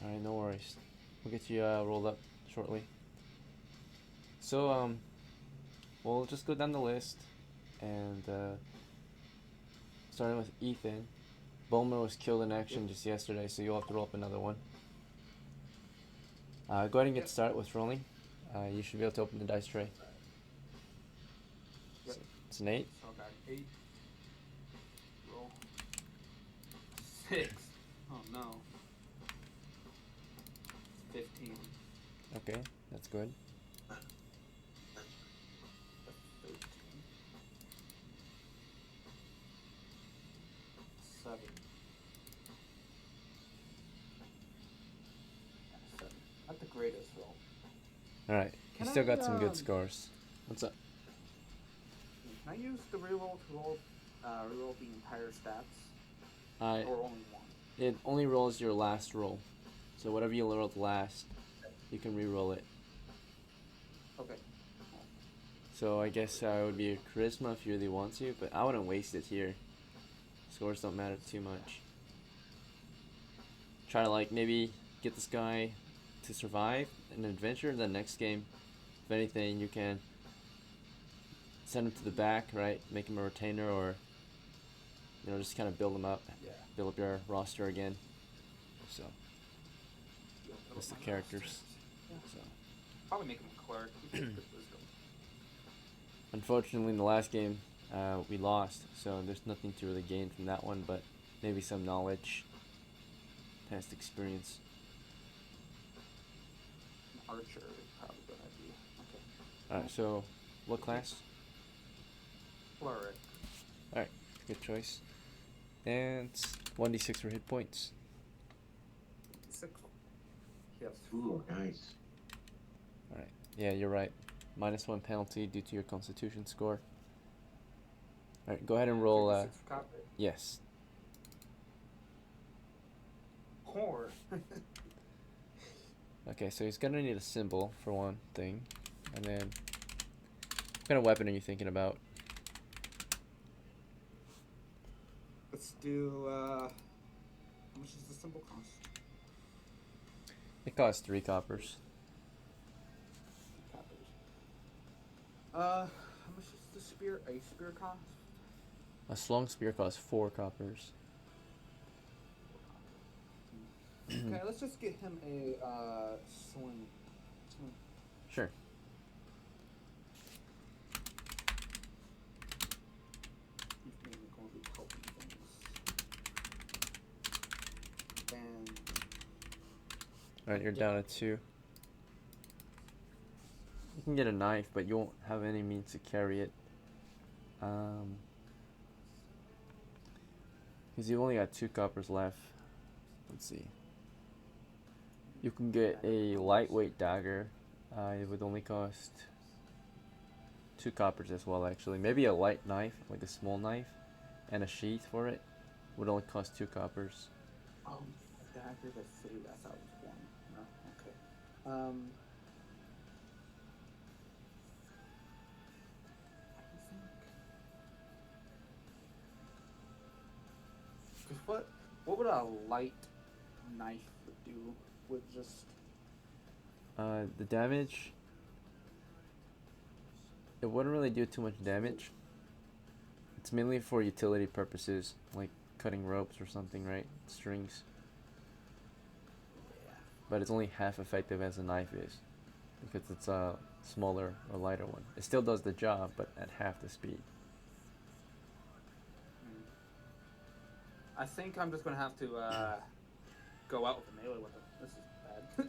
Alright, no worries. We'll get you rolled up shortly. So, we'll just go down the list. And, starting with Ethan. BOLMER was killed in action just yesterday, so you'll have to roll up another one. Go ahead and get started with rolling. You should be able to open the dice tray. Yep. So it's an 8. So I got 8. Roll. 6. Oh no. 15. Okay, that's good. 13. 7. 7. Not the greatest roll. Alright, you Can still I, got some good scores. What's up? Can I use the reroll to reroll the entire stats? Or only one? It only rolls your last roll. So whatever you rolled last, you can re-roll it. Okay. So I guess it would be a charisma if you really want to, but I wouldn't waste it here. Scores don't matter too much. Try to like maybe get this guy to survive an adventure in the next game. If anything, you can send him to the back, right? Make him a retainer, or just kind of build him up. Yeah. Build up your roster again. So that's the characters. Yeah. So Probably make him a cleric. unfortunately, in the last game, we lost, so there's nothing to really gain from that one, but maybe some knowledge, past experience. Archer is probably a good idea. Okay. Alright, so what class? Cleric. Alright, good choice. And 1d6 for hit points. 6. Yes. Ooh, nice. Alright, yeah, you're right. -1 penalty due to your constitution score. Alright, go ahead and roll. 36 copper. Yes. Core. Okay, so he's gonna need a symbol for one thing. And then, what kind of weapon are you thinking about? Let's do, how much does the symbol cost? It costs 3 coppers. Coppers. How much does the spear, a spear cost? A slung spear costs 4 coppers. Okay, let's just get him a, sling. Sure. He's mainly going to be helping things. And Alright, you're down to 2. You can get a knife, but you won't have any means to carry it. Because you've only got 2 coppers left. Let's see. You can get a lightweight dagger. It would only cost 2 coppers as well, actually. Maybe a light knife, like a small knife, and a sheath for it would only cost 2 coppers. a dagger that's 3, I thought it was 1. No, okay. Because what would a light knife do with just... The damage, it wouldn't really do too much damage. It's mainly for utility purposes, like cutting ropes or something, right? Strings. Yeah. But it's only half effective as a knife is, because it's a smaller or lighter one. It still does the job, but at half the speed. I think I'm just going to have to go out with a melee weapon. This is bad.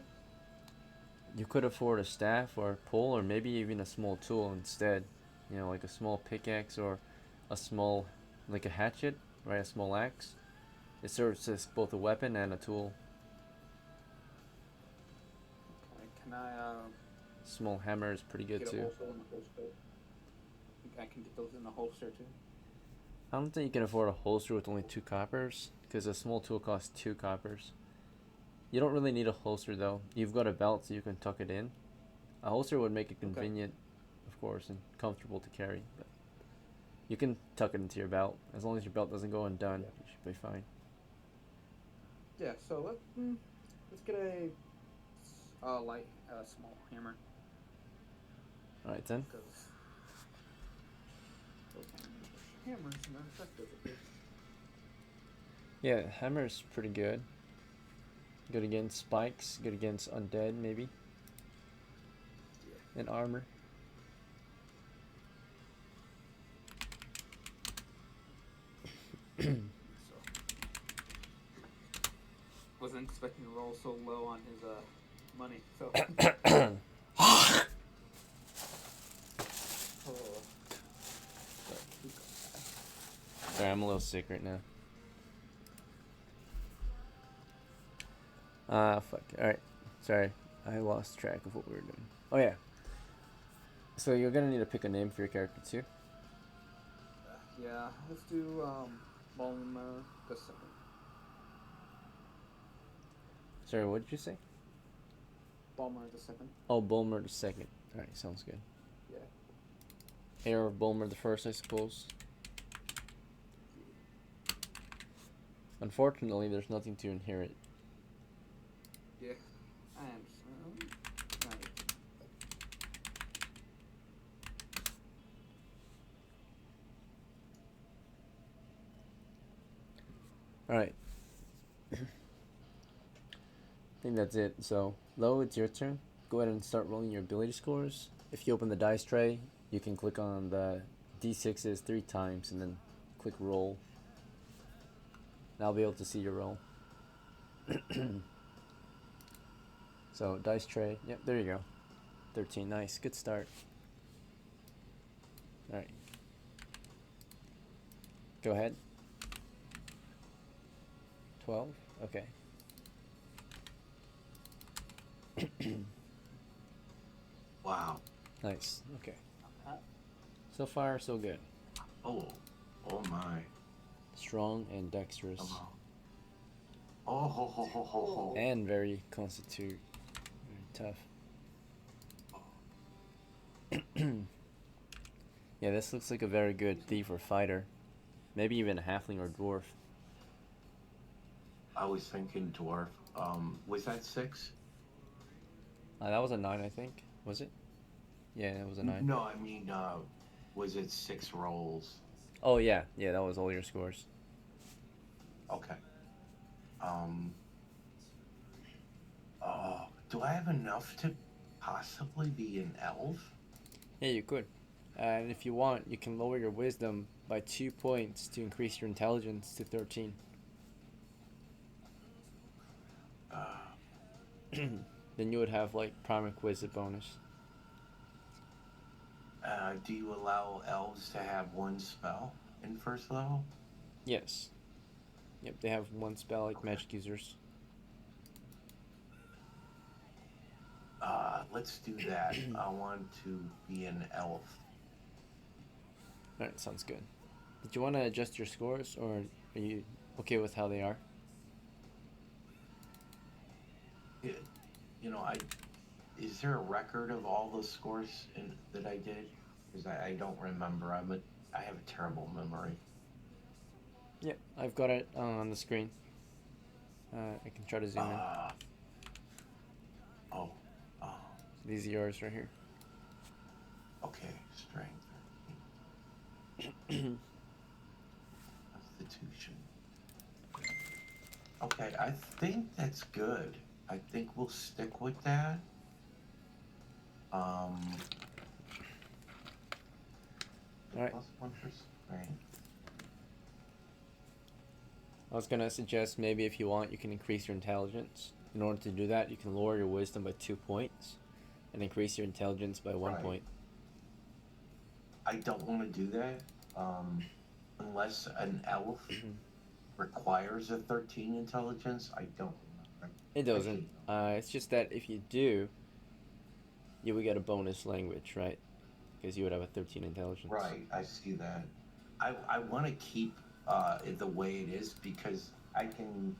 You could afford a staff or a pole, or maybe even a small tool instead. Like a small pickaxe or a small, like a hatchet, right? A small axe. It serves as both a weapon and a tool. Okay, can I Small hammer is pretty good get a too. holster in the holster? I can get those in the holster too. I don't think you can afford a holster with only 2 coppers, because a small tool costs 2 coppers. You don't really need a holster though. You've got a belt, so you can tuck it in. A holster would make it convenient, of course, and comfortable to carry, but you can tuck it into your belt. As long as your belt doesn't go undone, you should be fine. Yeah, so Let's get a light, small hammer. Alright then. Because those hammers are not effective. Yeah, hammer's pretty good. Good against spikes, good against undead maybe. Yeah. And armor. Wasn't expecting to roll so low on his money, so. Sorry, I'm a little sick right now. Fuck. Alright. Sorry. I lost track of what we were doing. Oh, yeah. So you're gonna need to pick a name for your character, too? Yeah, let's do, BOLMER the second. Sorry, what did you say? BOLMER the second. Oh, BOLMER the second. Alright, sounds good. Yeah. Heir of BOLMER the first, I suppose. Unfortunately, there's nothing to inherit. Yeah, I understand. Alright. I think that's it. So, Lo, it's your turn. Go ahead and start rolling your ability scores. If you open the dice tray, you can click on the D6s 3 times and then click roll. And I'll be able to see your roll. So, dice tray. Yep, there you go. 13. Nice. Good start. Alright. Go ahead. 12? Okay. Wow. Nice. Okay. So far, so good. Oh my. Strong and dexterous. Oh ho ho ho ho ho. And very constitute. Very tough. Yeah, this looks like a very good thief or fighter. Maybe even a halfling or dwarf. I was thinking dwarf. Was that 6? That was a 9, I think. Was it? Yeah, it was a 9. No, I mean, was it 6 rolls? Oh, yeah. Yeah, that was all your scores. Okay. Do I have enough to possibly be an elf? Yeah, you could. And if you want, you can lower your wisdom by 2 points to increase your intelligence to 13. Then you would have, like, Prerequisite bonus. Do you allow elves to have 1 spell in first level? Yes. Yep, they have 1 spell like magic users. Let's do that. I want to be an elf. Alright, sounds good. Did you want to adjust your scores, or are you okay with how they are? You know, is there a record of all the scores that I did? Because I don't remember. I have a terrible memory. Yep, I've got it on the screen. I can try to zoom in. These are yours right here. Okay, strength. Constitution. Okay, I think that's good. I think we'll stick with that. All right. +1 for strength. I was gonna suggest maybe if you want, you can increase your intelligence. In order to do that, you can lower your wisdom by 2 points and increase your intelligence by 1 point. I don't want to do that unless an elf requires a 13 intelligence. I don't remember. It doesn't. It's just that if you do, you would get a bonus language, right? Because you would have a 13 intelligence. Right, I see that. I want to keep it the way it is because I can.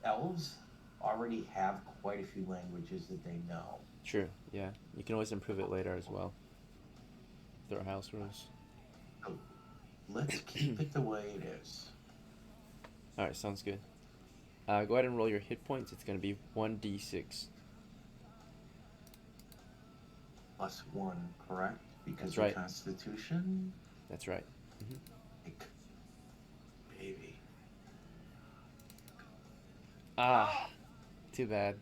Elves already have quite a few languages that they know. True, yeah. You can always improve it later as well. There are house rules. So let's keep it the way it is. Alright, sounds good. Go ahead and roll your hit points. It's going to be 1d6. Plus 1, correct? Because That's of right. Constitution? That's right. Baby. Ah, too bad.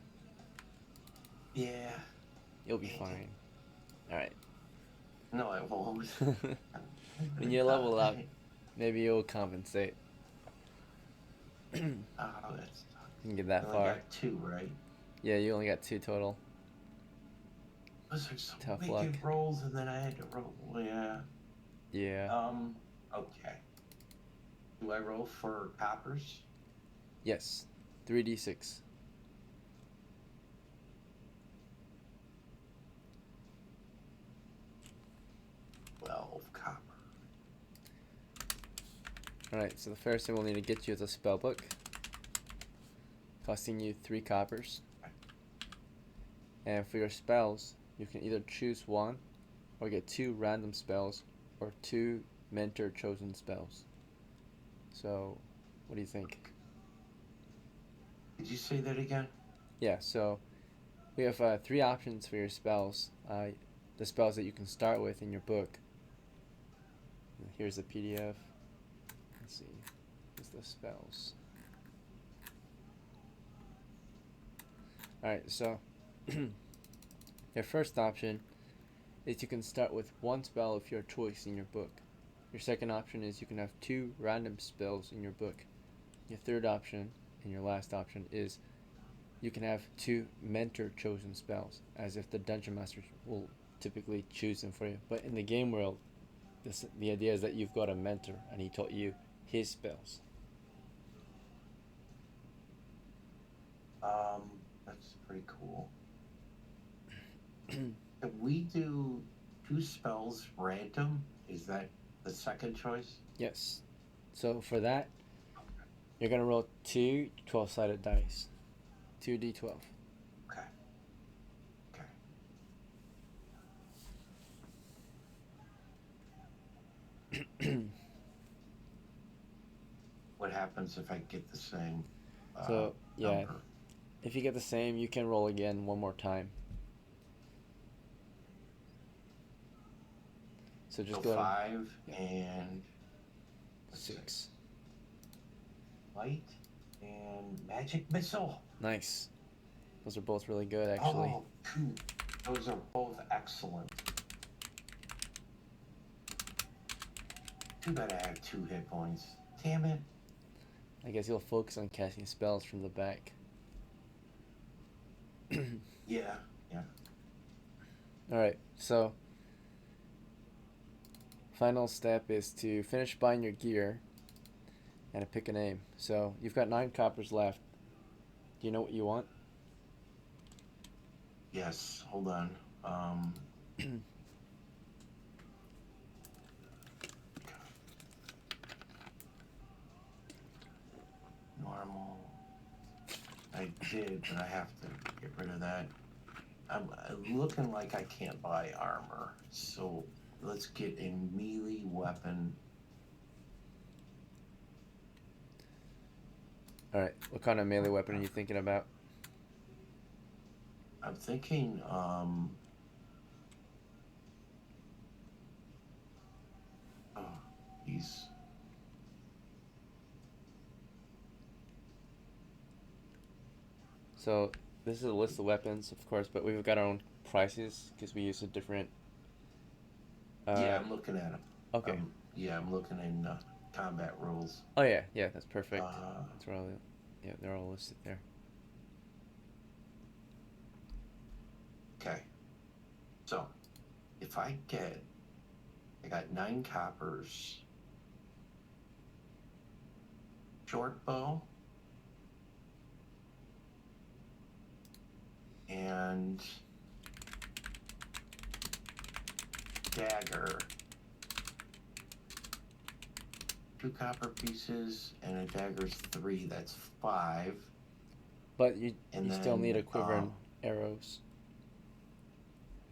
Yeah. You'll be fine. Alright. No, I won't. When you level up, maybe you'll compensate. Oh, that's You can get that I far. got 2, right? Yeah, you only got 2 total. Those are so Tough many luck. rolls, and then I had to roll. Yeah. Yeah. Okay. Do I roll for coppers? Yes. 3d6. 12 copper. Alright, so the first thing we'll need to get you is a spell book, costing you 3 coppers. And for your spells, you can either choose one, or get 2 random spells, or 2 mentor chosen spells. So, what do you think? Did you say that again? Yeah, so we have 3 options for your spells. The spells that you can start with in your book. Here's the PDF. Let's see. Here's the spells. Alright, so your first option is you can start with 1 spell of your choice in your book. Your second option is you can have 2 random spells in your book. Your third option and your last option is you can have 2 mentor chosen spells, as if the dungeon master will typically choose them for you. But in the game world, the idea is that you've got a mentor and he taught you his spells. That's pretty cool. Can we do 2 spells random? Is that the second choice? Yes. So for that, you're going to roll 2 12-sided dice. 2d12. Okay. What happens if I get the same So, yeah. number? If you get the same, you can roll again one more time. So just go ahead. 5 and 6. Light and magic missile. Nice. Those are both really good, actually. Oh, 2. Those are both excellent. Too bad I have 2 hit points. Damn it. I guess you'll focus on casting spells from the back. Yeah. Alright, so final step is to finish buying your gear and to pick a name. So you've got 9 coppers left. Do you know what you want? Yes, hold on. Normal. I did, but I have to get rid of that. I'm looking like I can't buy armor, so let's get a melee weapon. Alright, what kind of melee weapon are you thinking about? I'm thinking, he's... So this is a list of weapons, of course, but we've got our own prices because we use a different... yeah, I'm looking at them. Okay. Yeah, I'm looking in combat rules. Oh yeah, that's perfect. That's where all they're all listed there. Okay. So, if I got 9 coppers, short bow, and dagger, 2 copper pieces, and a dagger's 3. That's 5. But you still need a quiver and and arrows.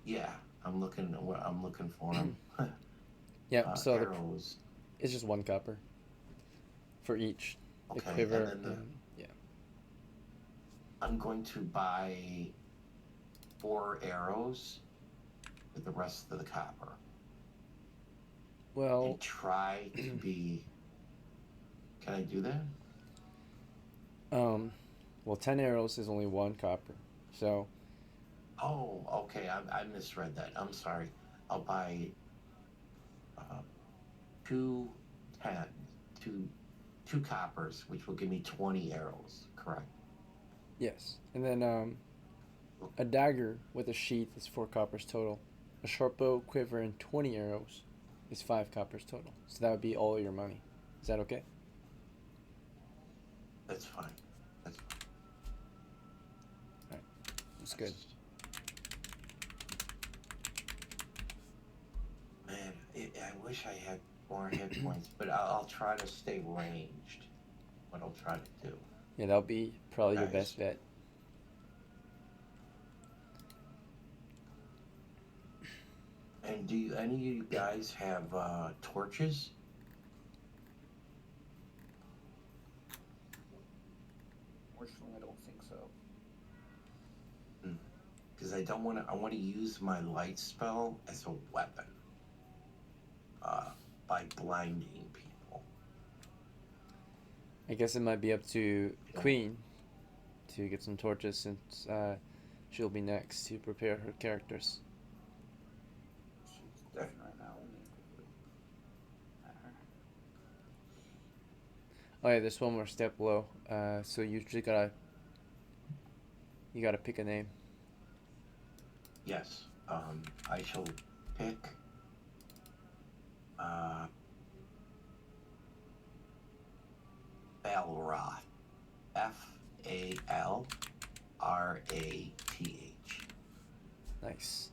yeah, I'm looking for them. Yeah, so arrows. it's just 1 copper for each. The Okay, quiver, and then yeah. I'm going to buy 4 arrows with the rest of the copper. Well, and try to be. Can I do that? well, 10 arrows is only 1 copper. So, Oh, okay. I misread that. I'm sorry. I'll buy uh, two ten, two coppers, which will give me 20 arrows. Correct. yes. And then a dagger with a sheath is 4 coppers total. A short bow, quiver, and 20 arrows is 5 coppers total. So that would be all your money. Is that okay? That's fine. That's fine. Alright. That's good. Man, I wish I had more hit points, but I'll try to stay ranged. What I'll try to do. Yeah, that'll be probably your best bet. And do any of you guys have torches? Fortunately, I don't think so. Because I don't want to. I want to use my light spell as a weapon. By blinding people. I guess it might be up to Queen to get some torches since she'll be next to prepare her characters. She's definitely right now. Let me quickly at her. Oh yeah, there's one more step below. So you gotta pick a name. Yes. I shall pick. FALRANTH. FALRATH. Nice.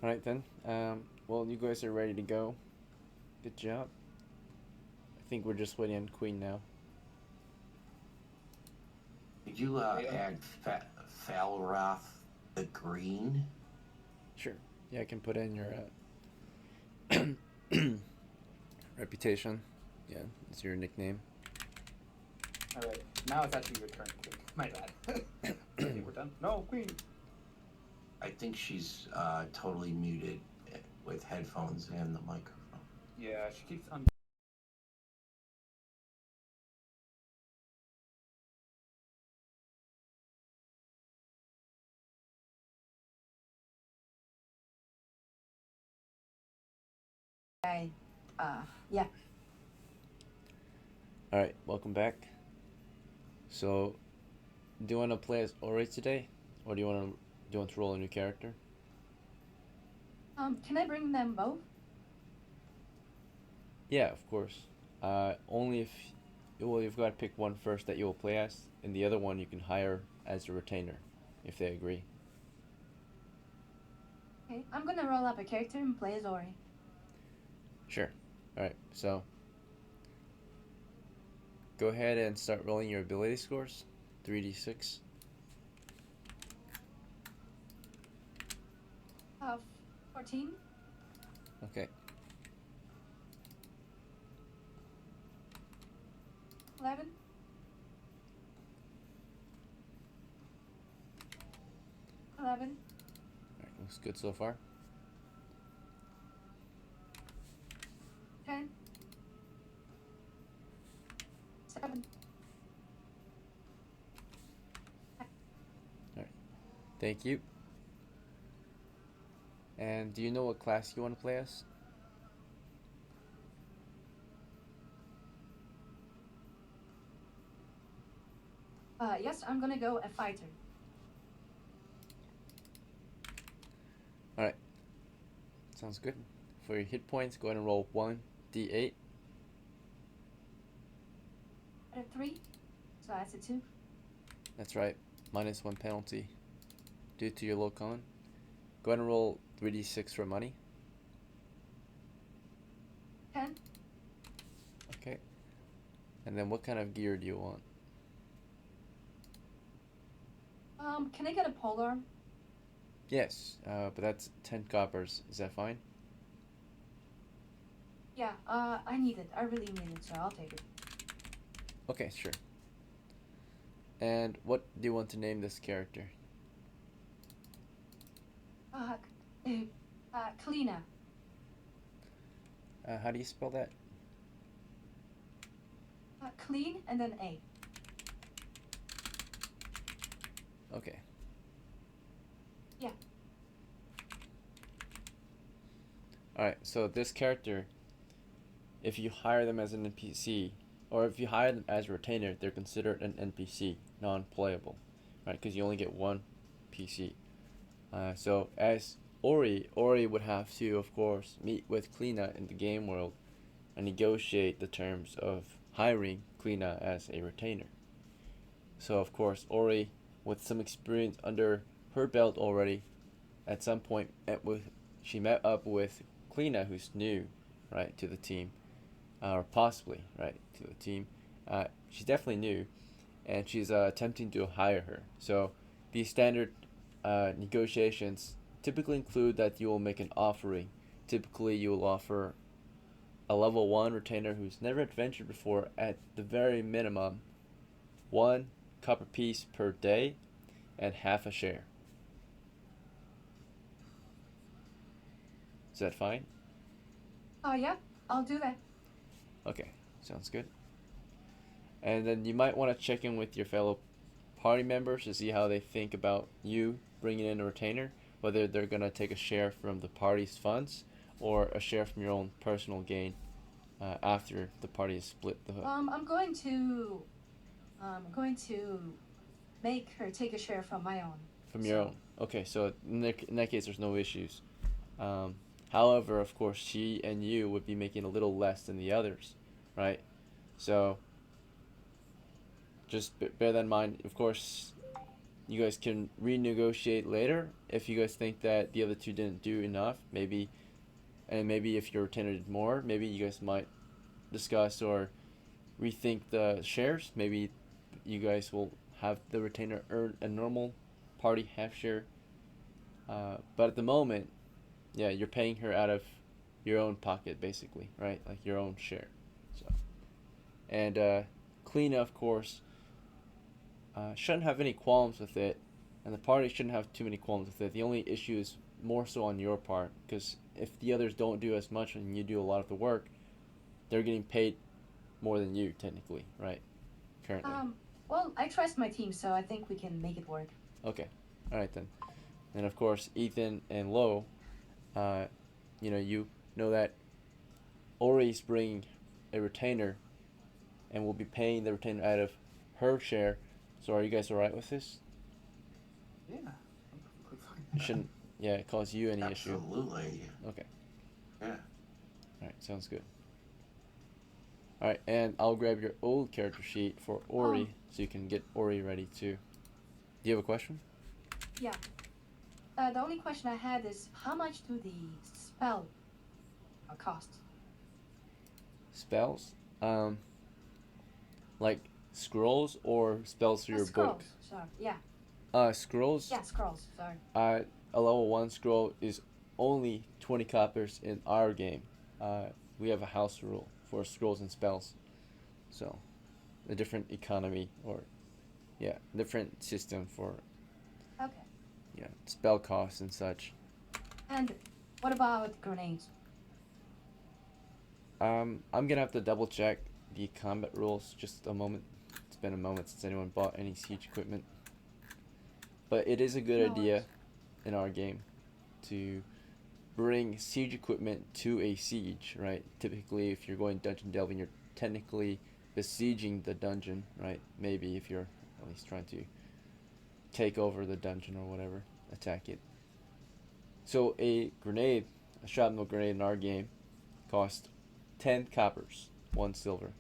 Alright then. Well, you guys are ready to go. Good job. I think we're just waiting on Queen now. Could you add FALRANTH the Green? Sure. Yeah, I can put in your reputation. Yeah, it's your nickname. Alright, now it's actually your turn, Queen. My bad. Okay, we're done. No, Queen! I think she's totally muted with headphones and the microphone. Yeah, she keeps on. Yeah. Alright, welcome back. So, do you want to play as Ori today? Or do you want to roll a new character? Can I bring them both? Yeah, of course. Only if... Well, you've got to pick one first that you will play as, and the other one you can hire as a retainer, if they agree. Okay, I'm gonna roll up a character and play as Ori. Sure. Alright, so... Go ahead and start rolling your ability scores. 3d6. 14. Okay. 11. 11. Alright, looks good so far. 10. 7. Alright. Thank you. And do you know what class you want to play as? Yes, I'm gonna go a fighter. Alright. Sounds good. For your hit points, go ahead and roll 1d8. 3. So that's a 2. That's right. -1 penalty due to your low con. Go ahead and roll 3d6 for money. 10. Okay. And then what kind of gear do you want? Can I get a polearm? Yes, but that's 10 coppers. Is that fine? Yeah, I need it. I really need it, so I'll take it. Okay, sure. And what do you want to name this character? Uh, CLEANA. How do you spell that? Clean and then A. Okay. Yeah. Alright, so this character, if you hire them as an NPC, or if you hire them as a retainer, they're considered an NPC, non-playable, right? Because you only get one PC. So as Ori would have to, of course, meet with CLEANA in the game world and negotiate the terms of hiring CLEANA as a retainer. So of course, Ori, with some experience under her belt already, at some point she met up with CLEANA, who's new, right, to the team, or possibly right to the team. She's definitely new, and she's attempting to hire her. So these standard negotiations typically include that you will make an offering. Typically, you will offer a level 1 retainer who's never adventured before at the very minimum 1 copper piece per day and half a share. Is that fine? Yeah, I'll do that. Okay, sounds good. And then you might want to check in with your fellow party members to see how they think about you bringing in a retainer, whether they're going to take a share from the party's funds or a share from your own personal gain after the party has split the hook. I'm going to make her take a share from my own. From your own. Okay, so in that case, there's no issues. However, of course, she and you would be making a little less than the others, right? So just bear that in mind. Of course, you guys can renegotiate later if you guys think that the other two didn't do enough. Maybe if your retainer did more, maybe you guys might discuss or rethink the shares. Maybe you guys will have the retainer earn a normal party half share. But at the moment, yeah, you're paying her out of your own pocket, basically, right? Like your own share. So, and CLEANA, of course, shouldn't have any qualms with it, and the party shouldn't have too many qualms with it. The only issue is more so on your part, because if the others don't do as much and you do a lot of the work, they're getting paid more than you, technically, right? Currently. Well, I trust my team, so I think we can make it work. Okay, all right then. And of course, Ethan and Lo, you know that Ori's bringing a retainer, and will be paying the retainer out of her share. So are you guys alright with this? Yeah, I'm perfectly fine. It shouldn't, cause you any issue. Absolutely. Okay. Yeah. Alright, sounds good. Alright, and I'll grab your old character sheet for Ori, so you can get Ori ready too. Do you have a question? Yeah. The only question I had is, how much do the spell cost? Spells? Like scrolls or spells for your book? Scrolls, sorry. Yeah. Scrolls? Yeah, scrolls, sorry. A level 1 scroll is only 20 coppers in our game. We have a house rule for scrolls and spells. So, a different economy, or, different system for, Okay. spell costs and such. And what about grenades? I'm gonna have to double check the combat rules just a moment. It's been a moment since anyone bought any siege equipment. But it is a good No idea worries. in our game to bring siege equipment to a siege, right? Typically, if you're going dungeon delving, you're technically besieging the dungeon, right? Maybe if you're at least trying to take over the dungeon or whatever, attack it. So a shrapnel grenade in our game costs 10 coppers, 1 silver.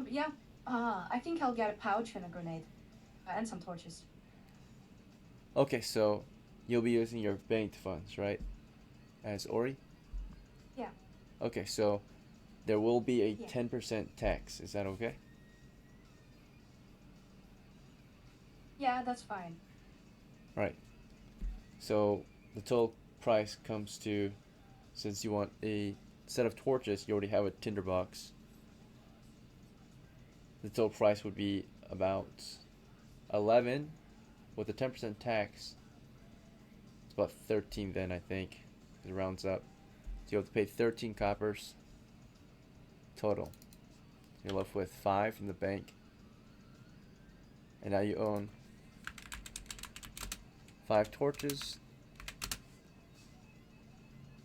Yeah. I think I'll get a pouch and a grenade. And some torches. Okay, so you'll be using your banked funds, right? As Ori? Yeah. Okay, so there will be a Yeah. 10% tax. Is that okay? Yeah, that's fine. Right. So the total price comes to, since you want a set of torches, you already have a tinderbox. The total price would be about 11 with a 10% tax. It's about 13 then, I think. It rounds up. So you have to pay 13 coppers total. You're left with 5 in the bank. And now you own 5 torches.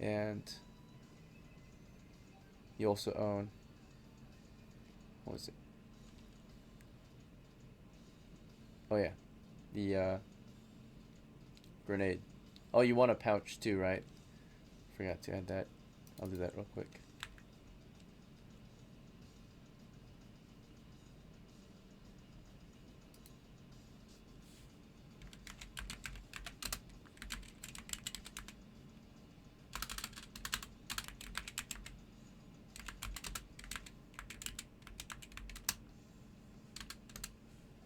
And you also own, what was it? Oh yeah, the grenade. Oh, you want a pouch too, right? Forgot to add that. I'll do that real quick.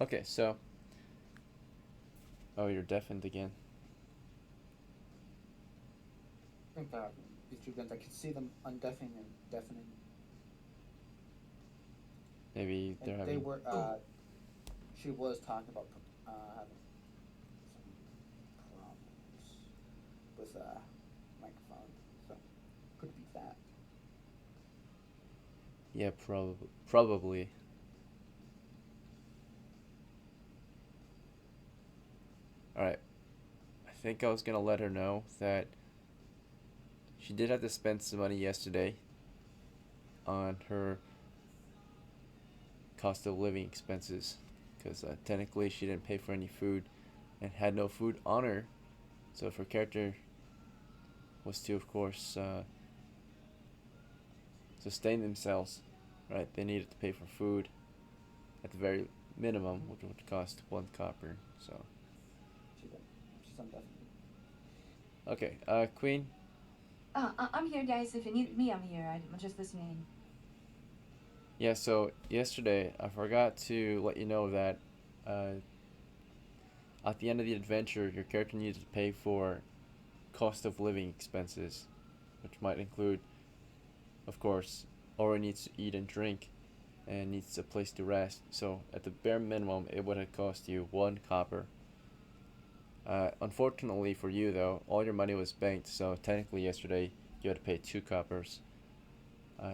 Okay, so. Oh, you're deafened again. I think these two guns, I can see them undeafening and deafening. Maybe they're having. They were. She was talking about having some problems with microphone, so could be that. Yeah, probably. Alright. I think I was gonna let her know that she did have to spend some money yesterday on her cost of living expenses, because technically she didn't pay for any food and had no food on her. So if her character was to, of course, sustain themselves, right, they needed to pay for food at the very minimum, which would cost 1 copper. So She's undeafened. okay, Queen. I'm here, guys. If you need me, I'm here. I'm just listening. Yeah, so yesterday I forgot to let you know that at the end of the adventure, your character needed to pay for cost of living expenses, which might include, of course, Aura needs to eat and drink and needs a place to rest. So at the bare minimum, it would have cost you 1 copper. Unfortunately for you, though, all your money was banked, so technically yesterday you had to pay 2 coppers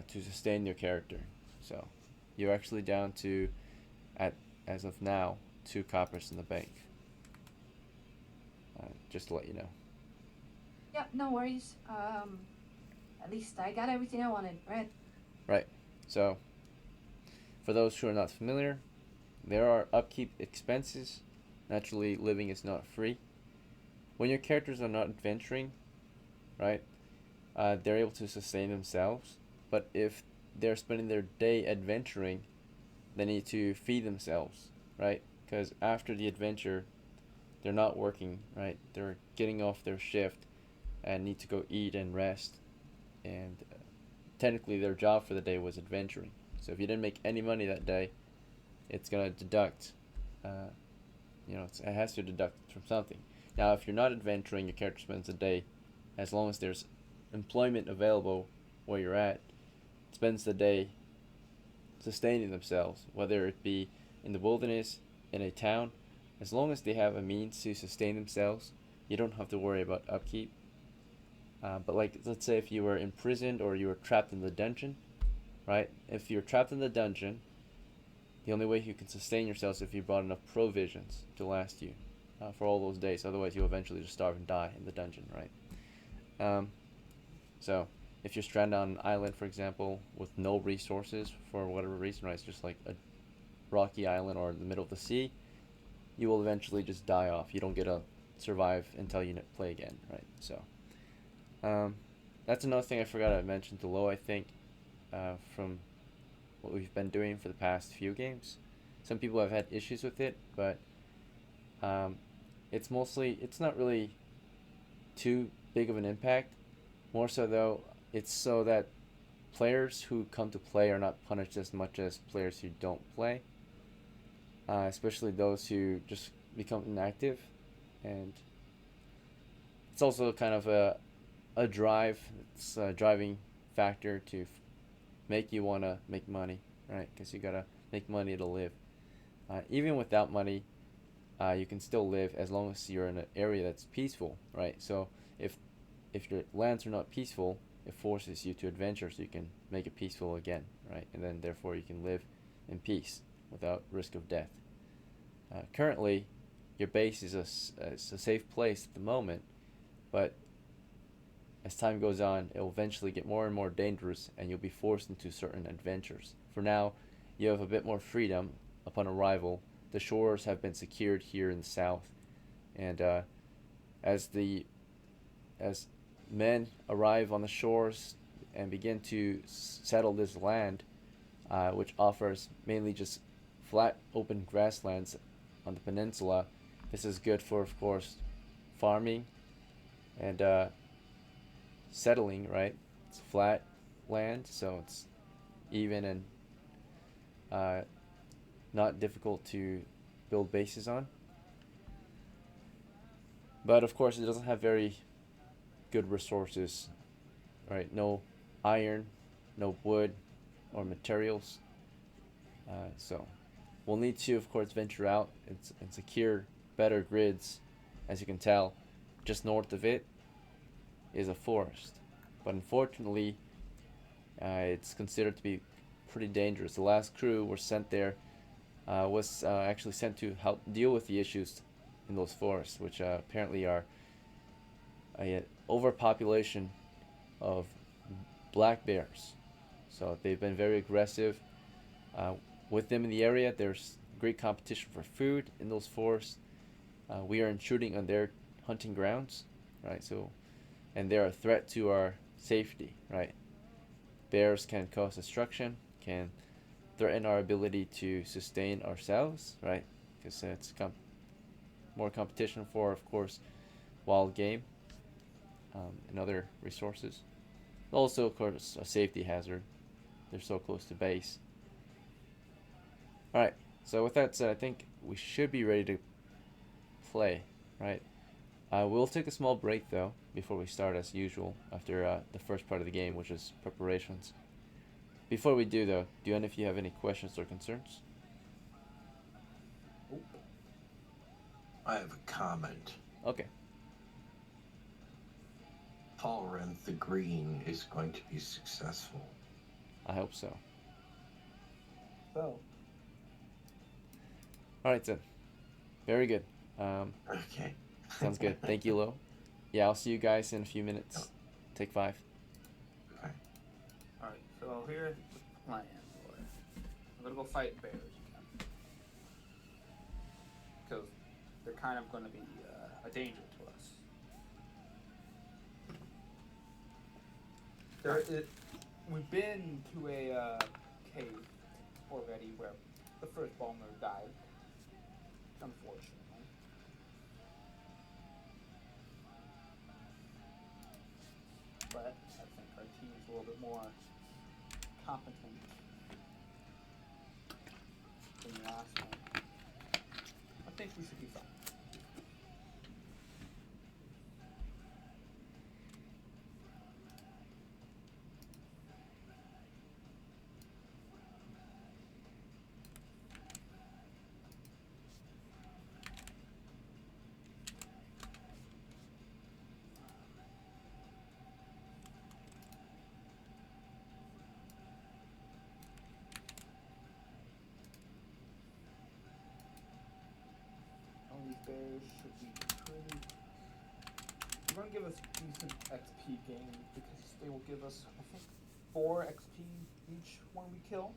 to sustain your character. So you're actually down to, as of now, 2 coppers in the bank. Just to let you know. Yeah, no worries. At least I got everything I wanted, right? Right. So, for those who are not familiar, there are upkeep expenses. Naturally, living is not free. When your characters are not adventuring, right, they're able to sustain themselves. But if they're spending their day adventuring, they need to feed themselves, right? Because after the adventure, they're not working, right? They're getting off their shift and need to go eat and rest. And technically, their job for the day was adventuring. So if you didn't make any money that day, it's gonna deduct. It has to deduct from something. Now, if you're not adventuring, your character spends the day, as long as there's employment available where you're at, spends the day sustaining themselves, whether it be in the wilderness, in a town. As long as they have a means to sustain themselves, you don't have to worry about upkeep. But like, let's say if you were imprisoned or you were trapped in the dungeon, right? If you're trapped in the dungeon, the only way you can sustain yourself is if you brought enough provisions to last you for all those days. Otherwise, you'll eventually just starve and die in the dungeon, right? So if you're stranded on an island, for example, with no resources for whatever reason, right? It's just like a rocky island or in the middle of the sea, you will eventually just die off. You don't get to survive until you play again, right? So that's another thing I forgot to mention below, I think, from what we've been doing for the past few games. Some people have had issues with it, but it's not really too big of an impact. More so though, it's so that players who come to play are not punished as much as players who don't play. Especially those who just become inactive, and it's also kind of a drive. It's a driving factor to make you want to make money, right? Because you gotta make money to live. Even without money, you can still live as long as you're in an area that's peaceful, right? So if your lands are not peaceful, it forces you to adventure so you can make it peaceful again, right? And then therefore you can live in peace without risk of death. Currently, your base is a safe place at the moment, but as time goes on, it will eventually get more and more dangerous, and you'll be forced into certain adventures. For now, you have a bit more freedom upon arrival. The shores have been secured here in the south, and as men arrive on the shores and begin to settle this land, which offers mainly just flat, open grasslands on the peninsula. This is good for, of course, farming and settling, right? It's flat land, so it's even and not difficult to build bases on. But of course, it doesn't have very good resources, right? No iron, no wood, or materials. So we'll need to, of course, venture out and secure better grids. As you can tell, just north of it is a forest. But unfortunately, it's considered to be pretty dangerous. The last crew were sent there was actually sent to help deal with the issues in those forests, which apparently are a overpopulation of black bears. So they've been very aggressive. With them in the area, there's great competition for food in those forests. We are intruding on their hunting grounds, right? So, and they're a threat to our safety, right? Bears can cause destruction, can threaten our ability to sustain ourselves, right? Because it's more competition for, of course, wild game and other resources. Also, of course, a safety hazard. They're so close to base. Alright, so with that said, I think we should be ready to play, right? We'll take a small break, though, before we start as usual, after the first part of the game, which is preparations. Before we do, though, do any of you have any questions or concerns? I have a comment. Okay. FALRANTH the Green is going to be successful. I hope so. So. Alright, then. Very good. Okay. Sounds good. Thank you, Lo. Yeah, I'll see you guys in a few minutes. Take 5. Okay. Alright, so here's the plan, boy. I'm gonna go fight bears again. Because they're kind of gonna be a danger to us. We've been to a cave already where the first BOLMER died, unfortunately. But I think our team is a little bit more competent than the last one. I think we should be fine. These bears should be pretty. They're going to give us decent XP gains because they will give us, I think, 4 XP each one we kill.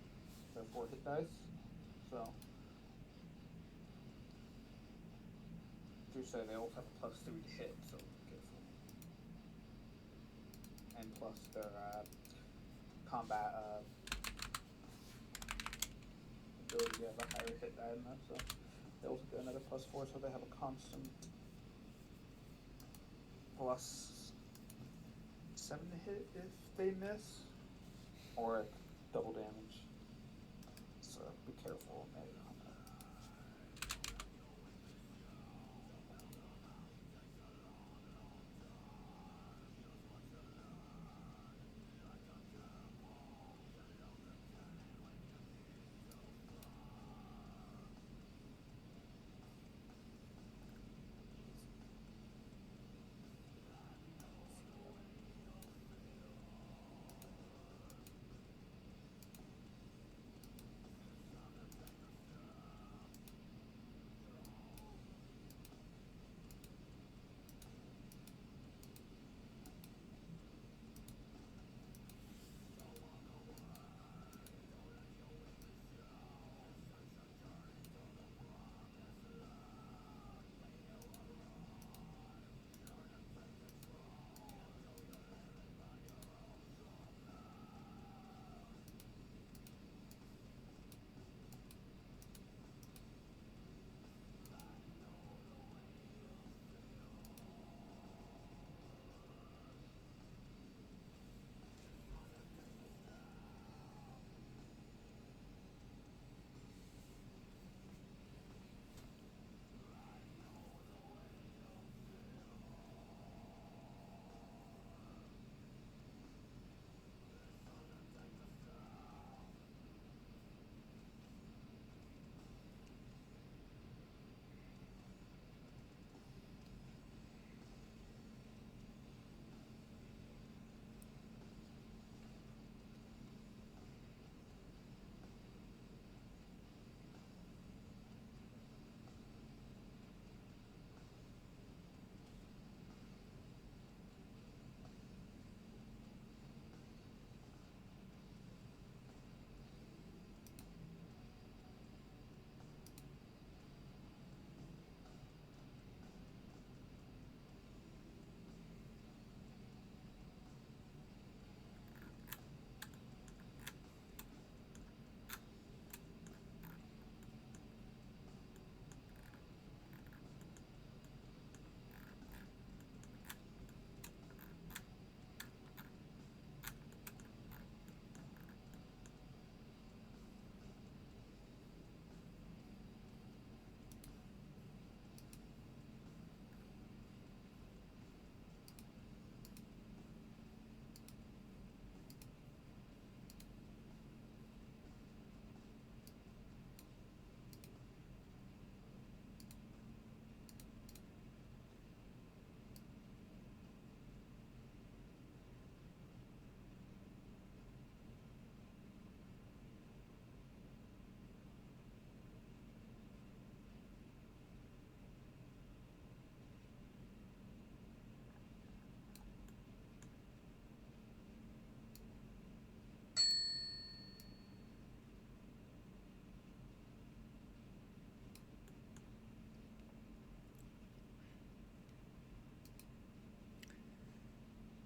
They're 4 hit dice. So. You said they also have a +3 to hit, so be careful. And plus their combat ability to have a higher hit die than that, so. They also get another +4, so they have a constant +7 to hit if they miss, or double damage. So be careful, maybe.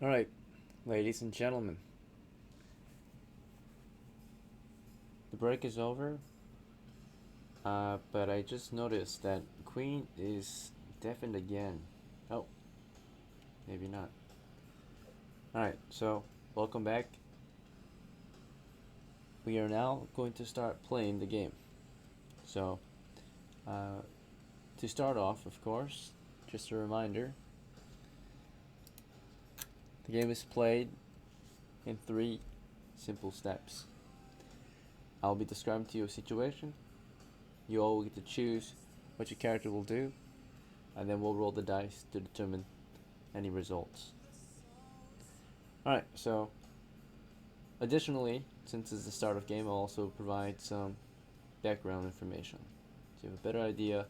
Alright, ladies and gentlemen. The break is over. But I just noticed that Queen is deafened again. Oh, maybe not. Alright, so welcome back. We are now going to start playing the game. So, to start off, of course, just a reminder, the game is played in 3 simple steps. I'll be describing to you a situation. You all get to choose what your character will do, and then we'll roll the dice to determine any results. Alright, so additionally, since it's the start of the game, I'll also provide some background information so you have a better idea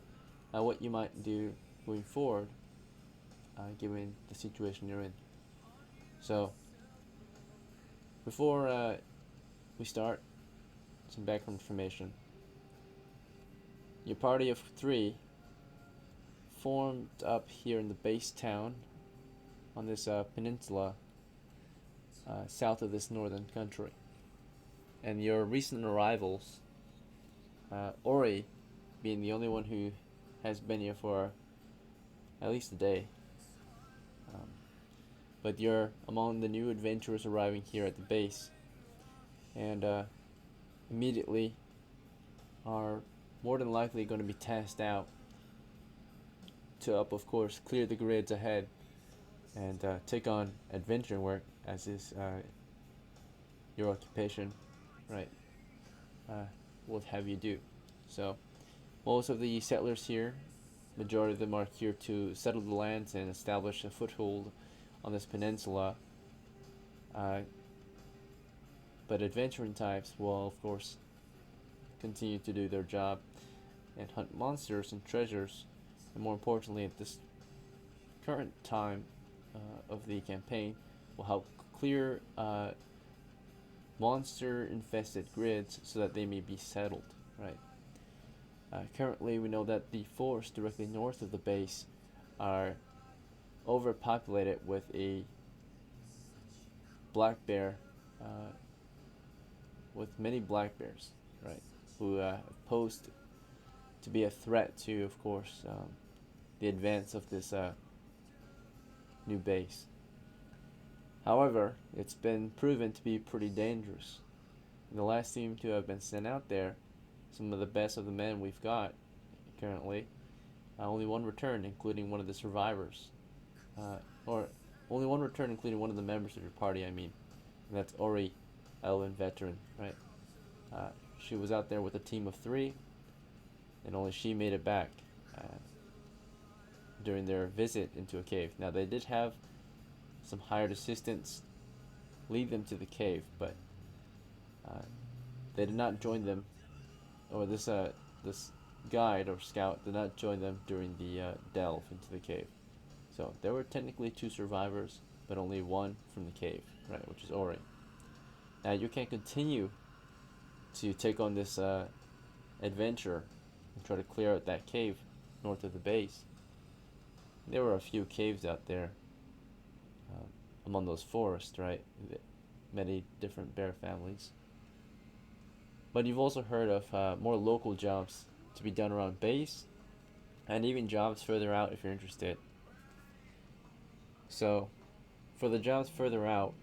what you might do moving forward given the situation you're in. So, before we start, some background information. Your party of 3 formed up here in the base town on this peninsula south of this northern country. And your recent arrivals, Ori being the only one who has been here for at least a day. But you're among the new adventurers arriving here at the base, and immediately are more than likely going to be tasked out to of course, clear the grids ahead and take on adventuring work, as is your occupation, right? Would have you do. So, most of the settlers here, majority of them are here to settle the lands and establish a foothold on this peninsula. But adventuring types will, of course, continue to do their job and hunt monsters and treasures, and more importantly, at this current time of the campaign, will help clear monster-infested grids so that they may be settled, right? Currently, we know that the forests directly north of the base are overpopulated with a black bear, with many black bears, right, who posed to be a threat to, of course, the advance of this new base. However, it's been proven to be pretty dangerous. And the last team to have been sent out there, some of the best of the men we've got currently, only one returned, including one of the survivors. Or only one returned, including one of the members of your party, I mean. And that's Ori, Elven veteran, right? She was out there with a team of 3, and only she made it back during their visit into a cave. Now, they did have some hired assistants lead them to the cave, but they did not join them, or this guide or scout did not join them during the delve into the cave. So there were technically 2 survivors, but only 1 from the cave, right, which is Ori. Now you can continue to take on this adventure and try to clear out that cave north of the base. There were a few caves out there among those forests, right? Many different bear families. But you've also heard of more local jobs to be done around base, and even jobs further out if you're interested. So, for the jobs further out,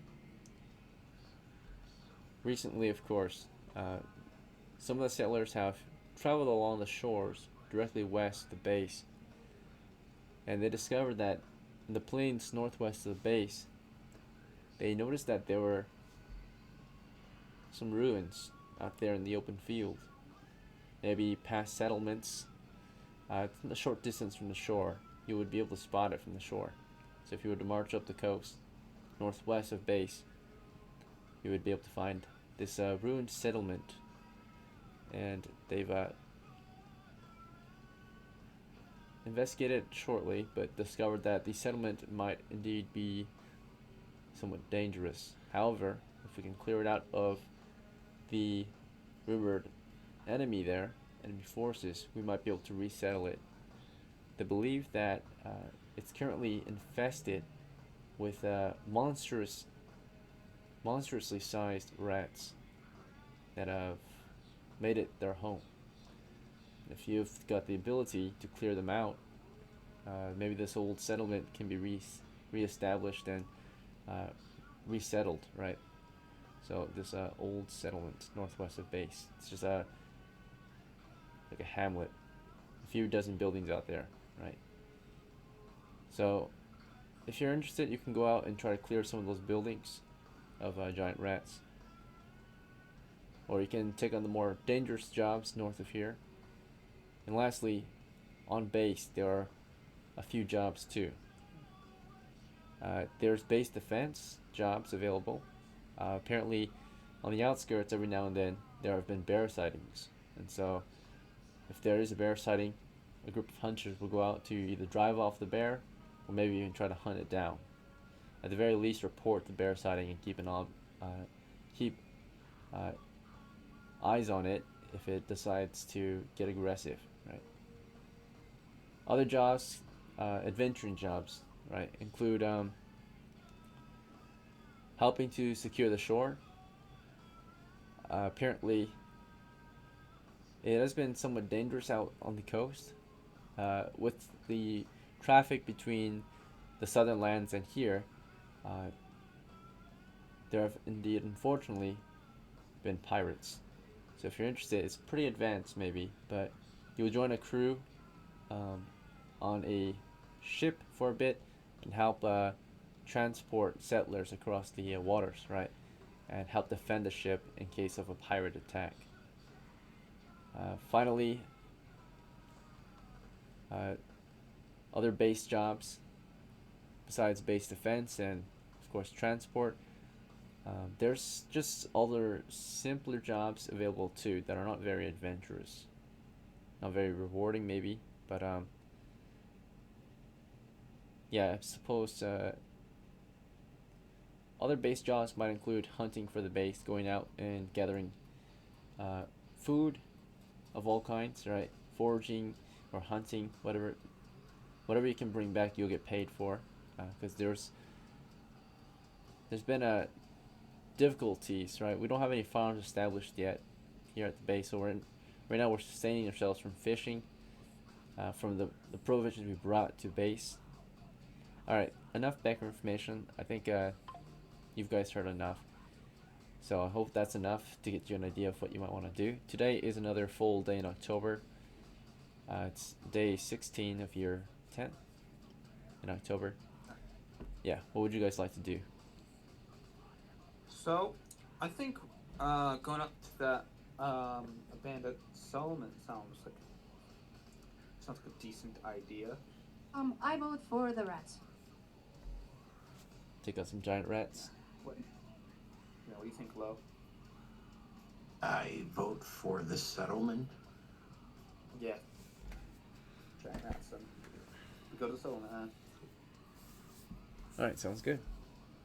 recently, of course, some of the settlers have traveled along the shores directly west of the base, and they discovered that in the plains northwest of the base, they noticed that there were some ruins out there in the open field, maybe past settlements. It's a short distance from the shore. You would be able to spot it from the shore. So if you were to march up the coast northwest of base, you would be able to find this ruined settlement. And they've investigated shortly, but discovered that the settlement might indeed be somewhat dangerous. However, if we can clear it out of the rumored enemy forces, we might be able to resettle it. They believe that it's currently infested with monstrously sized rats that have made it their home. If you've got the ability to clear them out, maybe this old settlement can be reestablished and resettled, right? So this old settlement northwest of base. It's just like a hamlet, a few dozen buildings out there, right? So if you're interested, you can go out and try to clear some of those buildings of giant rats, or you can take on the more dangerous jobs north of here. And lastly, on base there are a few jobs too. There's base defense jobs available. Apparently, on the outskirts, every now and then there have been bear sightings, and so if there is a bear sighting, a group of hunters will go out to either drive off the bear or maybe even try to hunt it down. At the very least, report the bear sighting and keep eyes on it if it decides to get aggressive, right? Other jobs, adventuring jobs, right, include helping to secure the shore. Apparently, it has been somewhat dangerous out on the coast. With the traffic between the southern lands and here, there have indeed, unfortunately, been pirates. So if you're interested, it's pretty advanced maybe, but you'll join a crew on a ship for a bit and help transport settlers across the waters, right? And help defend the ship in case of a pirate attack. Finally, other base jobs besides base defense and of course transport, there's just other simpler jobs available too that are not very adventurous, not very rewarding maybe, but yeah, I suppose other base jobs might include hunting for the base, going out and gathering food of all kinds, right? Foraging or hunting, whatever you can bring back, you'll get paid for, because there's been difficulties, right? We don't have any farms established yet here at the base, so right now we're sustaining ourselves from fishing, from the provisions we brought to base. All right, enough background information. I think you guys heard enough. So I hope that's enough to get you an idea of what you might want to do. Today is another full day in October. It's day 16 of year 10 in October. Yeah, what would you guys like to do? So, I think going up to that abandoned settlement sounds like a decent idea. I vote for the rats. Take out some giant rats. What? Yeah, what do you think, Lo? I vote for the settlement. Yeah. Giant rats. We go to the settlement. All right, sounds good.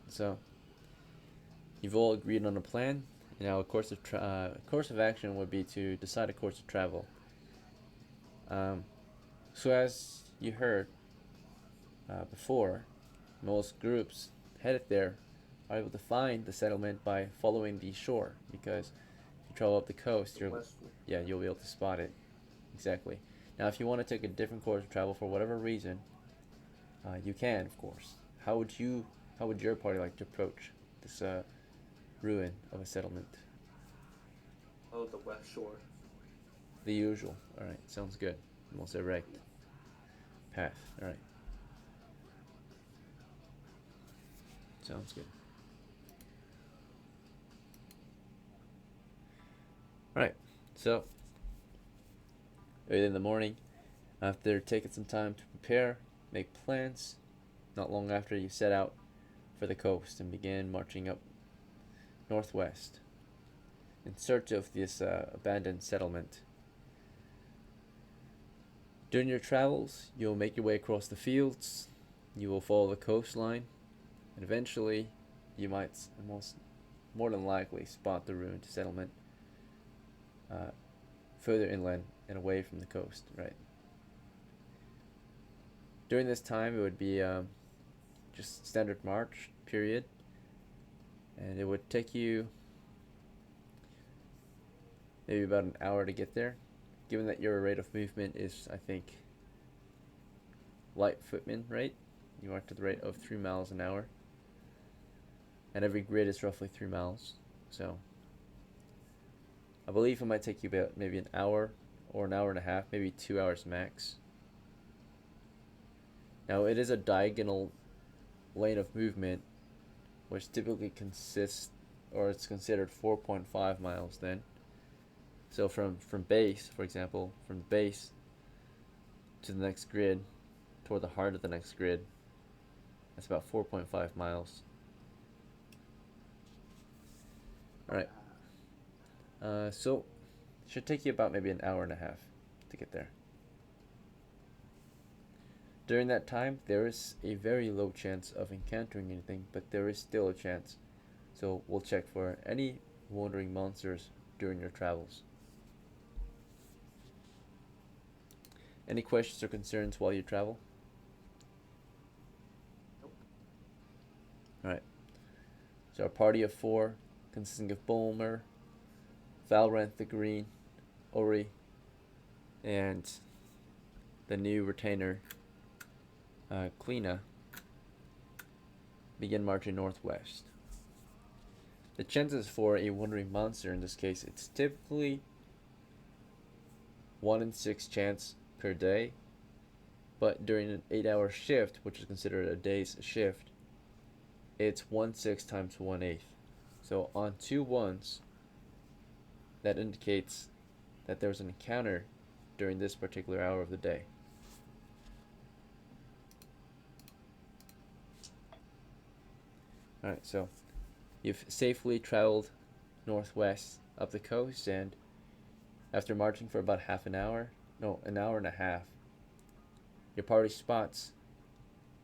So you've all agreed on a plan. Now, a course of action would be to decide a course of travel. So as you heard before, most groups headed there are able to find the settlement by following the shore, because if you travel up the coast, you'll be able to spot it. Exactly. Now, if you want to take a different course of travel for whatever reason, you can, of course. How would your party like to approach this ruin of a settlement? Oh, the West Shore. The usual. All right, sounds good. The most direct path. All right. Sounds good. Alright, so early in the morning, after taking some time to prepare, make plans, not long after you set out for the coast and begin marching up northwest in search of this abandoned settlement. During your travels, you'll make your way across the fields, you will follow the coastline, and eventually you might more than likely spot the ruined settlement further inland and away from the coast, right? During this time, it would be just standard march period, and it would take you maybe about an hour to get there, given that your rate of movement is, I think, light footman rate. You march at the rate of 3 miles an hour, and every grid is roughly 3 miles, so I believe it might take you about maybe an hour or an hour and a half, maybe 2 hours max. Now it is a diagonal lane of movement, which typically consists, or it's considered 4.5 miles then. So from base, for example, from base to the next grid, toward the heart of the next grid, that's about 4.5 miles. Alright. So it should take you about maybe an hour and a half to get there. During that time, there is a very low chance of encountering anything, but there is still a chance. So we'll check for any wandering monsters during your travels. Any questions or concerns while you travel? Nope. Alright. So our party of 4, consisting of BOLMER, FALRANTH the Green, Ori, and the new retainer, CLEANA, begin marching northwest. The chances for a wandering monster in this case, it's typically 1 in 6 chance per day, but during an 8-hour shift, which is considered a day's shift, it's 1/6 times 1/8. So on 2 ones, that indicates that there's an encounter during this particular hour of the day. Alright, so you've safely traveled northwest up the coast, and after marching for about an hour and a half, your party spots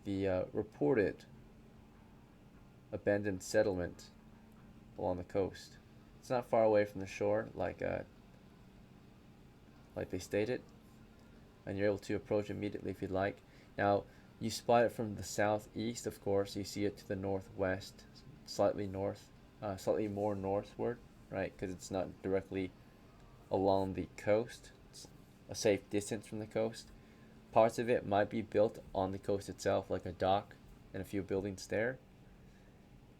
the reported abandoned settlement along the coast. It's not far away from the shore, like they stated, and you're able to approach immediately if you'd like. Now, you spot it from the southeast, of course. You see it to the northwest, slightly more northward, right? Because it's not directly along the coast. It's a safe distance from the coast. Parts of it might be built on the coast itself, like a dock and a few buildings there.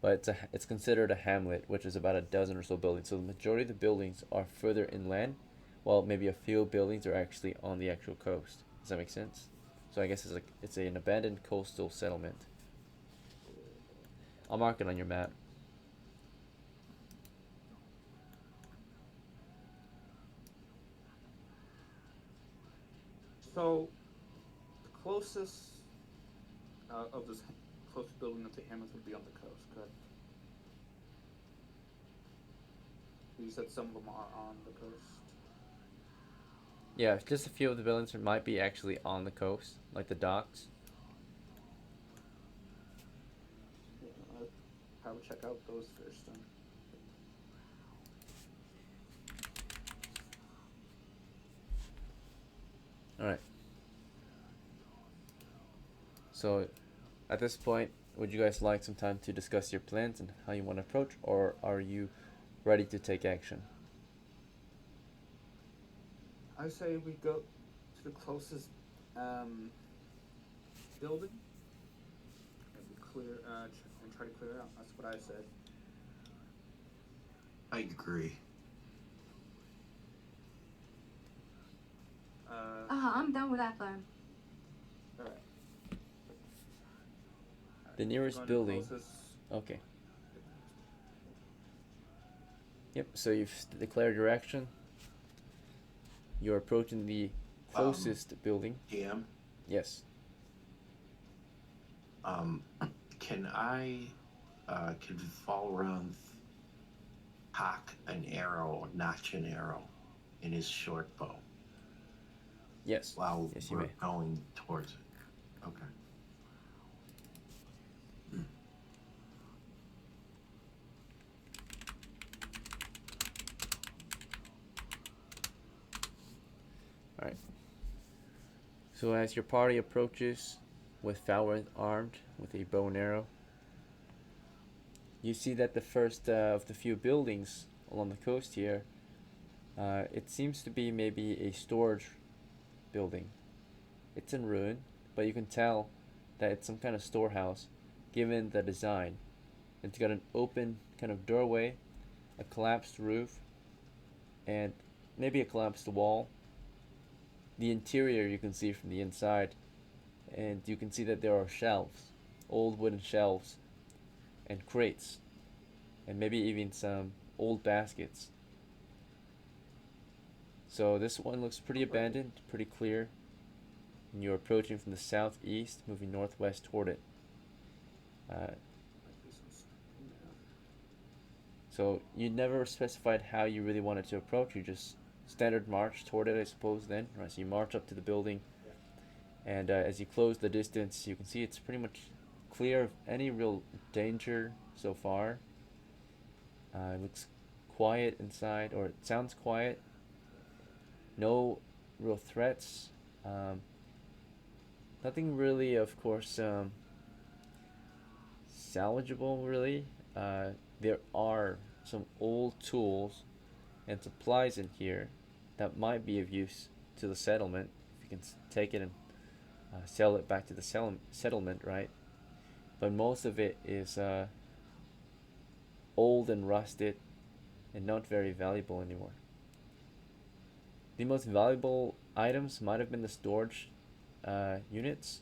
But it's considered a hamlet, which is about a dozen or so buildings. So the majority of the buildings are further inland, while maybe a few buildings are actually on the actual coast. Does that make sense? So I guess it's an abandoned coastal settlement. I'll mark it on your map. So, the closest of this closest building of the hamlet would be on the coast, correct? You said some of them are on the coast. Yeah, just a few of the buildings might be actually on the coast, like the docks. Yeah, I'll probably check out those first then. Alright. So, at this point, would you guys like some time to discuss your plans and how you want to approach, or are you ready to take action? I say we go to the closest building and we clear and try to clear it out. That's what I said. I agree. I'm done with that plan. All right. The nearest Going building. closest. Okay. Yep, so you've declared your action. You're approaching the closest building. DM, Yes. can FALRANTH cock an arrow, notch an arrow in his short bow Yes. while Yes, you we're may. going towards it? Okay. Alright. So as your party approaches with FALRANTH armed with a bow and arrow. You see that the first of the few buildings along the coast here, it seems to be maybe a storage building. It's in ruin, but you can tell that it's some kind of storehouse given the design. It's got an open kind of doorway, a collapsed roof, and maybe a collapsed wall. The interior you can see from the inside, and you can see that there are shelves, old wooden shelves, and crates, and maybe even some old baskets. So this one looks pretty abandoned, pretty clear, and you're approaching from the southeast, moving northwest toward it. So you never specified how you really wanted to approach. You just standard march toward it, I suppose. Then, right? So you march up to the building, and as you close the distance, you can see it's pretty much clear of any real danger so far. It looks quiet inside, or it sounds quiet. No real threats. Nothing really, of course, salvageable, really. There are some old tools and supplies in here that might be of use to the settlement. If you can take it and sell it back to the settlement, right? But most of it is old and rusted and not very valuable anymore. The most valuable items might have been the storage units,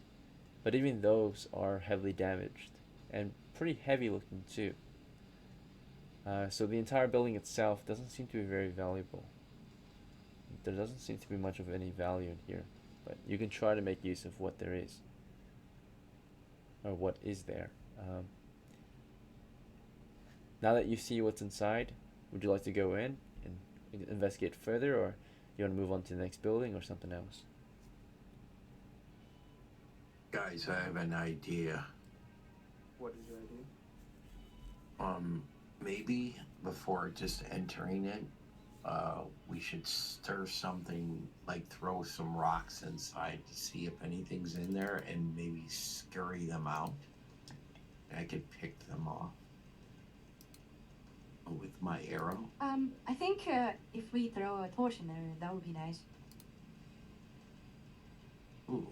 but even those are heavily damaged and pretty heavy looking too. So the entire building itself doesn't seem to be very valuable. There doesn't seem to be much of any value in here, but you can try to make use of what there is, or what is there. Now that you see what's inside, would you like to go in and investigate further, or you want to move on to the next building or something else? Guys, I have an idea. What is your idea? Maybe before just entering it, we should stir something, like throw some rocks inside to see if anything's in there and maybe scurry them out. I could pick them off with my arrow. I think if we throw a torch in there, that would be nice. Ooh,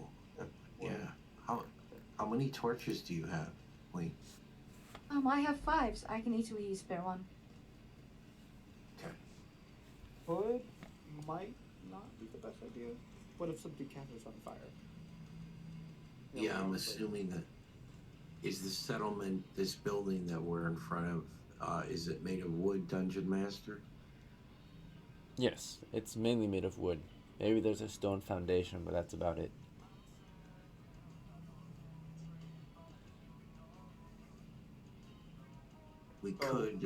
yeah. How many torches do you have? Wait. I have 5, so I can easily spare one. Okay. Wood might not be the best idea. What if something catches on fire? You know, Yeah, I'm like- assuming that is the settlement, this building that we're in front of, is it made of wood, Dungeon Master? Yes, it's mainly made of wood. Maybe there's a stone foundation, but that's about it. We could,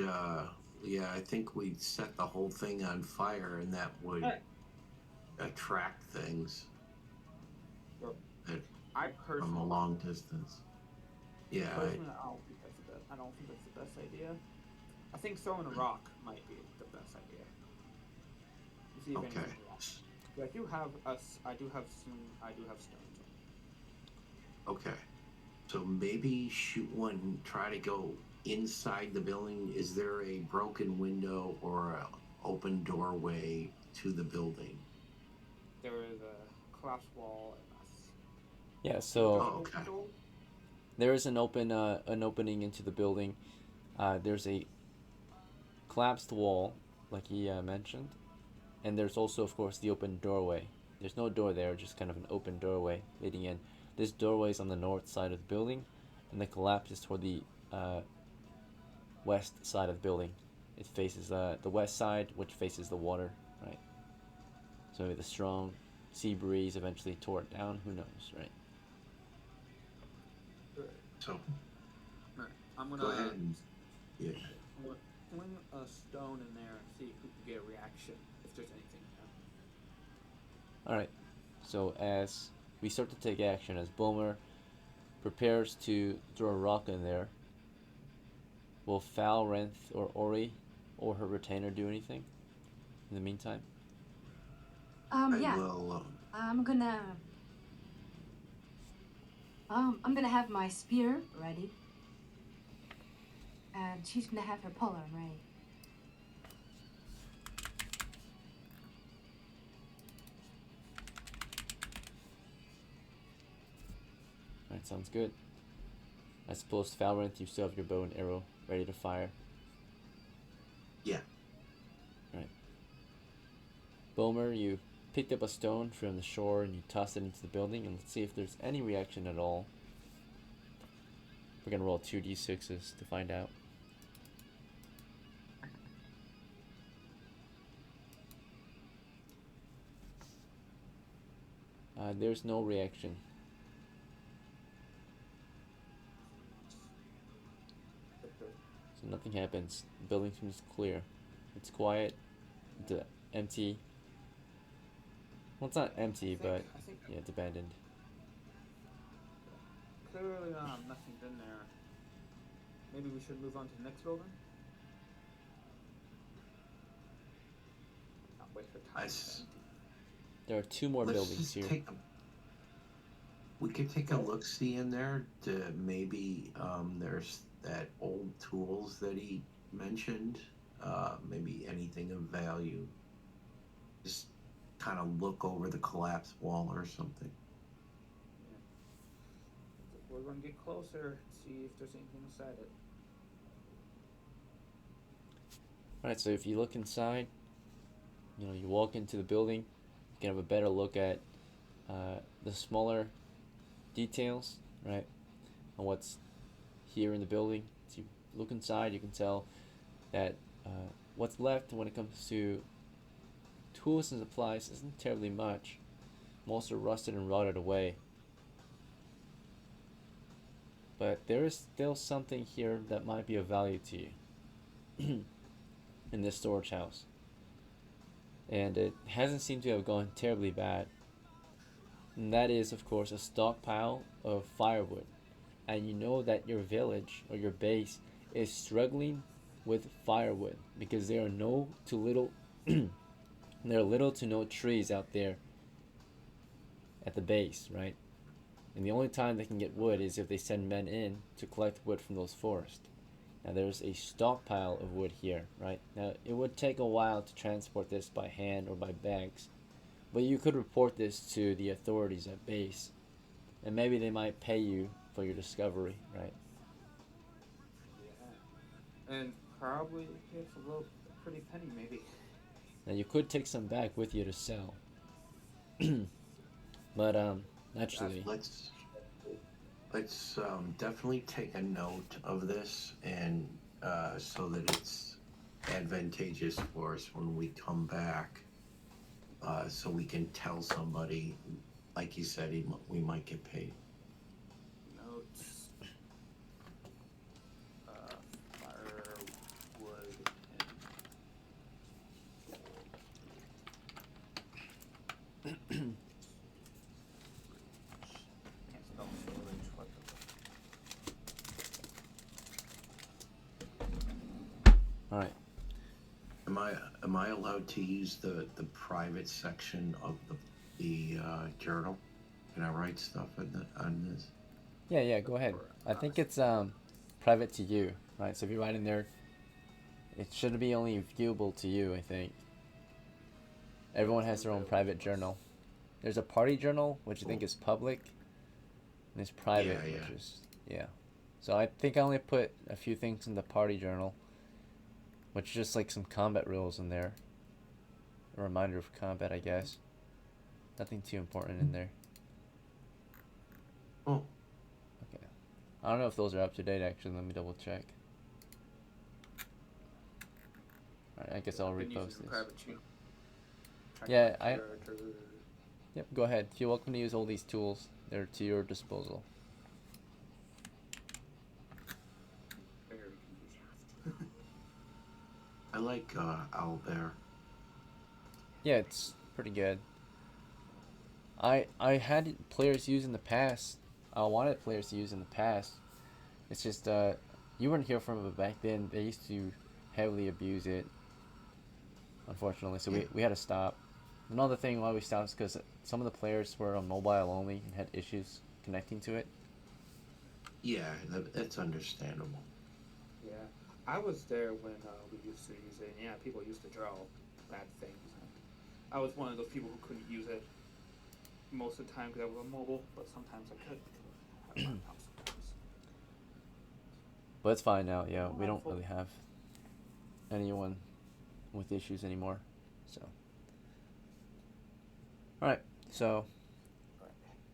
yeah, I think we'd set the whole thing on fire and that would Alright. attract things I from a personally, long distance. Yeah, I don't think that's the best idea. I think throwing a rock might be the best idea. See if okay. anything rocks. But I do have stones. Okay. So maybe shoot one, try to go inside the building. Is there a broken window or an open doorway to the building? There is a collapsed wall and Yeah, so Oh, okay. there is an opening into the building. There's a collapsed wall, like he mentioned, and there's also, of course, the open doorway. There's no door there, just kind of an open doorway leading in. This doorway is on the north side of the building, and the collapse is toward the west side of the building. It faces the west side, which faces the water, right? So maybe the strong sea breeze eventually tore it down. Who knows, right? So I'm gonna go ahead and yeah. I'm gonna fling a stone in there and see if we can get a reaction, if there's anything there. Alright, so as we start to take action, as BOLMER prepares to throw a rock in there, will FALRANTH or Ori or her retainer do anything in the meantime? I Yeah. will. I'm gonna I'm gonna have my spear ready. And she's gonna have her polearm ready. Alright, sounds good. I suppose FALRANTH, you still have your bow and arrow ready to fire. Yeah. Right. BOLMER, you picked up a stone from the shore and you tossed it into the building, and let's see if there's any reaction at all. We're gonna roll 2d6s to find out. There's no reaction. So nothing happens. The building seems clear. It's quiet. It's empty. Well, it's not empty, but I think yeah, it's abandoned. clearly nothing's in there. Maybe we should move on to the next building? Not waste our time. s- There are 2 more Let's buildings just here. we could take a look-see in there to maybe there's that old tools that he mentioned. Maybe anything of value. Just kind of look over the collapsed wall or something. We're going to get closer, see if there's anything inside it. Alright, so if you look inside, you walk into the building, you can have a better look at the smaller details, right, on what's here in the building. So you look inside, you can tell that what's left when it comes to tools and supplies isn't terribly much. Most are rusted and rotted away. But there is still something here that might be of value to you in this storage house. And it hasn't seemed to have gone terribly bad. And that is, of course, a stockpile of firewood. And you know that your village or your base is struggling with firewood because there are there are little to no trees out there at the base, right? And the only time they can get wood is if they send men in to collect wood from those forests. Now there's a stockpile of wood here, right? Now it would take a while to transport this by hand or by bags, but you could report this to the authorities at base, and maybe they might pay you for your discovery, right? Yeah. And probably give a little pretty penny, maybe. Now you could take some back with you to sell, but naturally, Let's definitely take a note of this, and so that it's advantageous for us when we come back, so we can tell somebody, like you said, we might get paid. Notes. Firewood and can't spell storage. What the all right. Am I allowed to use the private section of the journal? Can I write stuff on this? Yeah, go ahead. I think it's private to you, right? So if you write in there, it should be only viewable to you, I think. Everyone has their own private journal. There's a party journal, which I think is public, and it's private, Yeah. which is, yeah. So I think I only put a few things in the party journal, which is just like some combat rules in there. A reminder of combat, I guess. Nothing too important in there. Oh, Okay. I don't know if those are up to date, actually. Let me double check. Alright, I guess I'll Been using repost this. private channel. Yeah, Yep, go ahead. You're welcome to use all these tools. They're to your disposal. Very confusing. I like owlbear. Yeah, it's pretty good. I had players use in the past. I wanted players to use in the past. It's just you weren't here from it back then. They used to heavily abuse it, unfortunately. So we had to stop. Another thing why we stopped is because some of the players were on mobile only and had issues connecting to it. Yeah, that's understandable. Yeah, I was there when we used to use it. And yeah, people used to draw bad things. And I was one of those people who couldn't use it most of the time because I was on mobile, but sometimes I could because I had my laptop sometimes. But it's fine now. Yeah, Oh, we don't helpful. really have anyone with issues anymore. So, all right. So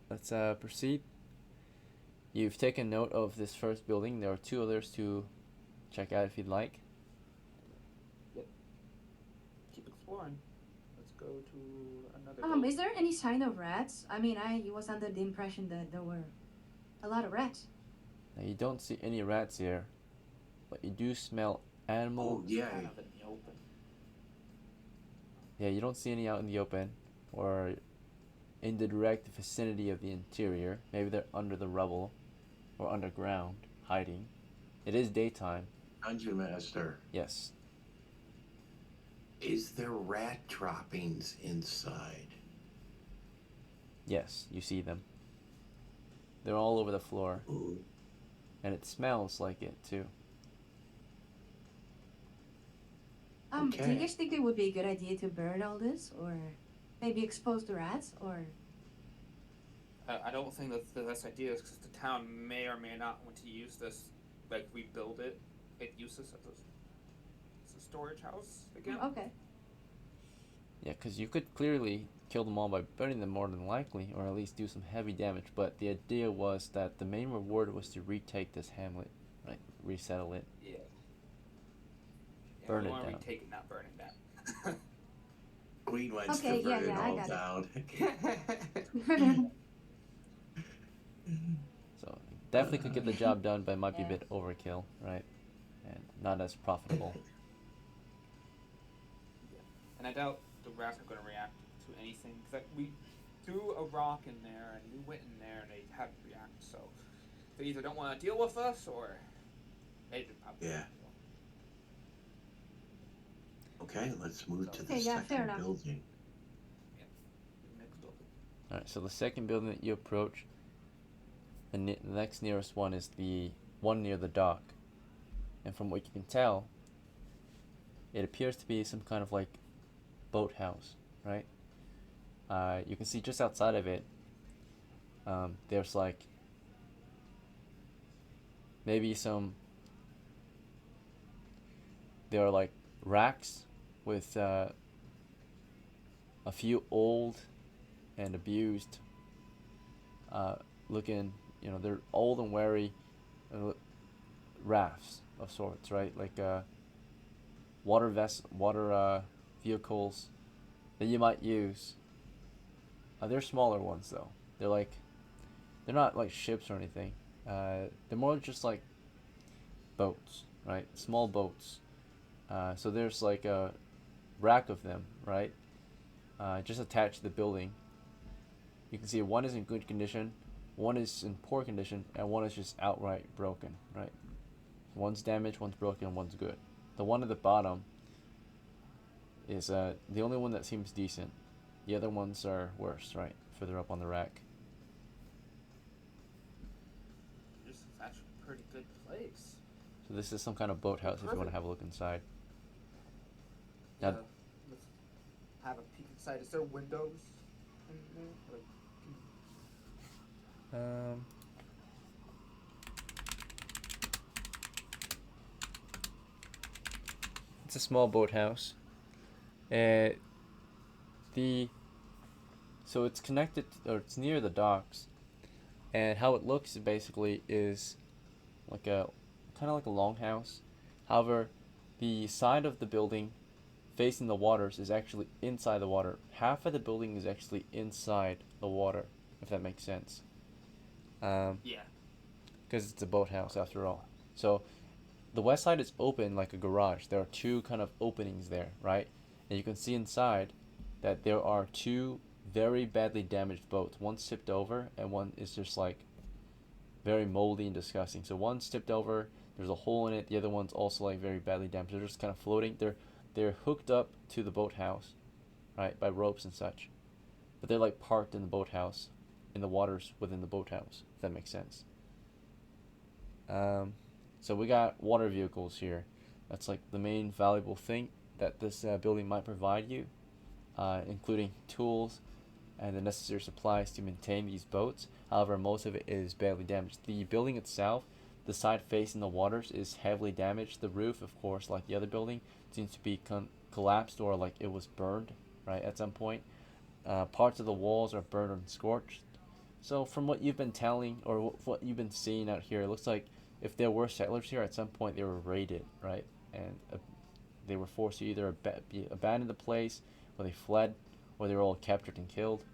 let's proceed. You've taken note of this first building. There are two others to check out if you'd like. Yep. Keep exploring. Let's go to another. building. Is there any sign of rats? I mean, I was under the impression that there were a lot of rats. Now you don't see any rats here, but you do smell animal. Oh, yeah. Kind of in the open. Yeah, you don't see any out in the open or in the direct vicinity of the interior. Maybe they're under the rubble or underground, hiding. It is daytime. Dungeon Master, Yes. is there rat droppings inside? Yes, you see them. They're all over the floor, Ooh. and it smells like it too. Do you Okay. guys think it would be a good idea to burn all this, or maybe expose the rats, or? I don't think that's the best idea because the town may or may not want to use this, like rebuild it. It uses as a storage house again. Okay. Yeah, because you could clearly kill them all by burning them more than likely, or at least do some heavy damage. But the idea was that the main reward was to retake this hamlet, right? Resettle it. Yeah. Burn we it want to down. retake it, not burn it down. Queen wants Okay, to burn yeah, it I all got it. down. So definitely could get the job done, but it might be a bit overkill, right? And not as profitable. Yeah. And I doubt the rats are going to react to anything because we threw a rock in there and we went in there and they hadn't reacted. So they either don't want to deal with us or they didn't probably. Yeah. Okay, let's move to the Okay, yeah, fair second enough. building. Next building. Alright, so the second building that you approach, the next nearest one is the one near the dock. And from what you can tell, it appears to be some kind of like boathouse, right? You can see just outside of it, there's like maybe there are like racks with a few old and abused looking, they're old and weary rafts of sorts, right? Like water vehicles that you might use. They're smaller ones though. They're not like ships or anything. They're more just like boats, right? Small boats. So there's like a rack of them, right? Just attached to the building. You can see one is in good condition, one is in poor condition, and one is just outright broken, right? One's damaged, one's broken, one's good. The one at the bottom is the only one that seems decent. The other ones are worse, right? Further up on the rack. This is actually a pretty good place. So this is some kind of boathouse if you want to have a look inside. Now, Yeah, let's have a peek inside. Is there windows in there? Like, it's a small boathouse. So it's connected, or it's near the docks, and how it looks basically is like a kind of like a longhouse. However, the side of the building facing the waters is actually inside the water. Half of the building is actually inside the water, if that makes sense. yeah. Because it's a boathouse after all. So the west side is open like a garage. There are two kind of openings there, right? And you can see inside that there are two very badly damaged boats. One's tipped over and one is just like very moldy and disgusting. So one's tipped over, there's a hole in it. The other one's also like very badly damaged. They're just kind of floating. They're hooked up to the boathouse, right, by ropes and such. But they're like parked in the boathouse, in the waters within the boathouse, if that makes sense. So we got water vehicles here. That's like the main valuable thing that this building might provide you, including tools and the necessary supplies to maintain these boats. However, most of it is badly damaged. The building itself, the side facing the waters, is heavily damaged. The roof, of course, like the other building, seems to be collapsed or like it was burned, right, at some point. Parts of the walls are burned and scorched. So from what you've been telling or what you've been seeing out here, it looks like if there were settlers here, at some point they were raided, right? And they were forced to either abandon the place, or they fled, or they were all captured and killed.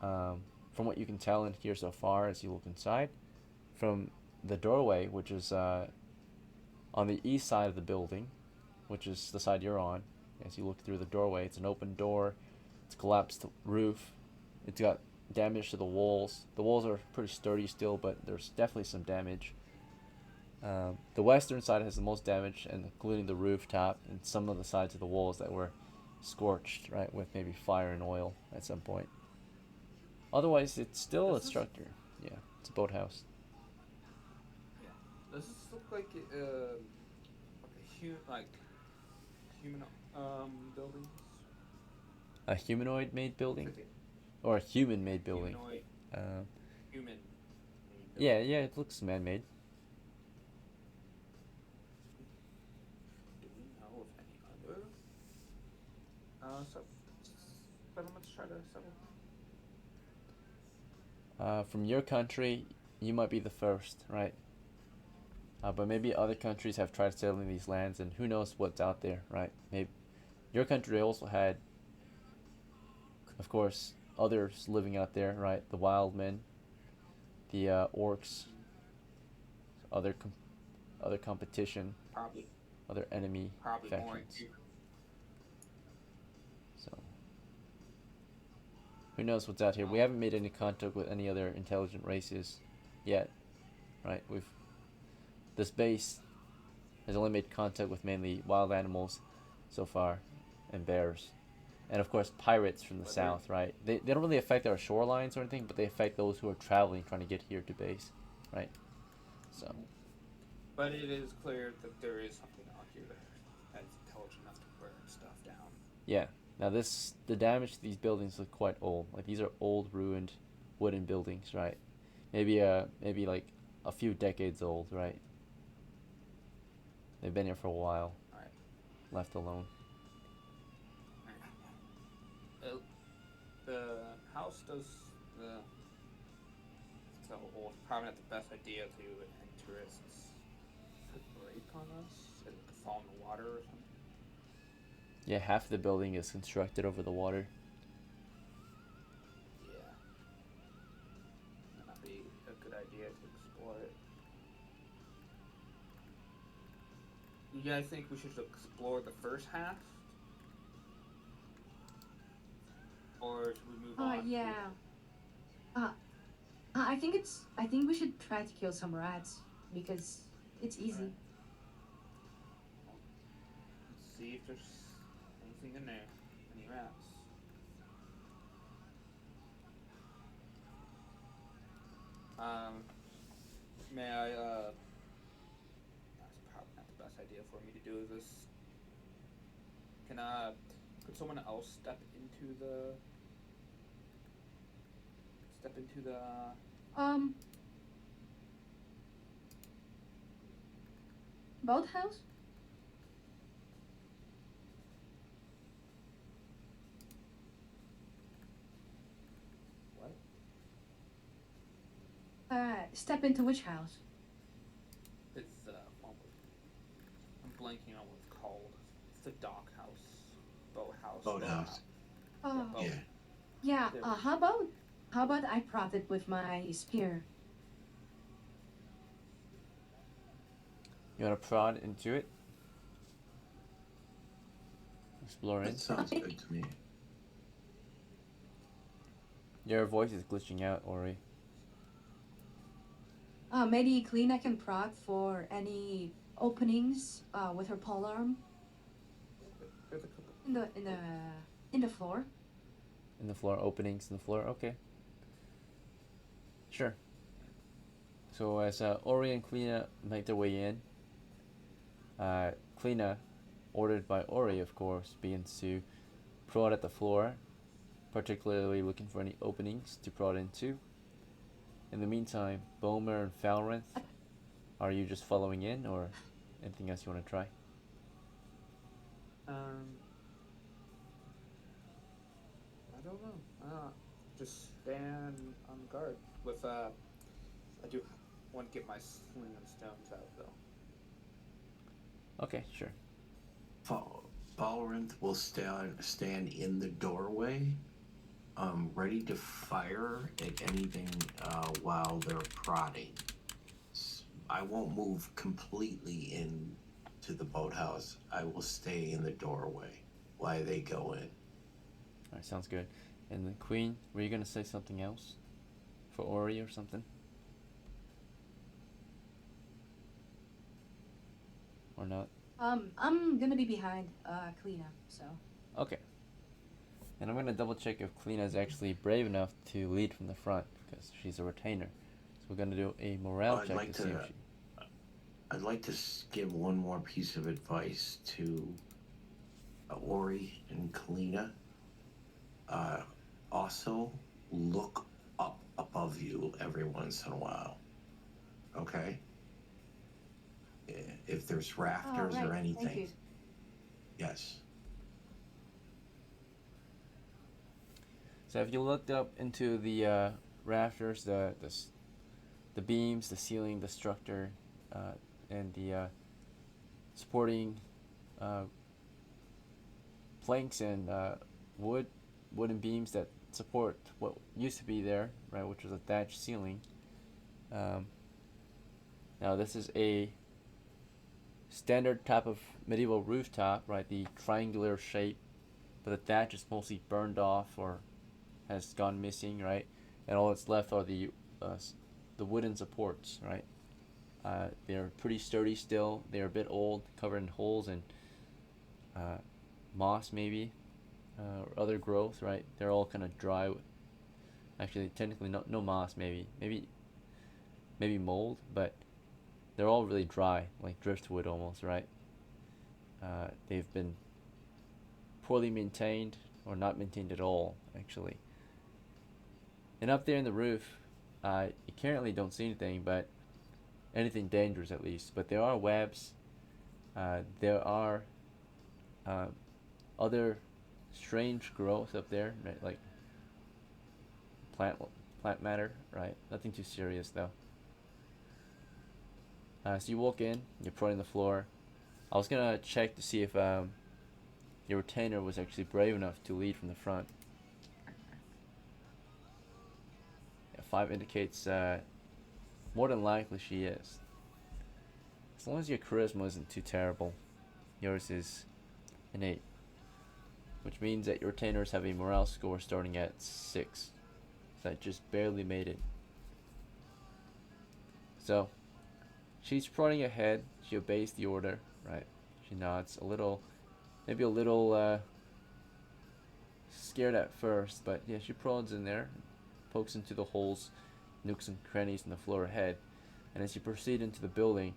From what you can tell in here so far as you look inside, from the doorway, which is on the east side of the building, which is the side you're on, as you look through the doorway, it's an open door, it's a collapsed roof, it's got damage to the walls. The walls are pretty sturdy still, but there's definitely some damage. The western side has the most damage, and including the rooftop and some of the sides of the walls that were scorched, right, with maybe fire and oil at some point. Otherwise, it's still a structure. Yeah, it's a boathouse. Yeah. Does this look like like human buildings? A humanoid-made building, Like or a human-made building. humanoid human. Yeah, it looks man-made. Do we know of any other? Settlements try to settle. From your country, you might be the first, right? But maybe other countries have tried settling these lands, and who knows what's out there, right? Maybe your country also had, of course, others living out there, right? The wild men, the orcs, other other competition, Probably other enemy more. factions. So who knows what's out here? We haven't made any contact with any other intelligent races yet, right? This base has only made contact with mainly wild animals so far, and bears, and of course pirates from the south, right? They don't really affect our shorelines or anything, but they affect those who are traveling trying to get here to base, right? So But it is clear that there is something out here that's intelligent enough to burn stuff down. yeah. Now the damage to these buildings look quite old. Like these are old, ruined, wooden buildings, right? Maybe like a few decades old, right? They've been here for a while, Alright. left alone. The house does the so old. Probably not the best idea to enter it since it could break on us and it could fall in the water or something. Yeah, half the building is constructed over the water. Yeah. Might not be a good idea to explore it. You guys think we should explore the first half? Or should we move on? Yeah. I think we should try to kill some rats because it's easy. Alright. Let's see if there's anything in there. Any rats. May I, that's probably not the best idea for me to do this. Could someone else step into the Boathouse? what? Step into which house? It's one with, I'm blanking on what it's called. It's the dock house. Boathouse. Oh, boat. Yeah. yeah. There. How about I prod it with my spear? You wanna prod into it? Explore in. That sounds good to me. Your voice is glitching out, Ori. Maybe CLEANA can prod for any openings with her polearm There's a couple. in the floor. In the floor, openings in the floor. Okay. Sure. So as Ori and CLEANA make their way in, CLEANA, ordered by Ori of course, begins to prod at the floor, particularly looking for any openings to prod into. In the meantime, BOLMER and FALRANTH, are you just following in or anything else you want to try? I don't know. Just stand on guard with I do want to get my sling and stones out though. Okay, sure. FALRANTH will stand in the doorway, ready to fire at anything while they're prodding. I won't move completely into the boathouse. I will stay in the doorway while they go in. Alright, sounds good. And then Queen, were you gonna say something else? For Ori or something? Or not? I'm gonna be behind CLEANA, so. Okay. And I'm gonna double check if CLEANA is actually brave enough to lead from the front, because she's a retainer. So we're gonna do a morale check to see if she... I'd like to give one more piece of advice to Ori and CLEANA. Also, look up above you every once in a while. Okay? If there's rafters or anything. Thank you. Yes. So if you looked up into the rafters, the beams, the ceiling, the structure, and the supporting planks and wooden beams that support what used to be there, right, which was a thatched ceiling. Now this is a standard type of medieval rooftop, right, the triangular shape, but the thatch is mostly burned off or has gone missing, right, and all that's left are the wooden supports, right. They're pretty sturdy still. They're a bit old, covered in holes and moss maybe, or other growth, right. They're all kind of dry. Actually, technically no moss, maybe mold, but they're all really dry, like driftwood almost, right. They've been poorly maintained or not maintained at all, actually. And up there in the roof, you currently don't see anything, but anything dangerous at least. But there are webs. There are other strange growth up there, right? Like plant matter, right? Nothing too serious though. So you walk in, you're prodding the floor. I was gonna check to see if your retainer was actually brave enough to lead from the front. 5 indicates more than likely she is. As long as your charisma isn't too terrible, yours is an 8, which means that your retainers have a morale score starting at 6. So that just barely made it. So she's prodding ahead. She obeys the order, right? She nods a little, maybe a little scared at first, but yeah, she prods in there, pokes into the holes, nooks and crannies in the floor ahead. And as you proceed into the building,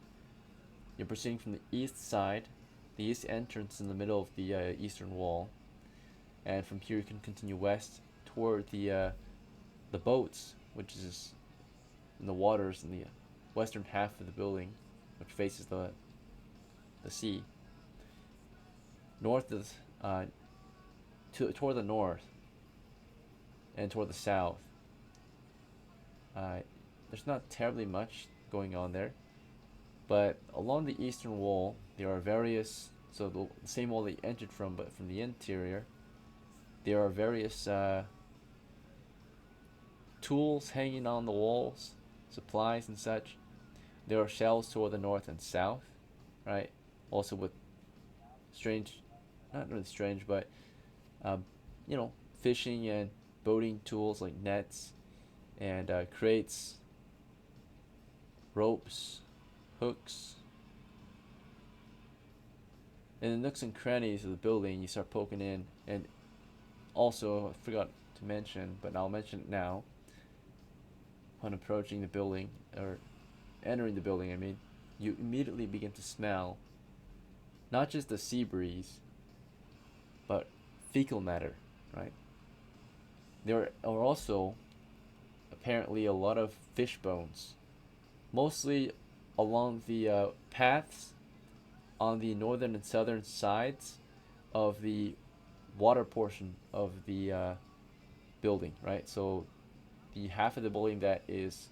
you're proceeding from the east side, the east entrance in the middle of the eastern wall, and from here you can continue west toward the boats, which is in the waters in the western half of the building, which faces the sea. North is toward the north and toward the south. There's not terribly much going on there, but along the eastern wall there are various, so the same wall that you entered from, but from the interior, there are various tools hanging on the walls, supplies and such. There are shelves toward the north and south, right? Also with strange, not really strange, but fishing and boating tools like nets and crates, ropes, hooks. In the nooks and crannies of the building, you start poking in, and also I forgot to mention, but I'll mention it now. Upon approaching the building, or entering the building, I mean, you immediately begin to smell not just the sea breeze, but fecal matter, right? There are also apparently a lot of fish bones, mostly along the paths on the northern and southern sides of the water portion of the building, right? So the half of the building that is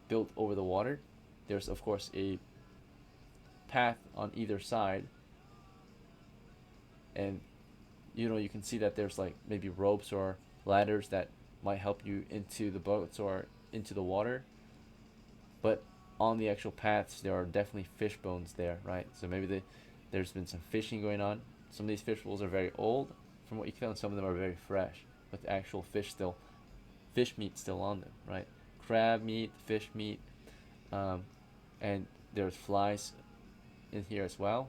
built over the water, there's of course a path on either side, and you can see that there's like maybe ropes or ladders that might help you into the boats or into the water, but on the actual paths there are definitely fish bones there, right? So maybe there's been some fishing going on. Some of these fish bowls are very old from what you can tell, and some of them are very fresh with actual fish meat still on them, right? Crab meat, fish meat, and there's flies in here as well,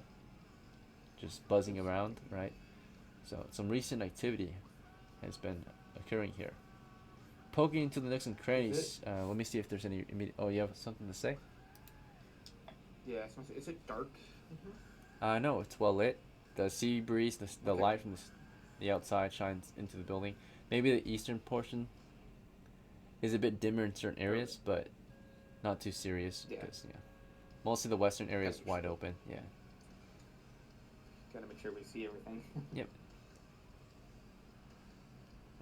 just buzzing around, right? So some recent activity has been occurring here. Poking into the nooks and crannies. Let me see if there's any immediate. Oh, you have something to say? Yeah, I was gonna say, is it dark? No, it's well lit. The sea breeze, the Okay. light from the outside shines into the building. Maybe the eastern portion is a bit dimmer in certain areas, but not too serious. Yeah. Because mostly the western area is Gotta be wide sure. open. Yeah. Gotta make sure we see everything. Yep.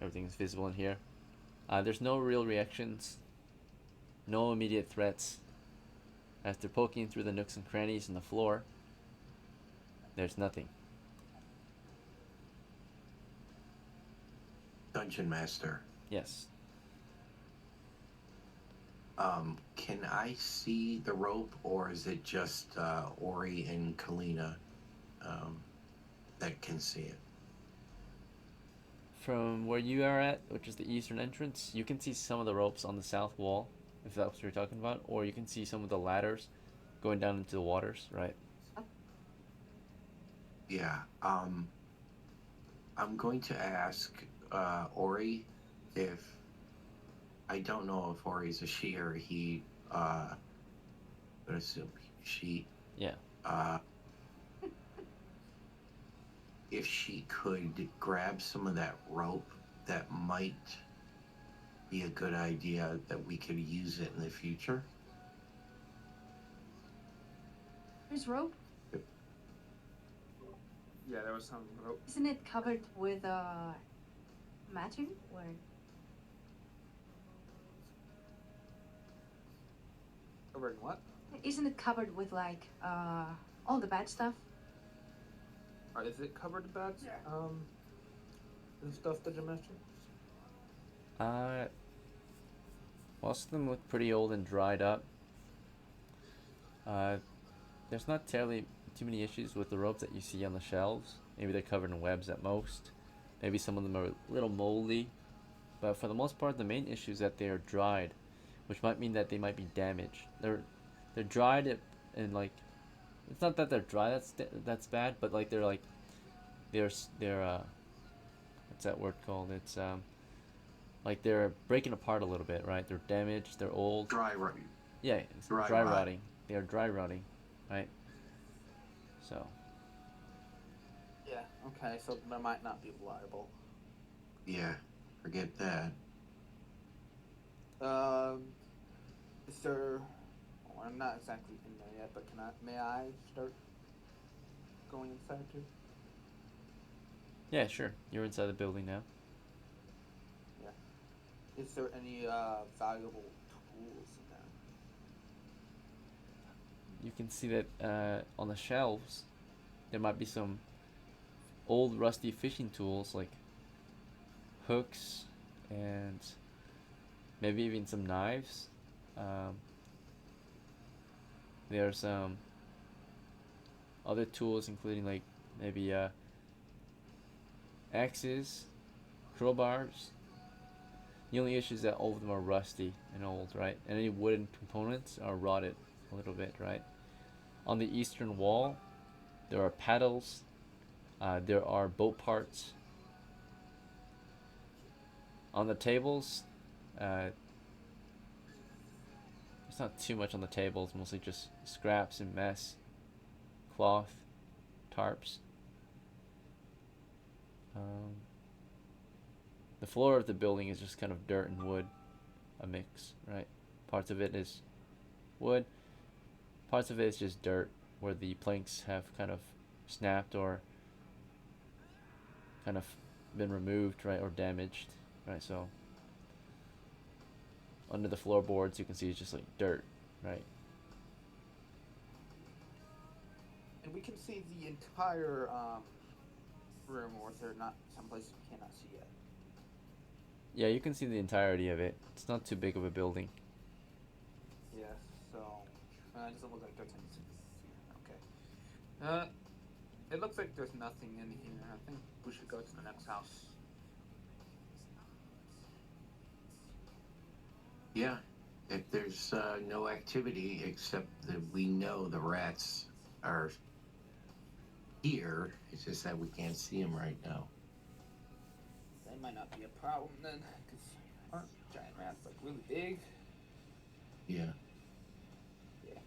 Everything's visible in here. There's no real reactions, no immediate threats. After poking through the nooks and crannies in the floor, there's nothing. Dungeon Master. Yes. Can I see the rope, or is it just Ori and CLEANA that can see it? From where you are at, which is the eastern entrance, you can see some of the ropes on the south wall, if that's what you're talking about, or you can see some of the ladders going down into the waters, right? Yeah. I'm going to ask Ori if I don't know if Ori's a she or he. But assume she. Yeah. If she could grab some of that rope, that might be a good idea, that we could use it in the future. There's rope. Yeah, there was some rope. Isn't it covered with matting or? Over in what? Isn't it covered with like all the bad stuff? Or is it covered in beds? Yeah. And stuff that you mentioned? Most of them look pretty old and dried up. There's not terribly too many issues with the ropes that you see on the shelves. Maybe they're covered in webs at most. Maybe some of them are a little moldy. But for the most part, the main issue is that they are dried, which might mean that they might be damaged. They're dried and like, it's not that they're dry that's bad, but like they're what's that word called? It's like they're breaking apart a little bit, right? They're damaged. They're old. Dry rotting. Yeah, it's Dry dry rot. rotting. They are dry rotting, right? So. Yeah, okay, so they might not be reliable. Yeah, forget that. Is there... Well, I'm not exactly in there yet, but may I start going inside too? Yeah, sure. You're inside the building now. Yeah. Is there any valuable tools in there? You can see that on the shelves, there might be some old rusty fishing tools like hooks and maybe even some knives. There's some other tools including like maybe axes, crowbars. The only issue is that all of them are rusty and old, right? And any wooden components are rotted a little bit, right? On the eastern wall, there are paddles, there are boat parts. On the tables, there's not too much on the table. It's mostly just scraps and mess, cloth, tarps. The floor of the building is just kind of dirt and wood, a mix, right? Parts of it is wood, parts of it is just dirt, where the planks have kind of snapped or kind of been removed, right, or damaged, right? So under the floorboards, you can see it's just like dirt, right? And we can see the entire room, or is there not some places we cannot see yet? Yeah, you can see the entirety of it. It's not too big of a building. Yes, so it doesn't look like there's anything here. Okay. It looks like there's nothing in here. I think we should go to the next house. Yeah, if there's no activity except that we know the rats are here, it's just that we can't see them right now. That might not be a problem then, because aren't giant rats like really big? Yeah. Yeah.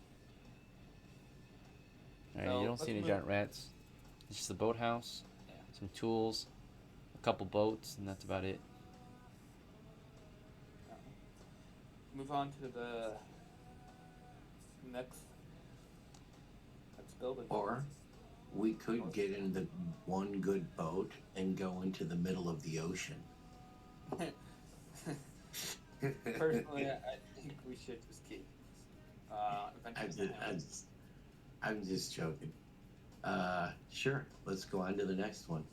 Alright, So, you don't let's see any move. giant rats. It's just the boathouse, Yeah. some tools, a couple boats, and that's about it. Move on to the next building. Or we could get in the one good boat and go into the middle of the ocean. Personally, I think we should just keep. I'm just joking. Sure, let's go on to the next one.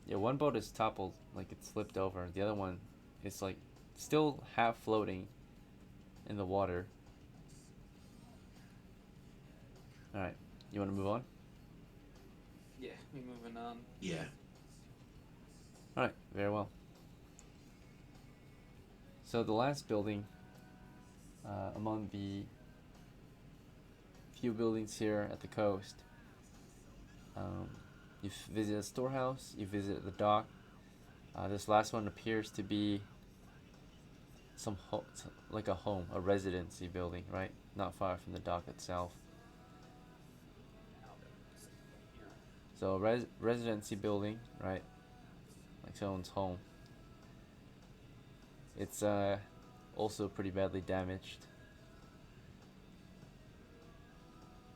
Yeah, one boat is toppled, like it's flipped over. The other one is like still half floating in the water. Alright, you want to move on? Yeah, we're moving on. Yeah. Alright, very well. So the last building among the few buildings here at the coast, you've visited a storehouse, you visited the dock. This last one appears to be like a home, a residency building, right? Not far from the dock itself. So residency building, right? Like someone's home. It's also pretty badly damaged.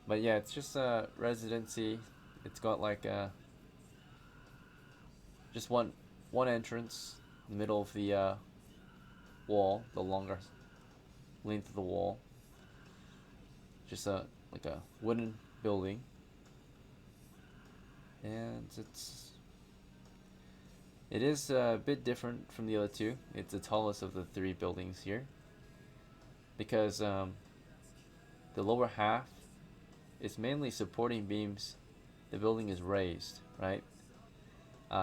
But yeah, it's just a residency. It's got like just one entrance in the middle of the wall, the longer length of the wall. Just like a wooden building. And it is a bit different from the other two. It's the tallest of the three buildings here, because the lower half is mainly supporting beams. The building is raised, right?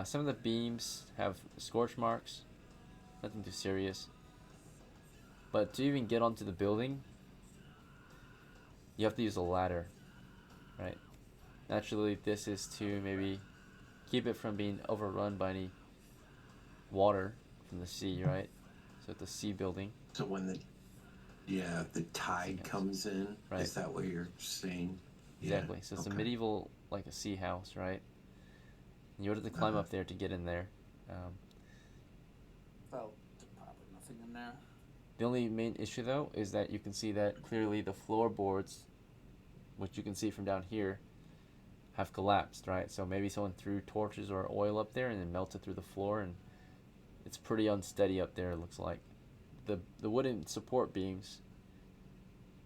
Some of the beams have scorch marks, nothing too serious. But to even get onto the building, you have to use a ladder, right? Naturally, this is to maybe keep it from being overrun by any water from the sea, right? So it's a sea building. So when the tide comes in, right? Is that what you're saying? Exactly. Yeah. So it's okay. a medieval, like a sea house, right? And you have to climb up there to get in there. Well, there's probably nothing in there. The only main issue, though, is that you can see that clearly the floorboards, which you can see from down here, have collapsed, right? So maybe someone threw torches or oil up there and then melted through the floor, and it's pretty unsteady up there, it looks like. The wooden support beams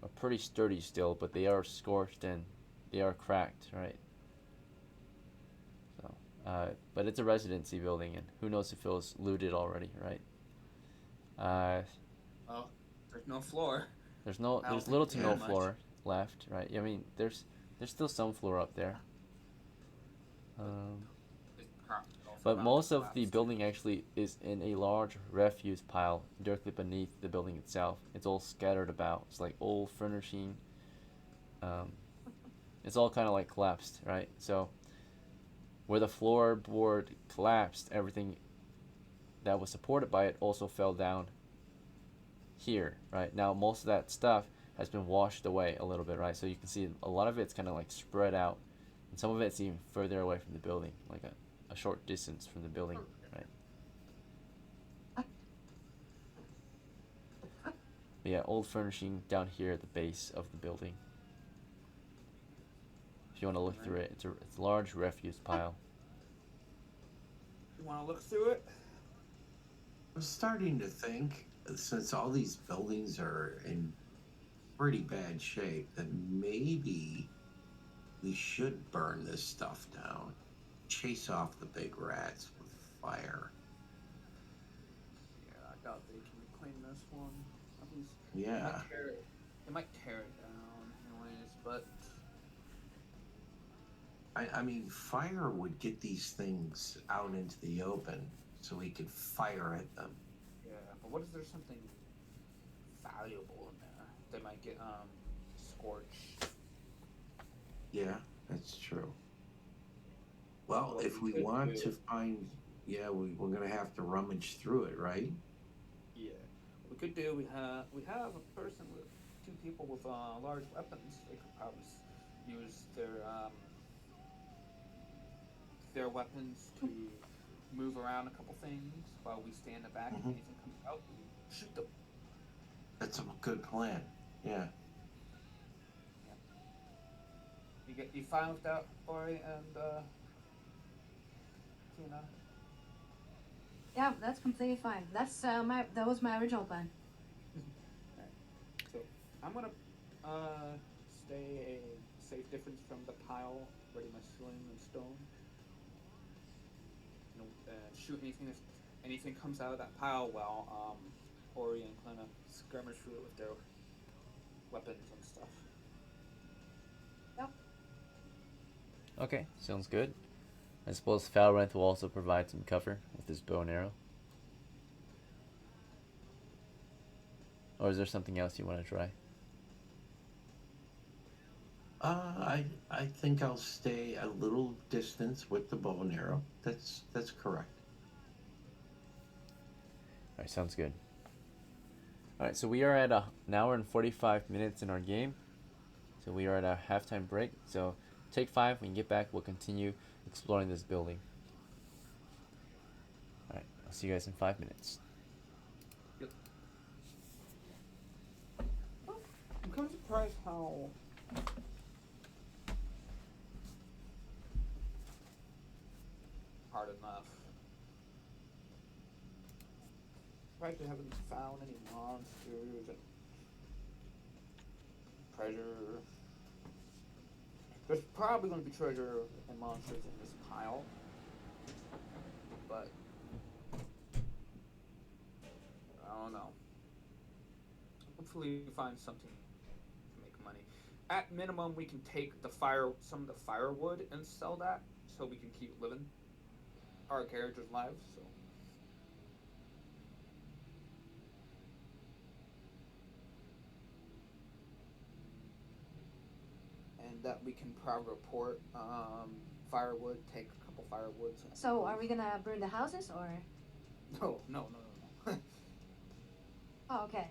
are pretty sturdy still, but they are scorched and they are cracked, right? So, but it's a residency building, and who knows if it was looted already, right? Well, there's no floor. There's little to no floor left, right? I mean, there's still some floor up there. But most of the building actually is in a large refuse pile directly beneath the building itself. It's all scattered about. It's like old furnishing. It's all kind of like collapsed, right? So where the floorboard collapsed, everything that was supported by it also fell down here, right? Now most of that stuff has been washed away a little bit, right? So you can see a lot of it's kind of like spread out, and some of it's even further away from the building, like a short distance from the building, right? But yeah, old furnishing down here at the base of the building. If you want to look through it, it's a large refuse pile. You want to look through it? I'm starting to think, since all these buildings are in pretty bad shape, that maybe we should burn this stuff down, chase off the big rats with fire. Yeah, I doubt they can clean this one. At least Yeah. they might tear it down anyways, but I mean, fire would get these things out into the open so we could fire at them. yeah. But what if there's something valuable in there? They might get scorched. Yeah, that's true. Well, What if we we could want do- to find, yeah, we're gonna have to rummage through it, right? Yeah. What we could do. We have a person with 2 people with large weapons. They could probably use their weapons to move around a couple things while we stay in the back. If Mhm. anything comes out, we shoot them. That's a good plan. Yeah. You fine with that, Ori and Tina? Yeah, that's completely fine. That was my original plan. Alright. So I'm gonna stay a safe distance from the pile, ready my sling and stone. Shoot anything if anything comes out of that pile while Ori and CLEANA skirmish through it with their weapons and stuff. Yep. Okay, sounds good. I suppose FALRANTH will also provide some cover with his bow and arrow. Or is there something else you want to try? I think I'll stay a little distance with the bow and arrow. That's correct. Alright, sounds good. Alright, so we are at an hour and 45 minutes in our game. So we are at a halftime break. So take 5. When you get back, we'll continue exploring this building. Alright, I'll see you guys in 5 minutes. Yep. I'm kind of surprised how hard enough. Surprised we haven't found any monsters and treasure. There's probably going to be treasure and monsters in this pile, but I don't know. Hopefully we find something to make money. At minimum, we can take some of the firewood and sell that, so we can keep living our characters' lives. So. And that we can probably report firewood, take a couple firewoods. So are we gonna burn the houses or? No. Oh, okay.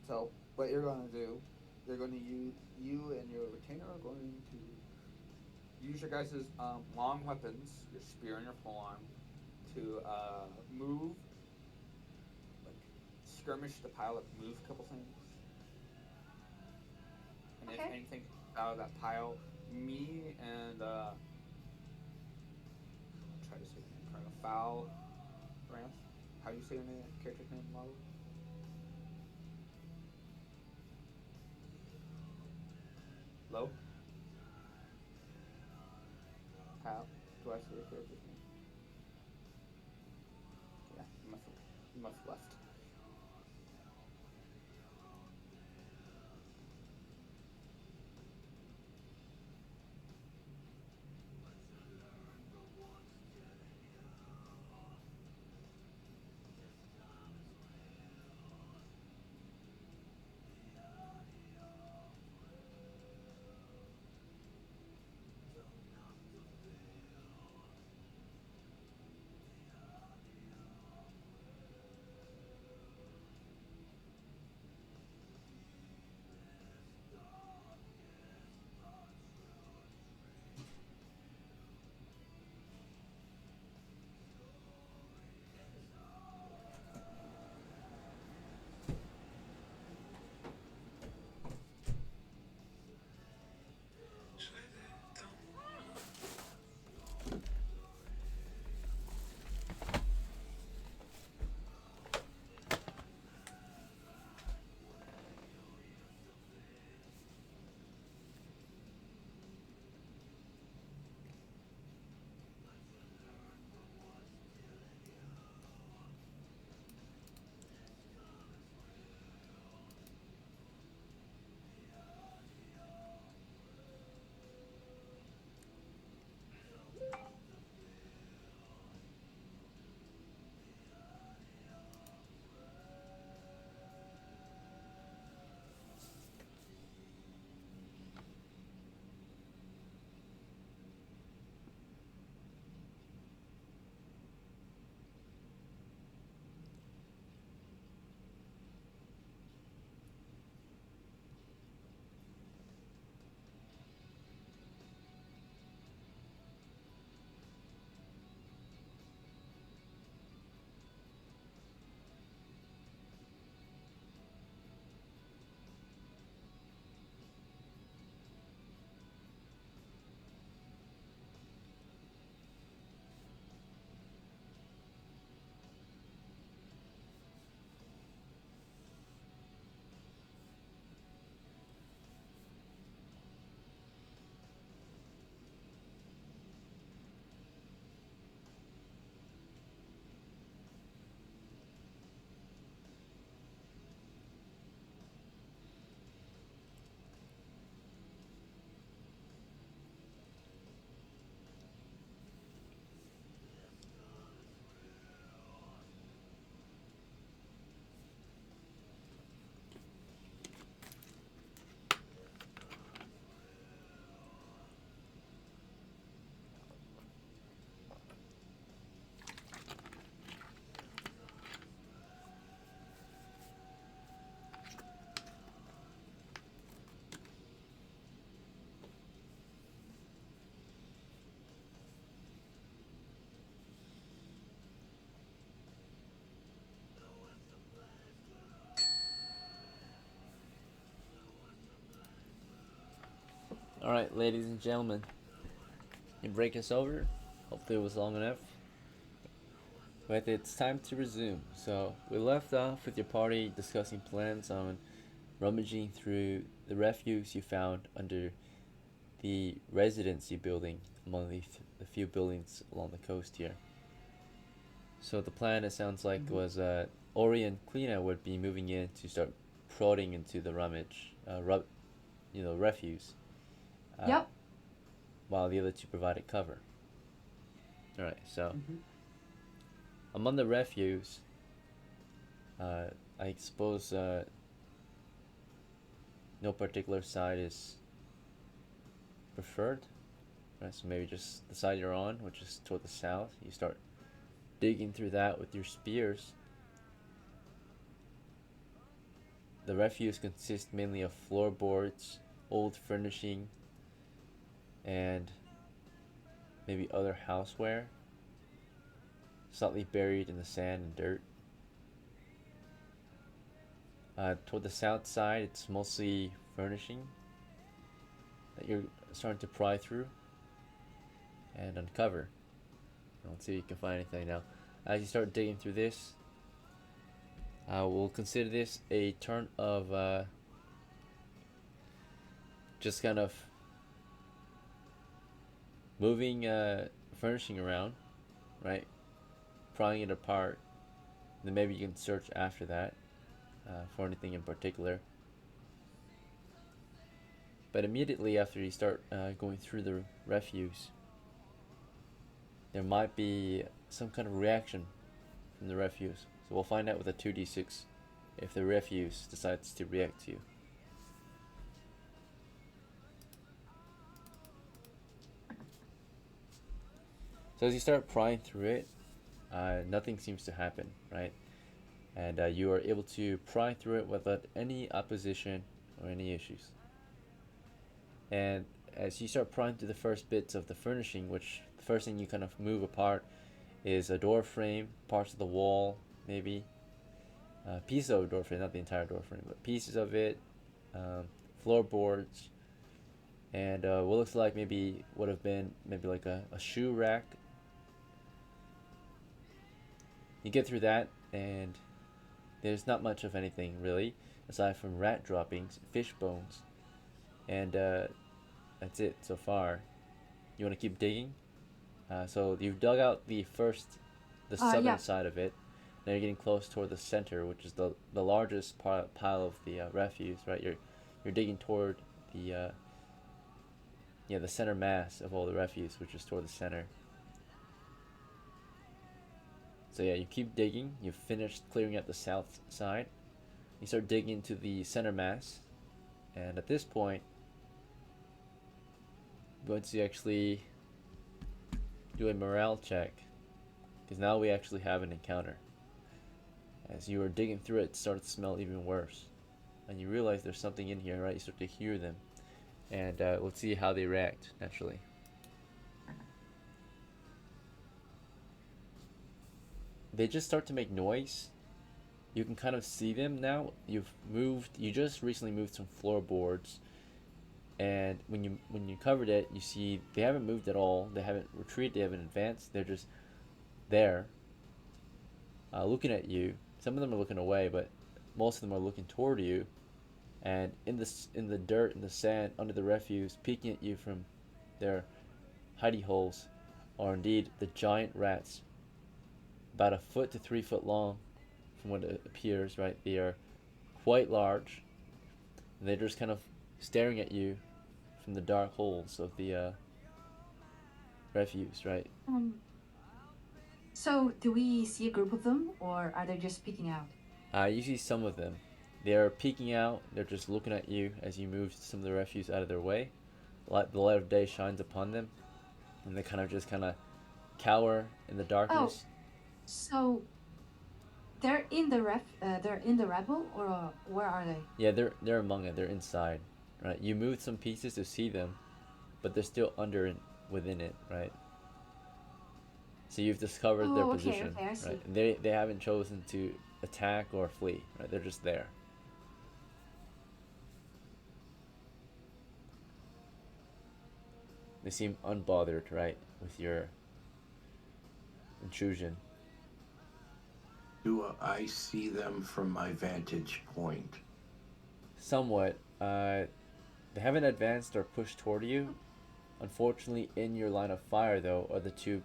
So what you're gonna do, you're gonna you and your retainer are going to use your guys' long weapons, your spear and your polearm, to move, like skirmish the pile, like move a couple things. And Okay. if anything out of that pile, me and try to say your name, FALRANTH. How do you say your name? Character's name, Lalo? Low? How do I say your character's name? Yeah, you must have left. Alright, ladies and gentlemen, your break is over. Hopefully it was long enough. But it's time to resume. So we left off with your party discussing plans on rummaging through the refuse you found under the residency building among the few buildings along the coast here. So the plan, it sounds like, was Ori and CLEANA would be moving in to start prodding into the refuse. Yep. While the other two provided cover. Alright, so among the refuse, I suppose no particular side is preferred. Right, so maybe just the side you're on, which is toward the south. You start digging through that with your spears. The refuse consists mainly of floorboards, old furnishing, and maybe other houseware, slightly buried in the sand and dirt. Toward the south side, it's mostly furnishing that you're starting to pry through and uncover. Let's see if you can find anything now. As you start digging through this, we'll consider this a turn of just kind of moving furnishing around, right? Prying it apart. Then maybe you can search after that for anything in particular. But immediately after you start going through the refuse, there might be some kind of reaction from the refuse. So we'll find out with a 2d6 if the refuse decides to react to you. So as you start prying through it, nothing seems to happen, right? And you are able to pry through it without any opposition or any issues. And as you start prying through the first bits of the furnishing, which the first thing you kind of move apart is a door frame, parts of the wall, maybe pieces of a door frame, not the entire door frame, but pieces of it, floorboards, and what looks like maybe would have been maybe like a shoe rack. You get through that, and there's not much of anything really, aside from rat droppings, fish bones, and that's it so far. You want to keep digging? So you've dug out the southern side of it. Now you're getting close toward the center, which is the largest pile of the refuse, right? You're digging toward the the center mass of all the refuse, which is toward the center. So yeah, you keep digging. You've finished clearing out the south side. You start digging into the center mass, and at this point, I'm going to actually do a morale check, because now we actually have an encounter. As you are digging through it, it starts to smell even worse, and you realize there's something in here, right? You start to hear them, and let's see how they react naturally. They just start to make noise. You can kind of see them now. You just recently moved some floorboards, and when you covered it, you see they haven't moved at all. They haven't retreated. They haven't advanced. They're just there, looking at you. Some of them are looking away, but most of them are looking toward you, and in the dirt, in the sand, under the refuse, peeking at you from their hidey holes, are indeed the giant rats, about 1 foot to 3 foot long, from what it appears. Right, they are quite large, and they're just kind of staring at you from the dark holes of the refuse. Right. So do we see a group of them, or are they just peeking out? You see some of them. They are peeking out. They're just looking at you as you move some of the refuse out of their way. The light of day shines upon them, and they kind of cower in the darkness. Oh, so they're in the rebel, or where are they? Yeah, they're among it. They're inside, right? You moved some pieces to see them, but they're still within it, right? So you've discovered their position, okay, I see. right? And they haven't chosen to attack or flee, right? They're just there. They seem unbothered, right, with your intrusion. Do I see them from my vantage point? Somewhat. They haven't advanced or pushed toward you. Unfortunately, in your line of fire, though, are the two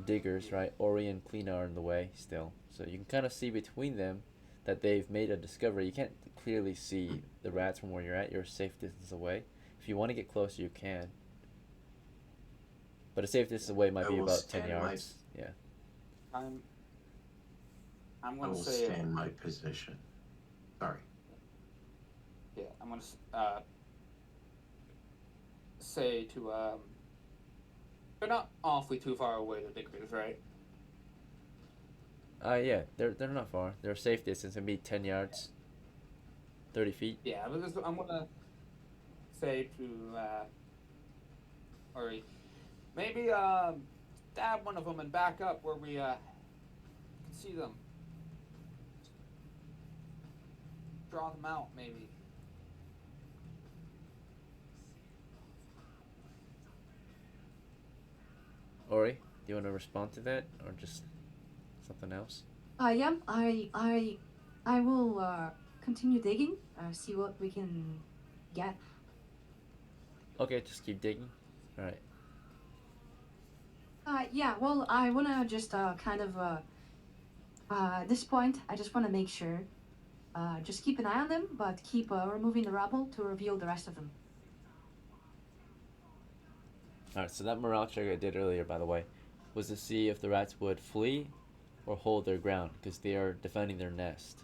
diggers, right? Ori and CLEANA are in the way still. So you can kind of see between them that they've made a discovery. You can't clearly see the rats from where you're at. You're a safe distance away. If you want to get closer, you can. But a safe distance away might I be will about 10 stand yards. Yeah. I'm I gonna will say stand my position. Sorry. yeah. I'm gonna say to they're not awfully too far away. The diggers, right? Yeah, they're not far. They're a safe distance, maybe 10 yards, 30 feet. Yeah, but I'm gonna say to or maybe stab one of them and back up where we can see them. Draw them out, maybe. Ori, do you want to respond to that or just something else? Yeah, I will continue digging, see what we can get. Okay, just keep digging. Alright. Yeah, well, I wanna just kind of at this point, I just wanna make sure, just keep an eye on them, but keep removing the rubble to reveal the rest of them. Alright, so that morale check I did earlier, by the way, was to see if the rats would flee or hold their ground, because they are defending their nest.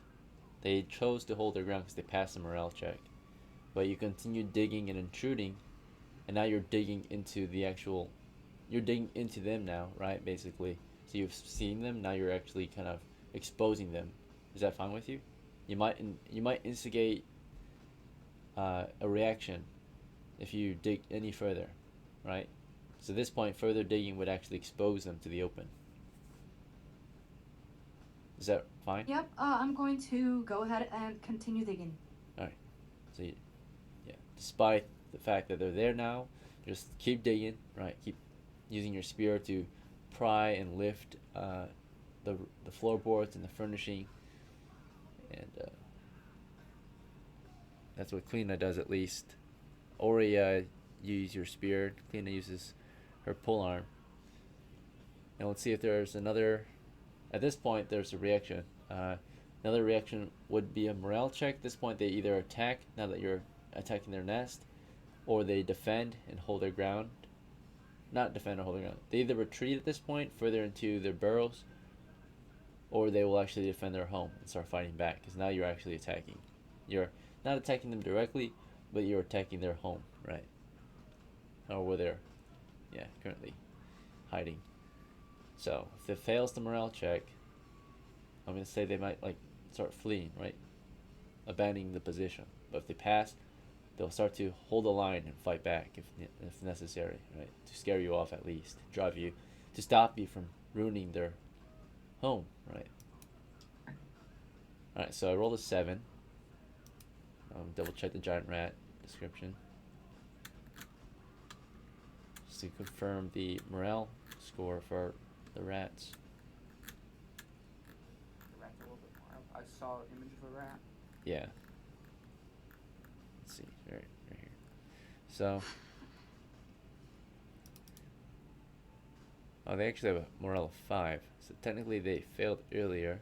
They chose to hold their ground because they passed the morale check. But you continue digging and intruding, and now you're digging into the actual... You're digging into them now, right, basically. So you've seen them, now you're actually kind of exposing them. Is that fine with you? You might instigate a reaction if you dig any further, right? So at this point, further digging would actually expose them to the open. Is that fine? Yep, I'm going to go ahead and continue digging. Alright. So, yeah, despite the fact that they're there now, just keep digging, right? Keep using your spear to pry and lift the floorboards and the furnishing. And that's what CLEANA does, at least. Ori, you use your spear. CLEANA uses her pole arm. And let's see if there's another... At this point, there's a reaction. Another reaction would be a morale check. At this point, they either attack, now that you're attacking their nest, or they defend and hold their ground. Not defend or hold their ground. They either retreat at this point, further into their burrows, or they will actually defend their home and start fighting back, because now you're actually attacking. You're not attacking them directly, but you're attacking their home, right? Or where they're, currently hiding. So, if it fails the morale check, I'm going to say they might, start fleeing, right? Abandoning the position. But if they pass, they'll start to hold the line and fight back if necessary, right? To scare you off at least. Drive you, to stop you from ruining their home, right? Alright, so I rolled a 7. Double check the giant rat description. Just to confirm the morale score for the rats. The rat's a little bit more. I saw an image of a rat. Yeah. Let's see, right here. So, they actually have a morale of 5. So technically they failed earlier.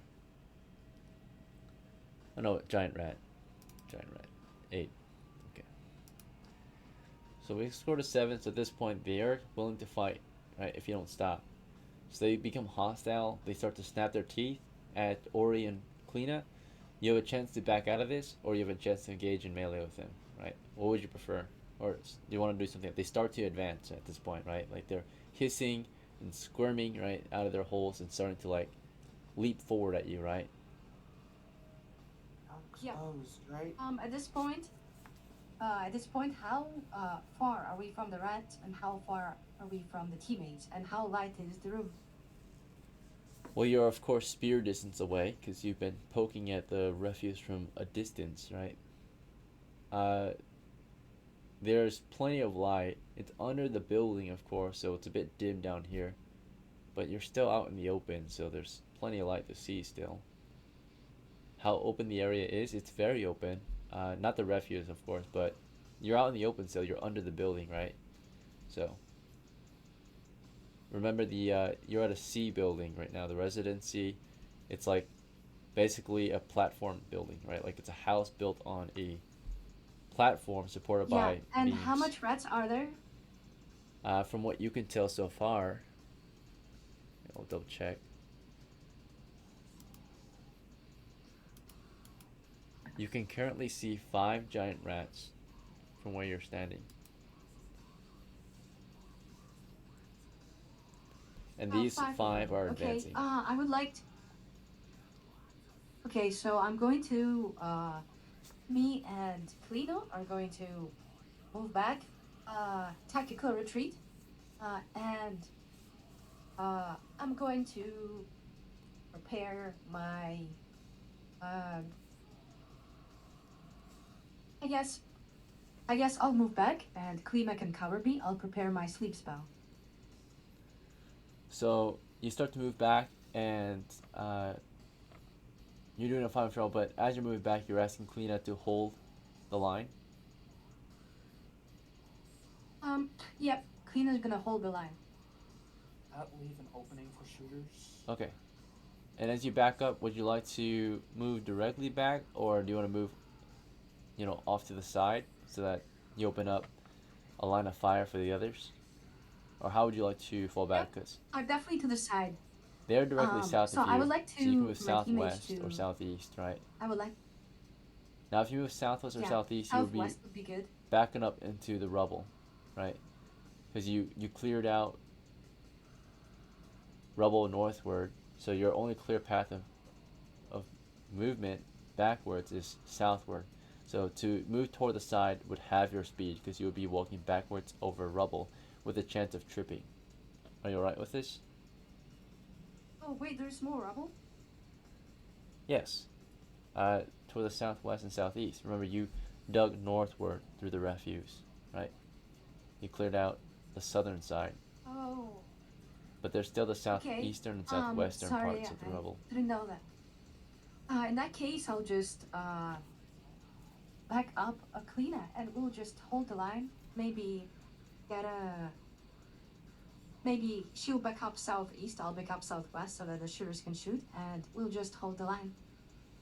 Oh no, giant rat. 8. Okay. So we scored a 7. So at this point they are willing to fight, right? If you don't stop. So they become hostile. They start to snap their teeth at Ori and CLEANA. You have a chance to back out of this, or you have a chance to engage in melee with them, right? What would you prefer? Or do you want to do something? They start to advance at this point, right? Like they're hissing and squirming, right, out of their holes and starting to leap forward at you, right? Yeah. Exposed, right? At this point, how far are we from the rat, and how far are we from the teammates, and how light is the room? Well, you're of course spear distance away because you've been poking at the refuse from a distance, right? there's plenty of light. It's under the building, of course, so it's a bit dim down here. But you're still out in the open, so there's plenty of light to see still. How open the area is, it's very open. Not the refuse, of course, but you're out in the open, so you're under the building, right? So remember you're at a C building right now, the residency. It's like basically a platform building, right? Like it's a house built on a platform supported Yeah, by and beams. how much rats are there? From what you can tell so far, I'll double check. You can currently see 5 giant rats from where you're standing. And these 5 of five them. are Okay, advancing. I would like to... Okay, so I'm going to, me and CLEANA are going to move back, tactical retreat, and I'm going to prepare my, I guess I'll move back and CLEANA can cover me. I'll prepare my sleep spell. So you start to move back, and you're doing a final throw, but as you're moving back, you're asking CLEANA to hold the line. Yep, CLEANA's gonna hold the line. That leave an opening for shooters. Okay. And as you back up, would you like to move directly back, or do you want to move, off to the side so that you open up a line of fire for the others? Or how would you like to fall back? Because Definitely to the side. they're directly south So of you. I would like so you can to move for my teammates southwest or to. southeast, right? I would like. Now, if you move southwest or Yeah, southeast, you would be southwest would be good. backing up into the rubble, right? Because you cleared out rubble northward, so your only clear path of movement backwards is southward. So to move toward the side would halve your speed, because you would be walking backwards over rubble with a chance of tripping. Are you alright with this? Oh wait, there's more rubble. Yes. Toward the southwest and southeast. Remember, you dug northward through the refuse, right? You cleared out the southern side. Oh. But there's still the Okay. southeastern and southwestern Sorry, parts of the rubble. I didn't know that. In that case, I'll just back up a CLEANA and we'll just hold the line. Maybe she'll back up southeast, I'll back up southwest so that the shooters can shoot, and we'll just hold the line.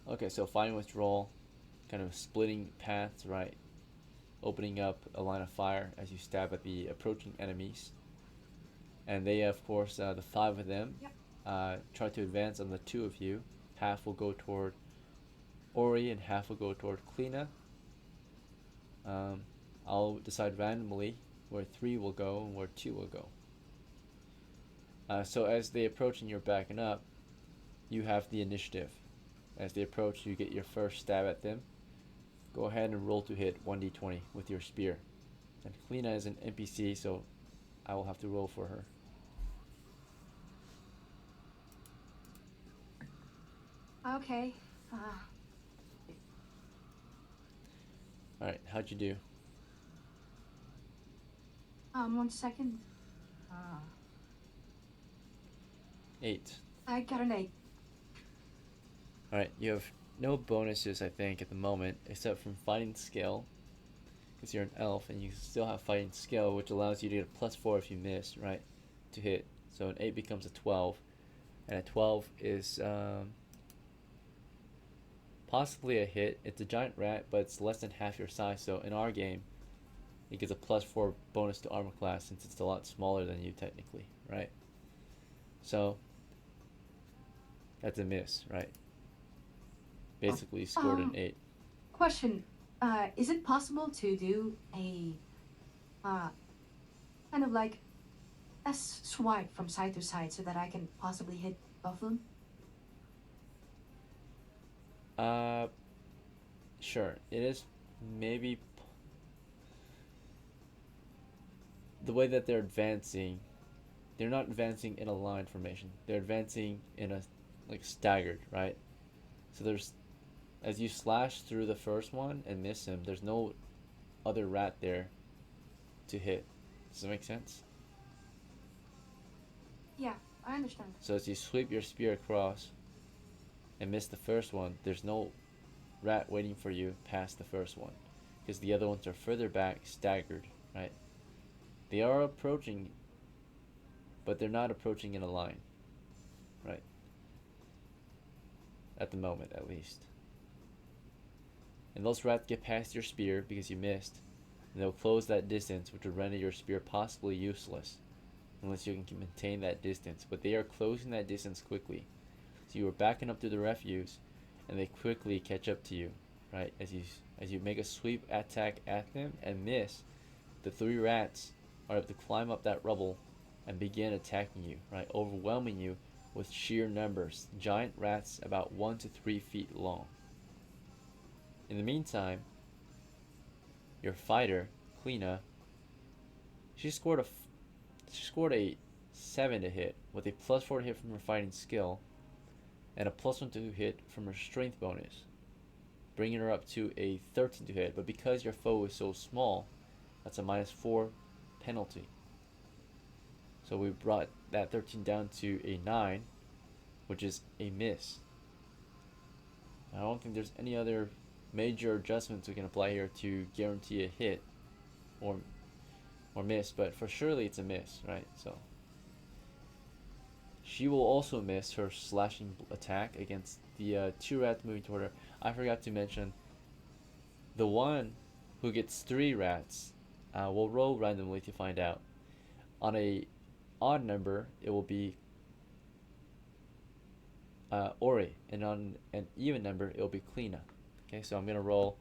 Okay, so fine withdrawal, kind of splitting paths, right? Opening up a line of fire as you stab at the approaching enemies. And they, of course, the 5 of them, Yep. try to advance on the 2 of you. Half will go toward Ori and half will go toward CLEANA. I'll decide randomly where 3 will go and where 2 will go. So as they approach and you're backing up, you have the initiative. As they approach, you get your first stab at them. Go ahead and roll to hit 1d20 with your spear. And CLEANA is an NPC, so I will have to roll for her. Okay. Alright, how'd you do? 1 second. 8. I got an 8. Alright, you have no bonuses, I think, at the moment, except from fighting skill, because you're an elf, and you still have fighting skill, which allows you to get a +4 if you miss, right, to hit. So an 8 becomes a 12, and a 12 is possibly a hit. It's a giant rat, but it's less than half your size, so in our game, it gets a +4 bonus to armor class, since it's a lot smaller than you, technically, right? So that's a miss, right? Basically scored an 8. Question. Is it possible to do a kind of like a swipe from side to side so that I can possibly hit both of them? Sure. It is maybe the way that they're advancing. They're not advancing in a line formation. They're advancing in a staggered, right? So there's, as you slash through the first one and miss him, there's no other rat there to hit. Does that make sense? Yeah, I understand. So as you sweep your spear across and miss the first one, there's no rat waiting for you past the first one, because the other ones are further back, staggered, right? They are approaching, but they're not approaching in a line, right? At the moment, at least. And those rats get past your spear because you missed, and they'll close that distance, which will render your spear possibly useless unless you can maintain that distance. But they are closing that distance quickly, so you are backing up to the refuse, and they quickly catch up to you, right? As you make a sweep attack at them and miss, the 3 rats are able to climb up that rubble and begin attacking you, right? Overwhelming you with sheer numbers. Giant rats about 1 to 3 feet long. In the meantime, your fighter, CLEANA, she scored a 7 to hit with a +4 to hit from her fighting skill and a +1 to hit from her strength bonus, bringing her up to a 13 to hit. But because your foe is so small, that's a -4 penalty. So we brought that 13 down to a 9, which is a miss. I don't think there's any other major adjustments we can apply here to guarantee a hit or miss, but for surely it's a miss, right? So she will also miss her slashing attack against the 2 rats moving toward her. I forgot to mention, the one who gets 3 rats will roll randomly to find out. On a odd number, it will be Ori, and on an even number, it will be CLEANA. Okay, so I'm going to roll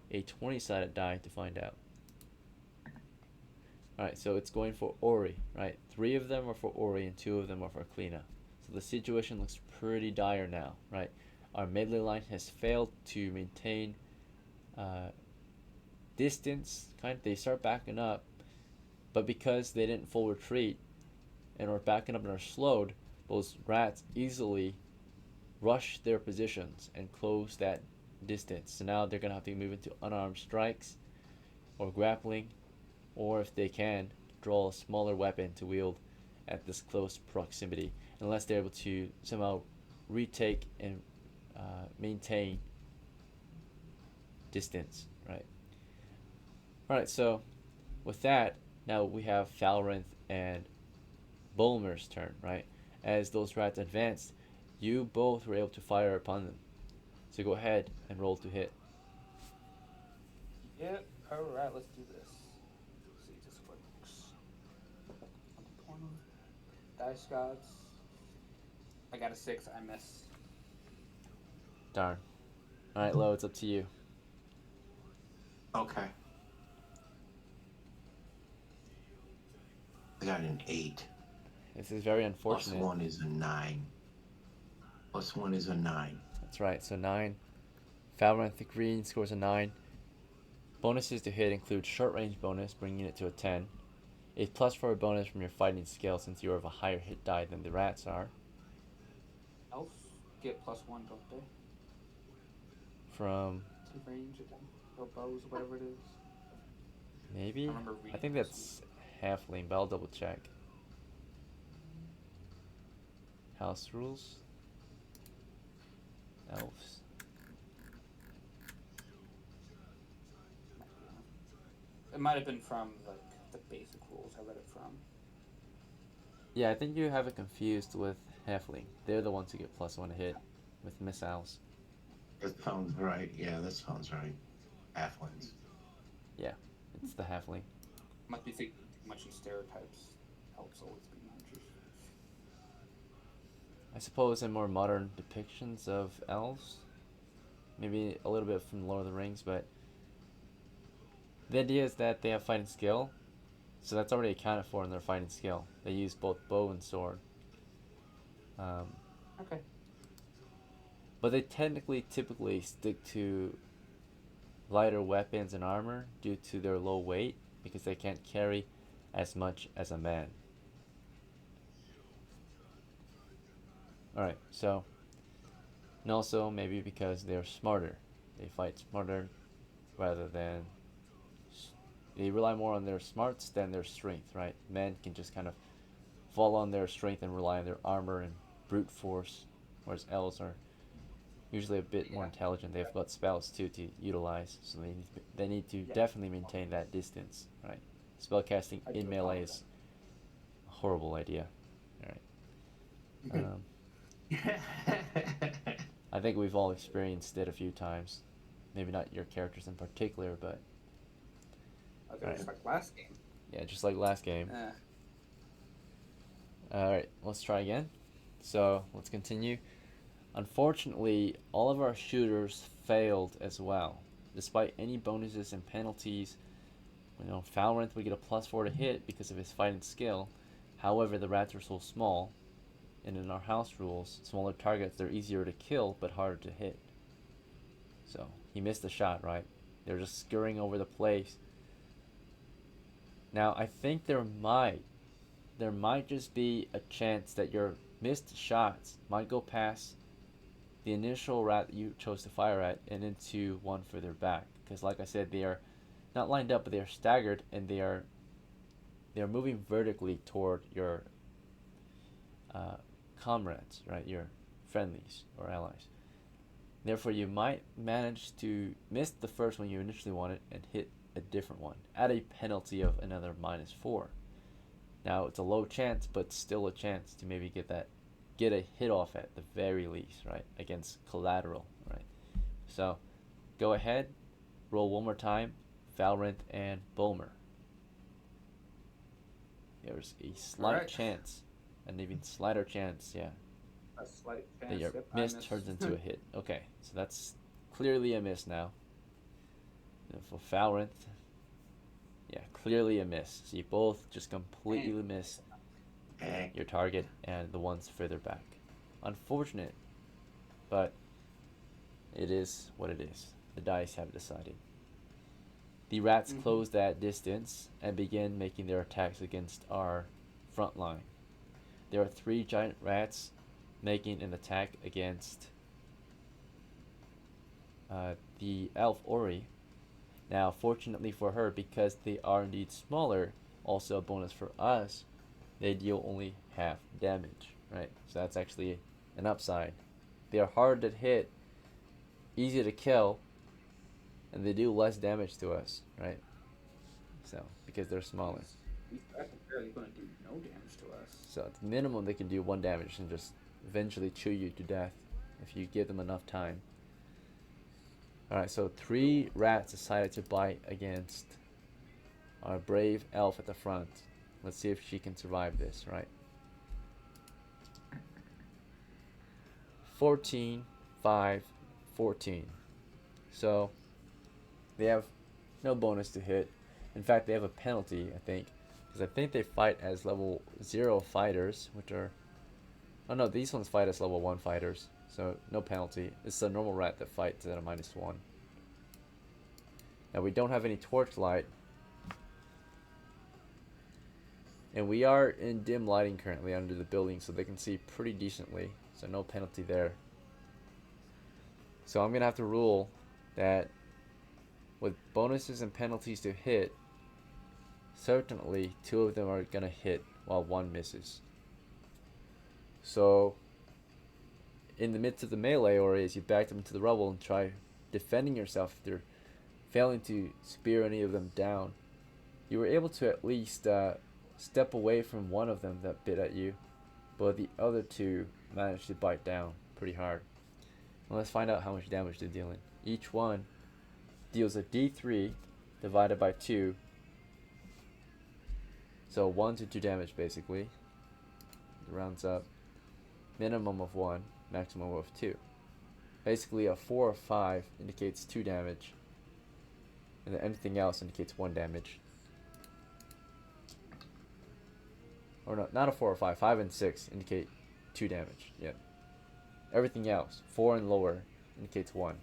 a 20-sided die to find out. Alright, so it's going for Ori, right? 3 of them are for Ori and 2 of them are for CLEANA. So the situation looks pretty dire now, right? Our melee line has failed to maintain distance. They start backing up, but because they didn't full retreat and are backing up and are slowed, those rats easily rush their positions and close that distance. So now they're going to have to move into unarmed strikes or grappling, or if they can, draw a smaller weapon to wield at this close proximity, unless they're able to somehow retake and maintain distance, right? Alright, so with that, now we have FALRANTH and BOLMER's turn, right? As those rats advanced, you both were able to fire upon them. So go ahead and roll to hit. Yep. Alright, let's do this. Let's see if this works. 20. Dice gods. I got a 6, I miss. Darn. Alright, Lo, it's up to you. Okay. I got an 8. This is very unfortunate. +1 is a 9. +1 is a 9. That's right, so 9. FALRANTH the green scores a 9. Bonuses to hit include short range bonus, bringing it to a 10. A +4 bonus from your fighting skill since you are of a higher hit die than the rats are. Elves get +1, don't they? From To range or bows, whatever it is. maybe? I think that's halfling, but I'll double check. House rules. Elves. It might have been from like the basic rules I read it from. Yeah, I think you have it confused with halfling. They're the ones who get +1 to hit with missiles. That sounds right. Yeah, that sounds right. Halflings. Yeah, it's the halfling. Must be thinking too much in stereotypes. Helps always be hunters. I suppose in more modern depictions of elves, maybe a little bit from Lord of the Rings, but the idea is that they have fighting skill, so that's already accounted for in their fighting skill. They use both bow and sword. Okay. But they typically stick to lighter weapons and armor due to their low weight, because they can't carry as much as a man. Alright, so, and also maybe because they're smarter. They fight smarter rather than they rely more on their smarts than their strength, right? Men can just kind of fall on their strength and rely on their armor and brute force, whereas elves are usually a bit more intelligent. They've got spells too to utilize, so they need to definitely maintain that distance, right? Spellcasting in melee is a horrible idea. All right. I think we've all experienced it a few times. Maybe not your characters in particular, but I think it's like last game. yeah, just like last game. Alright, let's try again. So, let's continue. Unfortunately, all of our shooters failed as well. Despite any bonuses and penalties, you know, FALRANTH would get a +4 to hit because of his fighting skill. However, the rats are so small, and in our house rules, smaller targets, they're easier to kill but harder to hit. So, he missed the shot, right? They're just scurrying over the place. Now, I think there might just be a chance that your missed shots might go past the initial rat that you chose to fire at and into one further back. Because like I said, they are not lined up, but they are staggered, and they are moving vertically toward your comrades, right? Your friendlies or allies. Therefore, you might manage to miss the first one you initially wanted and hit a different one at a penalty of another -4. Now, it's a low chance, but still a chance to maybe get a hit off at the very least, right? Against collateral, right? So, go ahead, roll one more time, FALRANTH and BOLMER. There's a slight chance, an even slighter chance, yeah, A slight chance. that your Yep, miss turns into a hit. Okay, so that's clearly a miss now. And for FALRANTH, yeah, clearly a miss. So you both just completely miss your target and the ones further back. Unfortunate, but it is what it is. The dice have decided. The rats close that distance and begin making their attacks against our front line. There are 3 giant rats making an attack against the elf Ori. Now, fortunately for her, because they are indeed smaller, also a bonus for us, they deal only half damage, right? So that's actually an upside. They are hard to hit, easy to kill, and they do less damage to us, right? So, because they're smaller. These rats are barely going to do no damage to us. So at the minimum, they can do 1 damage and just eventually chew you to death if you give them enough time. Alright, so 3 rats decided to bite against our brave elf at the front. Let's see if she can survive this, right? 14, 5, 14. So, they have no bonus to hit. In fact, they have a penalty, I think. Because I think they fight as level 0 fighters, which are... Oh no, these ones fight as level 1 fighters. So, no penalty. It's a normal rat that fights at a -1. Now, we don't have any torchlight. And we are in dim lighting currently under the building, so they can see pretty decently. So, no penalty there. So, I'm going to have to rule that with bonuses and penalties to hit, certainly 2 of them are going to hit while 1 misses. So, in the midst of the melee, or as you back them into the rubble and try defending yourself if they're failing to spear any of them down, you were able to at least step away from one of them that bit at you, but the other 2 managed to bite down pretty hard. Well, let's find out how much damage they're dealing. Each one deals a d3 divided by 2, so 1 to 2 damage basically. It rounds up. Minimum of 1, maximum of 2. Basically a 4 or 5 indicates 2 damage, and then anything else indicates 1 damage. Or no, not a 4 or 5. 5 and 6 indicate 2 damage. Yeah. Everything else, 4 and lower, indicates 1.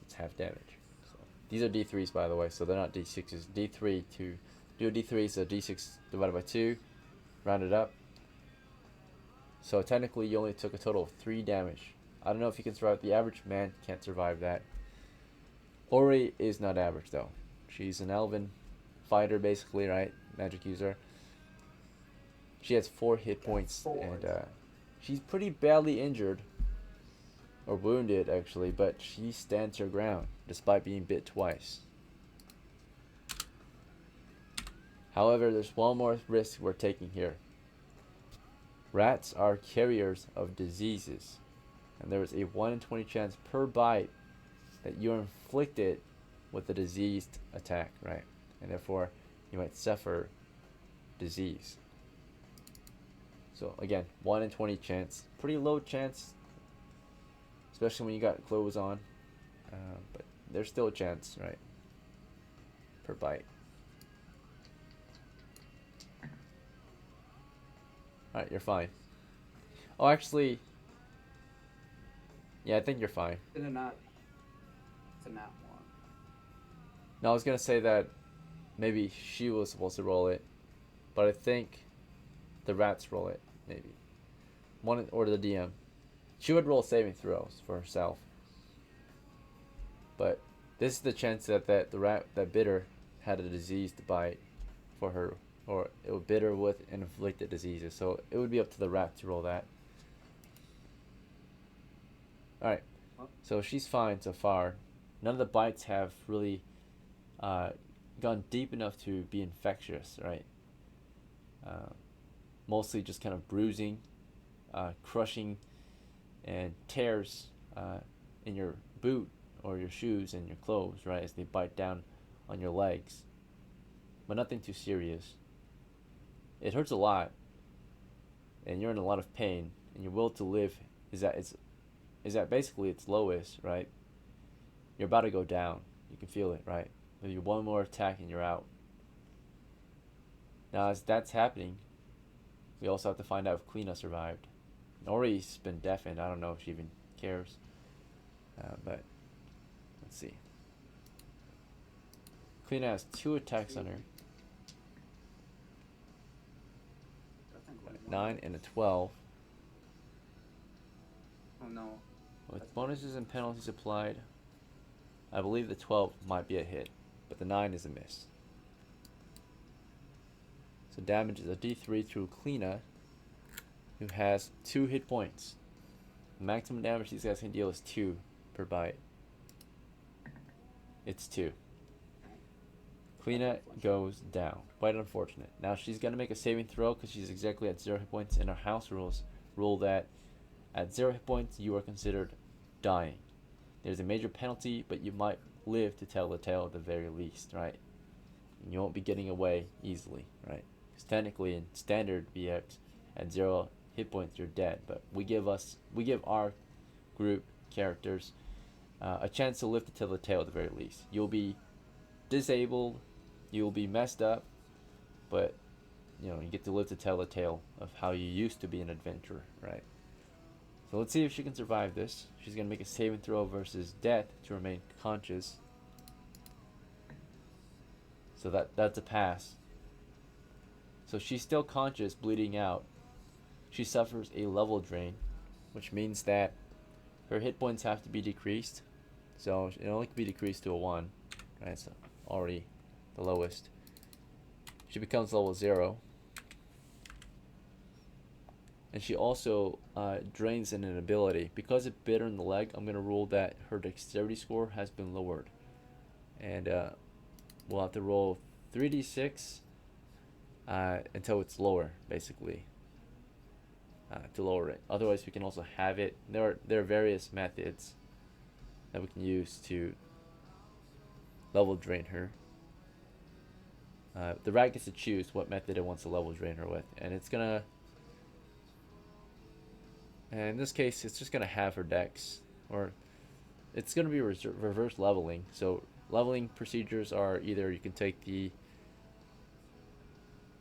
It's half damage. So these are d3s, by the way, so they're not d6s. D3 to do a d3, so d6 divided by 2, round it up. So technically, you only took a total of 3 damage. I don't know if you can survive. The average man can't survive that. Ori is not average, though. She's an elven fighter, basically, right? Magic user. She has 4 hit points, and she's pretty badly injured, or wounded actually, but she stands her ground despite being bit twice. However, there's one more risk we're taking here. Rats are carriers of diseases, and there is a 1 in 20 chance per bite that you're inflicted with a diseased attack, right? And therefore, you might suffer disease. So again, 1 in 20 chance, pretty low chance, especially when you got clothes on, but there's still a chance, right, per bite. Alright, you're fine. Oh, actually, yeah, I think you're fine. It's a nat 1. No, I was gonna say that maybe she was supposed to roll it, but I think the rats roll it, maybe. One or the DM. She would roll saving throws for herself. But this is the chance that the rat that bit her had a diseased bite for her, or it would bit her with inflicted diseases. So it would be up to the rat to roll that. Alright, so she's fine so far. None of the bites have really gone deep enough to be infectious, right? Mostly just kind of bruising, crushing, and tears in your boot or your shoes and your clothes, right, as they bite down on your legs. But nothing too serious. It hurts a lot, and you're in a lot of pain, and your will to live is at basically its lowest, right? You're about to go down. You can feel it, right? Maybe one more attack and you're out. Now, as that's happening, we also have to find out if CLEANA survived. Nori's been deafened. I don't know if she even cares. But let's see. CLEANA has 2 attacks on her. 9 and a 12. Oh no. With bonuses and penalties applied, I believe the 12 might be a hit, but the 9 is a miss. So damage is a D3 through CLEANA, who has 2 hit points. The maximum damage these guys can deal is 2 per bite. It's 2. CLEANA goes down. Quite unfortunate. Now she's going to make a saving throw because she's exactly at 0 hit points, and our house rules rule that at 0 hit points you are considered dying. There's a major penalty, but you might live to tell the tale at the very least, right? And you won't be getting away easily, right? Because technically in standard VX, at 0 hit points you're dead, but we give our group characters a chance to live to tell the tale at the very least. You'll be disabled, you'll be messed up, but you get to live to tell the tale of how you used to be an adventurer, right? So let's see if she can survive this. She's going to make a saving throw versus death to remain conscious. So that's a pass. So she's still conscious, bleeding out. She suffers a level drain, which means that her hit points have to be decreased. So it only can be decreased to a 1, right? So already the lowest. She becomes level 0. And she also drains in an ability. Because it bit her in the leg, I'm going to rule that her dexterity score has been lowered. And we'll have to roll 3d6 until it's lower, basically, to lower it. Otherwise, we can also have it. There are various methods that we can use to level drain her. The rat gets to choose what method it wants to level drain her with. And it's going to... And in this case, it's just going to have her dex, or it's going to be reverse leveling. So leveling procedures are either you can take the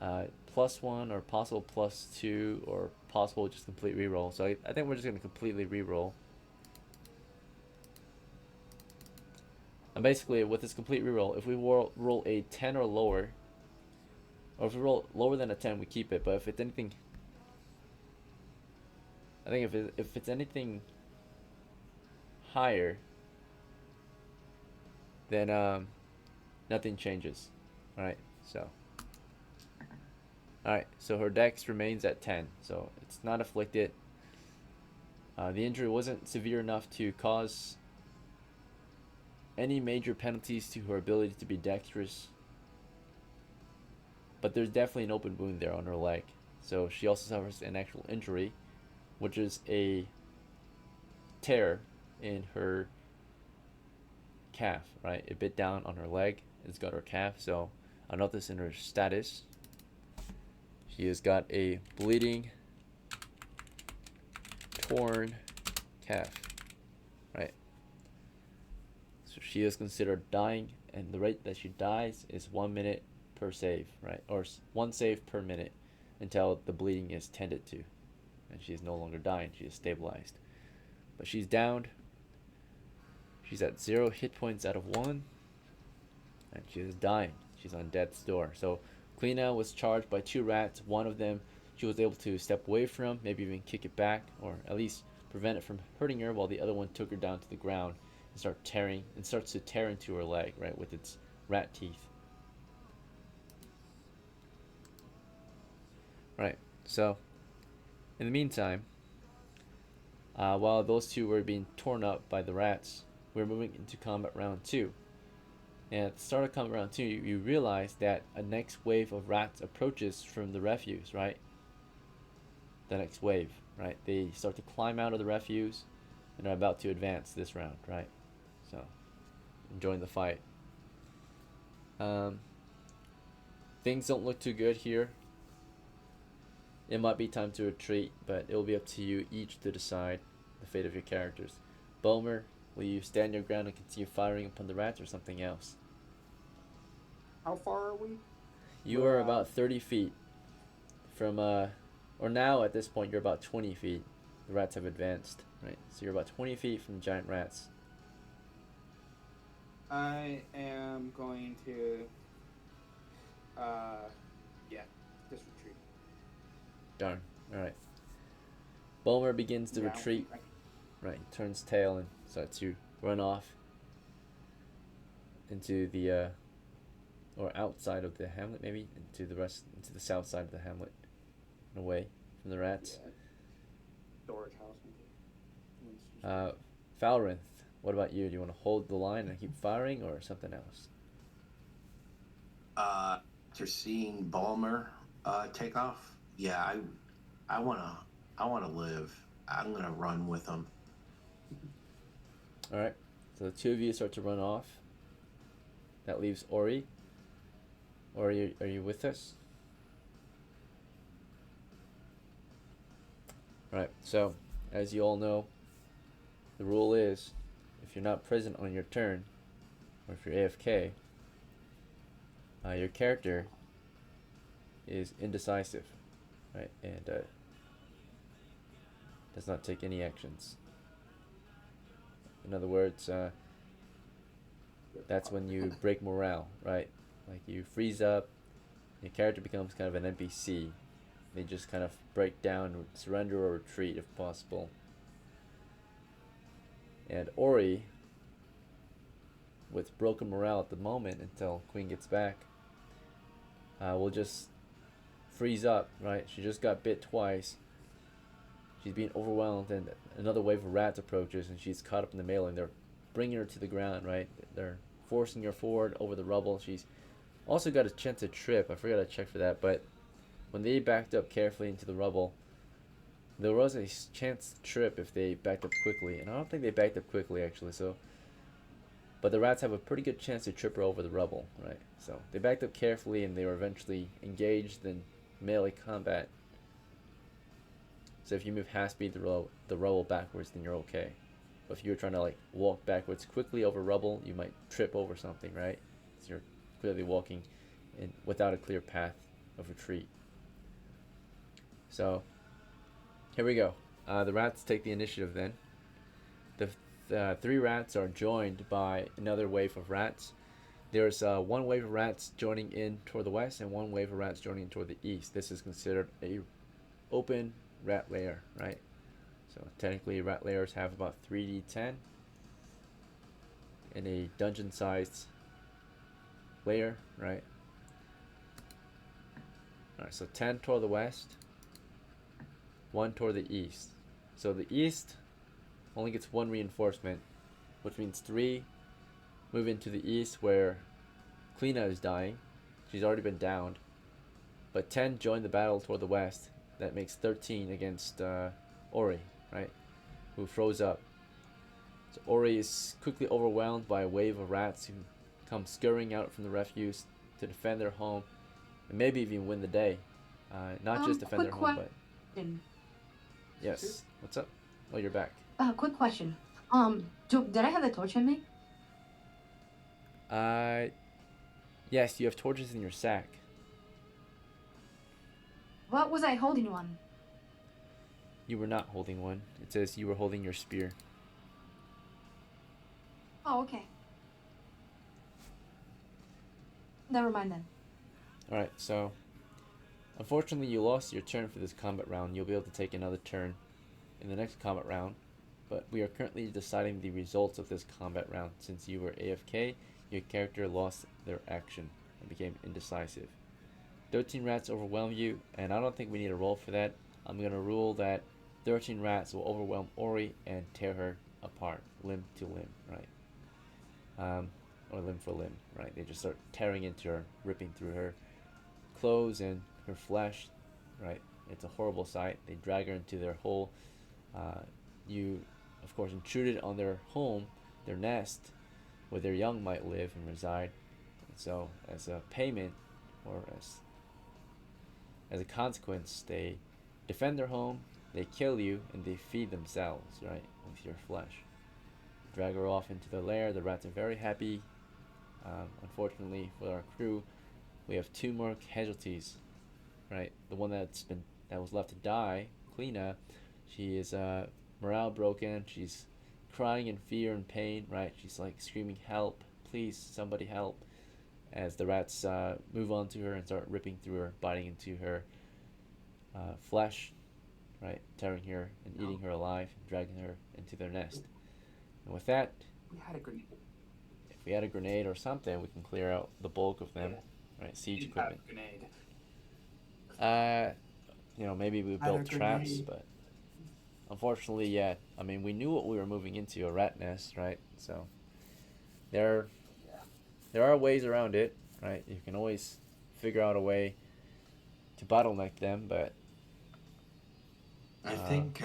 +1 or possible +2 or possible just complete reroll. So I think we're just going to completely reroll. And basically with this complete reroll, if we roll a 10 or lower, or if we roll lower than a 10, we keep it. But if it's anything... I think if it's anything higher, then nothing changes. Alright, so. Alright, so her dex remains at 10, so it's not afflicted. The injury wasn't severe enough to cause any major penalties to her ability to be dexterous, but there's definitely an open wound there on her leg. So she also suffers an actual injury, which is a tear in her calf, right? It bit down on her leg. It's got her calf, so I'll note this in her status. She has got a bleeding, torn calf, right? So she is considered dying, and the rate that she dies is 1 minute per save, right? Or 1 save per minute until the bleeding is tended to. And she is no longer dying, she is stabilized. But she's downed. She's at 0 hit points out of 1. And she is dying. She's on death's door. So CLEANA was charged by 2 rats. One of them she was able to step away from, maybe even kick it back, or at least prevent it from hurting her, while the other one took her down to the ground and starts to tear into her leg, right, with its rat teeth. Right, so in the meantime, while those two were being torn up by the rats, we're moving into combat round 2. And at the start of combat round 2, you realize that a next wave of rats approaches from the refuse, right? The next wave, right? They start to climb out of the refuse and are about to advance this round, right? So, enjoying the fight. Things don't look too good here. It might be time to retreat, but it will be up to you each to decide the fate of your characters. BOLMER, will you stand your ground and continue firing upon the rats, or something else? How far are we? You are about 30 feet from, or now at this point you're about 20 feet. The rats have advanced, right? So you're about 20 feet from the giant rats. I am going to, just retreat. Darn. Alright. BOLMER begins to Yeah, retreat. Right, turns tail and starts to run off into the, or outside of the hamlet, maybe into the south side of the hamlet, and away from the rats. Yeah. Storage house. FALRANTH, what about you? Do you want to hold the line and keep firing, or something else? After seeing BOLMER take off, yeah, I wanna live. I'm gonna run with him. Alright, so the two of you start to run off. That leaves Ori. Ori, are you with us? Alright, so as you all know, the rule is if you're not present on your turn, or if you're AFK, your character is indecisive, right, and does not take any actions. In other words, that's when you break morale, right? Like you freeze up, your character becomes kind of an NPC. They just kind of break down, surrender, or retreat if possible. And Ori, with broken morale at the moment until Queen gets back, will just freeze up, right? She just got bit twice. She's being overwhelmed, and another wave of rats approaches, and she's caught up in the melee, and they're bringing her to the ground, right? They're forcing her forward over the rubble. She's also got a chance to trip. I forgot to check for that, but when they backed up carefully into the rubble, there was a chance to trip if they backed up quickly, and I don't think they backed up quickly actually. So, but the rats have a pretty good chance to trip her over the rubble, right? So they backed up carefully, and they were eventually engaged in melee combat. So if you move half speed the rubble backwards, then you're okay. But if you're trying to like walk backwards quickly over rubble, you might trip over something, right? So you're clearly walking without a clear path of retreat. So here we go. The rats take the initiative then. The 3 rats are joined by another wave of rats. There's one wave of rats joining in toward the west, and one wave of rats joining in toward the east. This is considered a open rat lair, right? So technically rat lairs have about 3d10 in a dungeon sized layer, right? Alright, so 10 toward the west, 1 toward the east. So the east only gets 1 reinforcement, which means 3 move into the east where CLEANA is dying. She's already been downed. But 10 join the battle toward the west. That makes 13 against Ori, right? Who froze up. So Ori is quickly overwhelmed by a wave of rats who come scurrying out from the refuse to defend their home and maybe even win the day. Not just defend their home, but... question. Yes. What's up? Oh, you're back. Quick question. Did I have the torch in me? Yes, you have torches in your sack. What was I holding one? You were not holding one. It says you were holding your spear. Oh, okay. Never mind then. Alright, so... Unfortunately, you lost your turn for this combat round. You'll be able to take another turn in the next combat round. But we are currently deciding the results of this combat round. Since you were AFK, your character lost their action and became indecisive. 13 rats overwhelm you, and I don't think we need a roll for that. I'm going to rule that 13 rats will overwhelm Ori and tear her apart, limb to limb, right? Or limb for limb, right? They just start tearing into her, ripping through her clothes and her flesh, right? It's a horrible sight. They drag her into their hole. You, of course, intruded on their home, their nest, where their young might live and reside. And so, as a payment, or as a consequence, they defend their home, they kill you, and they feed themselves, right, with your flesh. Drag her off into the lair. The rats are very happy. Unfortunately for our crew, we have 2 more casualties, right? The one that was left to die, CLEANA, she is morale broken. She's crying in fear and pain, right? She's like screaming, "Help! Please, somebody help!" As the rats move on to her and start ripping through her, biting into her flesh, right? Tearing her and eating her alive, dragging her into their nest. And with that, We had a grenade. if we had a grenade or something, we can clear out the bulk of them, right? Siege Didn't have equipment. a grenade. Maybe we Had built a traps, grenade. but unfortunately, yeah. I mean, we knew what we were moving into, a rat nest, right? So there are ways around it, right? You can always figure out a way to bottleneck them, but I think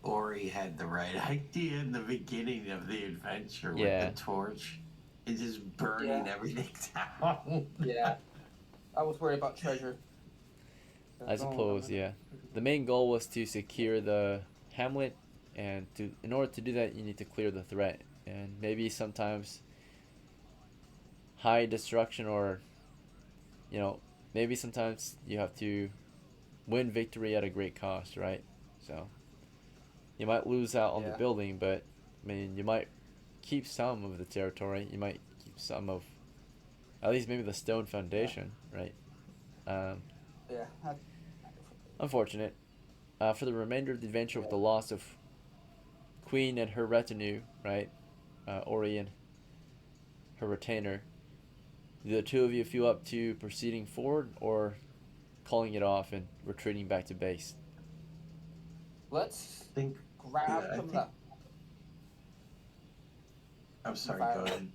Ori had the right idea in the beginning of the adventure Yeah. with the torch and just burning everything down. Yeah. I was worried about treasure. I suppose, yeah. The main goal was to secure the hamlet, and in order to do that, you need to clear the threat, and maybe sometimes high destruction, or maybe sometimes you have to win victory at a great cost, right? So you might lose out on the building, but I mean, you might keep some of the territory. You might keep some of, at least maybe the stone foundation, right? Unfortunate. For the remainder of the adventure, with the loss of Queen and her retinue, right? Ori and her retainer. Do the 2 of you feel up to proceeding forward, or calling it off and retreating back to base? Let's think grab some of that. I'm sorry, go ahead.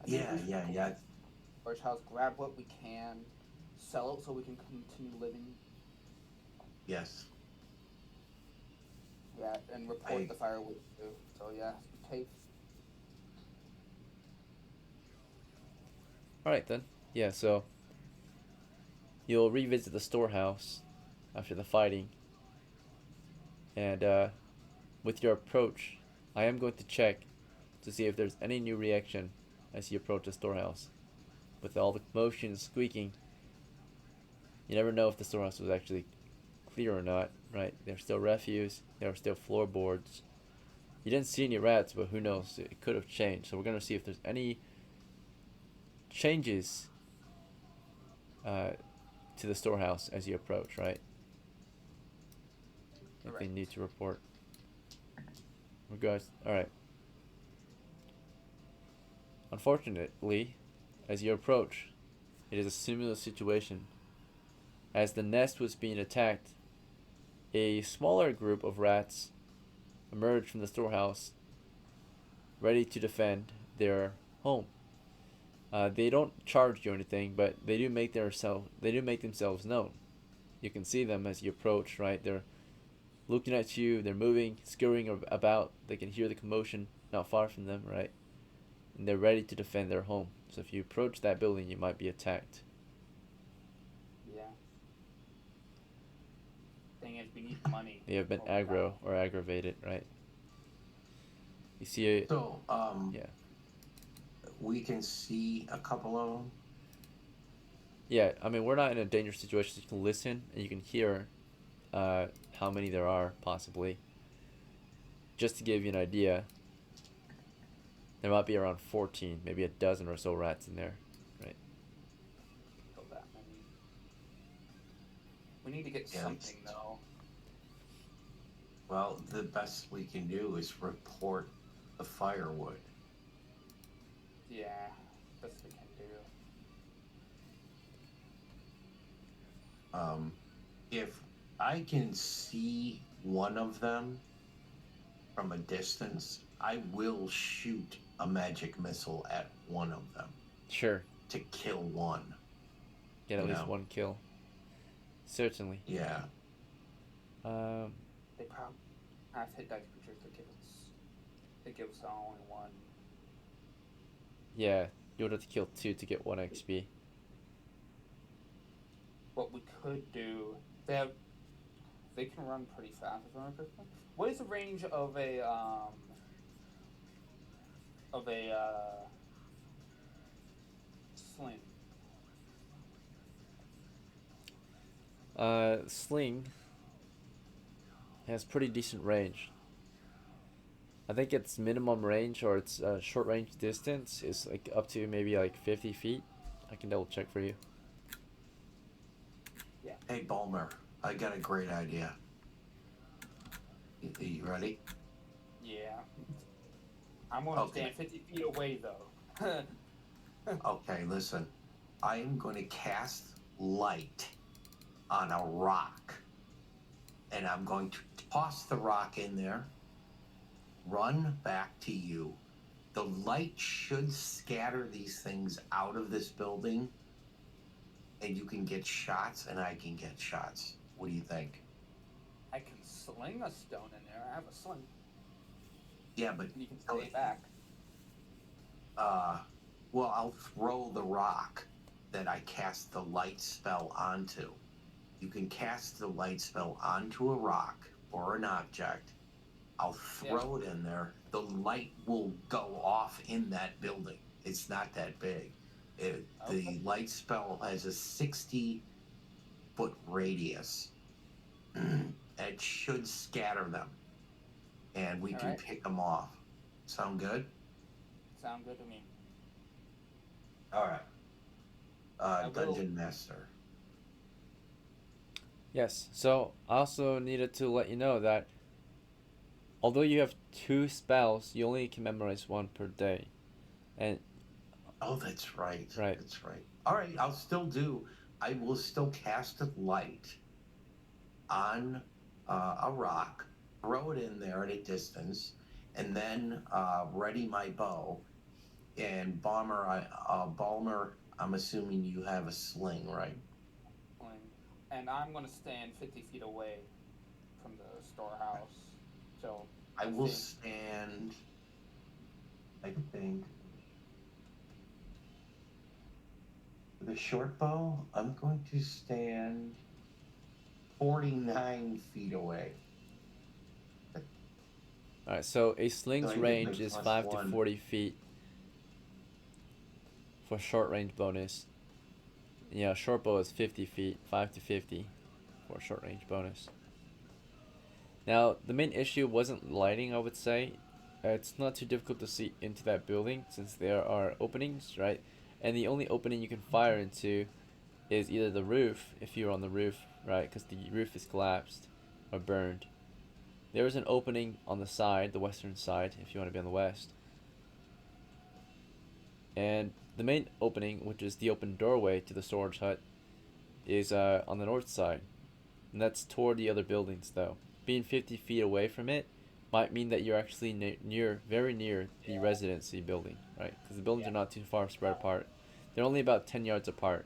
Yeah. Large house, grab what we can, sell it so we can continue living. Yes. Yeah, and report the firewood too. So yeah, take. Alright then. Yeah, so you'll revisit the storehouse after the fighting. And with your approach, I am going to check to see if there's any new reaction as you approach the storehouse. With all the commotion and squeaking, you never know if the storehouse was actually clear or not, right? There's still refuse, there are still floorboards. You didn't see any rats, but who knows, it could have changed. So we're going to see if there's any changes to the storehouse as you approach, right? Anything new to report? Regards. Alright. Unfortunately, as you approach, it is a similar situation. As the nest was being attacked, a smaller group of rats emerged from the storehouse, ready to defend their home. They don't charge you or anything, but they do make themselves known. You can see them as you approach. Right, they're looking at you. They're moving, scurrying about. They can hear the commotion not far from them. Right, and they're ready to defend their home. So if you approach that building, you might be attacked. Yeah. Thing is, we need money. They have been Oh my aggro God. or aggravated. Right. You see a So, yeah. we can see a couple of them. Yeah, I mean, we're not in a dangerous situation, so you can listen and you can hear how many there are, possibly. Just to give you an idea, there might be around 14, maybe a dozen or so rats in there, right? Kill that many. We need to get Yeah, something though. Well, the best we can do is report the firewood. Yeah, best we can do. If I can see one of them from a distance, I will shoot a magic missile at one of them Sure, to kill one. get at You least know? one kill. Certainly. Yeah. They probably have hit dice creatures that give us only one. Yeah, you would have to kill 2 to get 1 XP. What we could do, they can run pretty fast if I remember correctly. What is the range of a sling? Sling has pretty decent range. I think its minimum range or its short range distance is like up to maybe like 50 feet. I can double check for you. Yeah. Hey, BOLMER, I got a great idea. You ready? Yeah. I'm gonna Okay. stand 50 feet away though. Okay, listen. I am going to cast light on a rock. And I'm going to toss the rock in there, run back to you. The light should scatter these things out of this building, and you can get shots, and I can get shots. What do you think? I can sling a stone in there. I have a sling. Yeah, but And you can stay back. well, I'll throw the rock that I cast the light spell onto. You can cast the light spell onto a rock or an object. I'll throw it in there. The light will go off in that building. It's not that big. The light spell has a 60-foot radius. It should scatter them, and we can pick them off. Sound good? Sound good to me. All right. I Dungeon Master. Yes, so I also needed to let you know that although you have 2 spells, you only can memorize 1 per day. And Oh, that's right. Right. That's right. All right, I will still cast a light on a rock, throw it in there at a distance, and then ready my bow. And BOLMER, I'm assuming you have a sling, right? And I'm gonna stand 50 feet away from the storehouse. So I will stand, I think, with a short bow, I'm going to stand 49 feet away. alright, so a sling's So I get range my is plus 5 to 1. 40 feet for short range bonus. Yeah, short bow is 50 feet, 5 to 50 for short range bonus. Now, the main issue wasn't lighting, I would say. It's not too difficult to see into that building since there are openings, right? And the only opening you can fire into is either the roof, if you're on the roof, right? Because the roof is collapsed or burned. There is an opening on the side, the western side, if you want to be on the west. And the main opening, which is the open doorway to the storage hut, is on the north side. And that's toward the other buildings, though. Being 50 feet away from it might mean that you're actually very near the residency building, right? Because the buildings are not too far spread apart. They're only about 10 yards apart,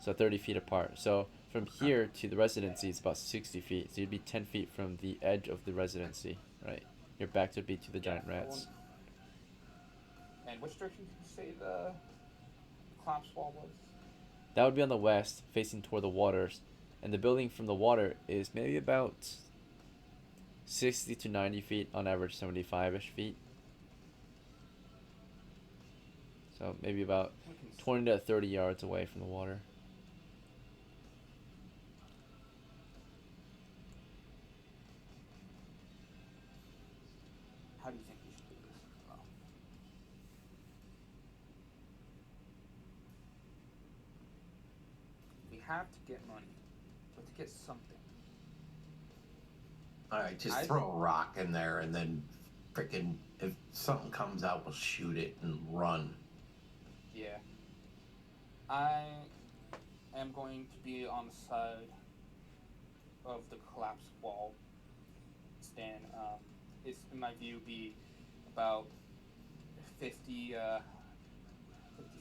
so 30 feet apart. So from here to the residency is about 60 feet. So you'd be 10 feet from the edge of the residency, right? Your back would be to the giant rats. And which direction did you say the collapse wall was? That would be on the west, facing toward the waters. And the building from the water is maybe about 60 to 90 feet, on average 75-ish feet. So maybe about 20 to 30 yards away from the water. How do you think we should do this? Well, we have to get money, but to get something. All right, just throw a rock in there, and then freaking if something comes out, we'll shoot it and run. Yeah. I am going to be on the side of the collapsed wall. Stan, it's in my view be about 50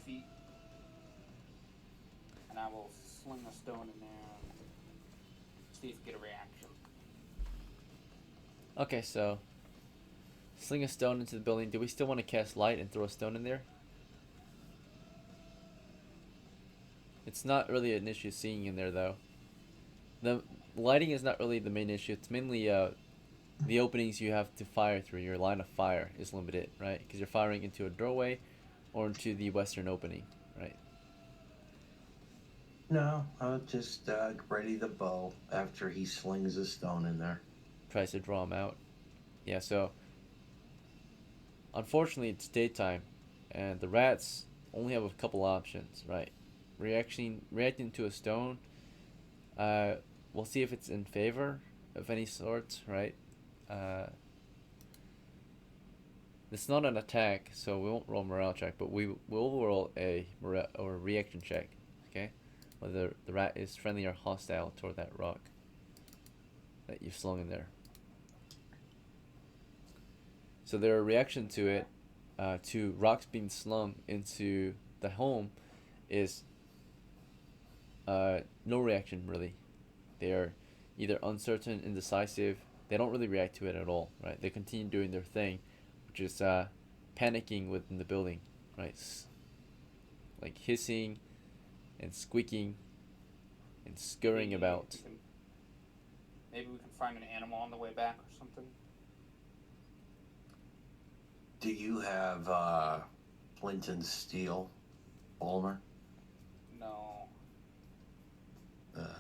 feet, and I will sling a stone in there and see if we get a reaction. Okay, so sling a stone into the building. Do we still want to cast light and throw a stone in there? It's not really an issue seeing in there, though. The lighting is not really the main issue. It's mainly the openings you have to fire through. Your line of fire is limited, right? Because you're firing into a doorway or into the western opening, right? No, I'll just ready the bow after he slings a stone in there. Tries to draw him out. Yeah, so unfortunately it's daytime, and the rats only have a couple options, right? Reacting to a stone. We'll see if it's in favor of any sort, right? It's not an attack, so we won't roll a morale check, but we will roll a reaction check, okay? Whether the rat is friendly or hostile toward that rock that you've slung in there. So their reaction to it, to rocks being slung into the home, is no reaction really. They are either uncertain, indecisive. They don't really react to it at all, right? They continue doing their thing, which is panicking within the building, right? Like hissing and squeaking and scurrying about. Maybe we can find an animal on the way back or something. Do you have flint and steel, BOLMER? No. Well,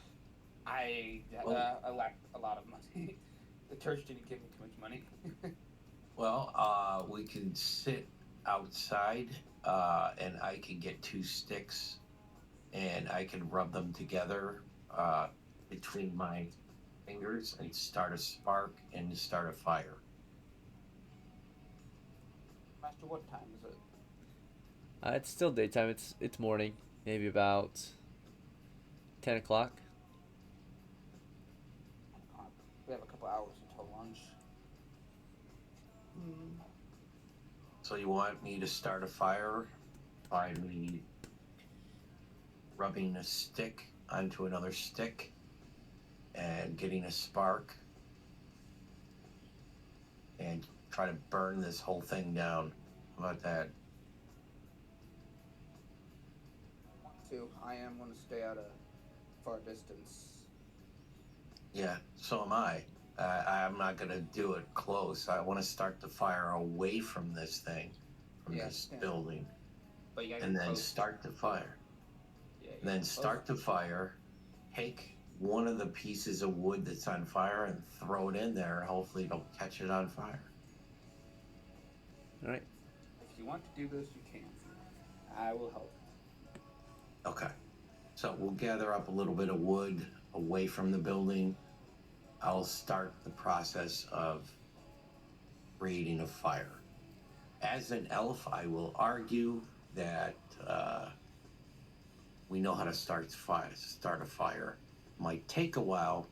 I lack a lot of money. The church didn't give me too much money. well, we can sit outside, and I can get 2 sticks, and I can rub them together between my fingers and start a spark and start a fire. Master, what time is it? It's still daytime. It's morning, maybe about 10 o'clock. We have a couple hours until lunch. So you want me to start a fire by me rubbing a stick onto another stick and getting a spark and try to burn this whole thing down? How about that? I am going to stay at a far distance. Yeah, so am I. I'm not going to do it close. I want to start the fire away from this thing, from this building, But you and then close. start the fire. Yeah, And then start the fire, take one of the pieces of wood that's on fire and throw it in there. Hopefully it'll catch it on fire. All right. If you want to do this, you can. I will help. Okay. So we'll gather up a little bit of wood away from the building. I'll start the process of creating a fire. As an elf, I will argue that we know how to start a fire. Might take a while,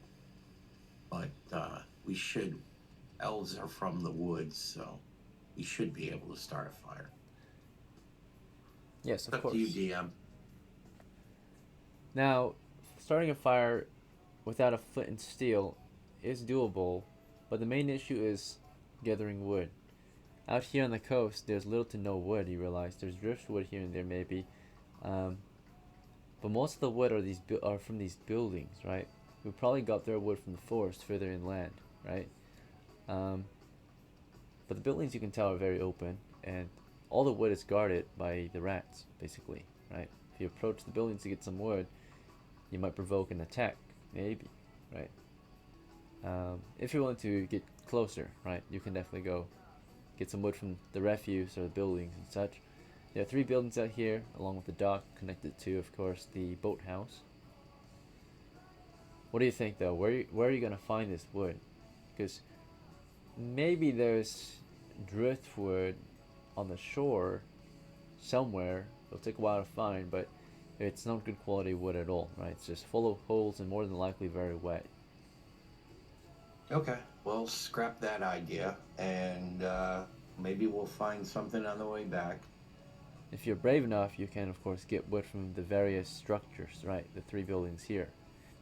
but we should. Elves are from the woods, so we should be able to start a fire. Yes, of Up course. to you, DM. Now, starting a fire without a flint and steel is doable, but the main issue is gathering wood. Out here on the coast, there's little to no wood, you realize. There's driftwood here and there, maybe. But most of the wood are from these buildings, right? We probably got their wood from the forest further inland, right? But the buildings, you can tell, are very open, and all the wood is guarded by the rats, basically, right? If you approach the buildings to get some wood, you might provoke an attack, maybe, right? If you're willing to get closer, right, you can definitely go get some wood from the refuse or the buildings and such. There are 3 buildings out here, along with the dock, connected to, of course, the boathouse. What do you think, though? Where are you gonna find this wood? Because maybe there's driftwood on the shore somewhere. It'll take a while to find, but it's not good quality wood at all, right? It's just full of holes and more than likely very wet. Okay, well, scrap that idea, and maybe we'll find something on the way back. If you're brave enough, you can, of course, get wood from the various structures, right? The 3 buildings here.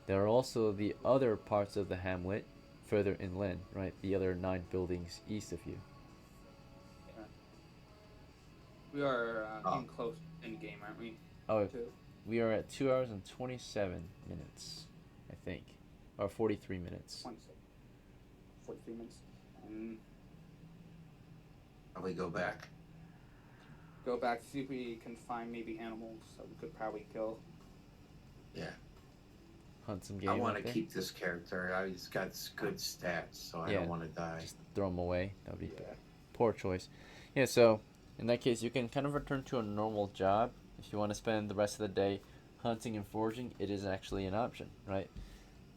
There are also the other parts of the hamlet further inland, right? The other 9 buildings east of you. Yeah. We are in close in game, aren't we? Oh, Too? we are at 2 hours and 27 minutes, I think. Or 43 minutes. 27. 43 minutes. And Shall we go back? go back, see if we can find maybe animals that we could probably kill. Yeah. Hunt some game. I want out to there. keep this character. He's got good stats, so I Yeah. don't want to die. Just throw them away. That would be Yeah. poor choice. Yeah, so in that case, you can kind of return to a normal job. If you want to spend the rest of the day hunting and foraging, it is actually an option, right?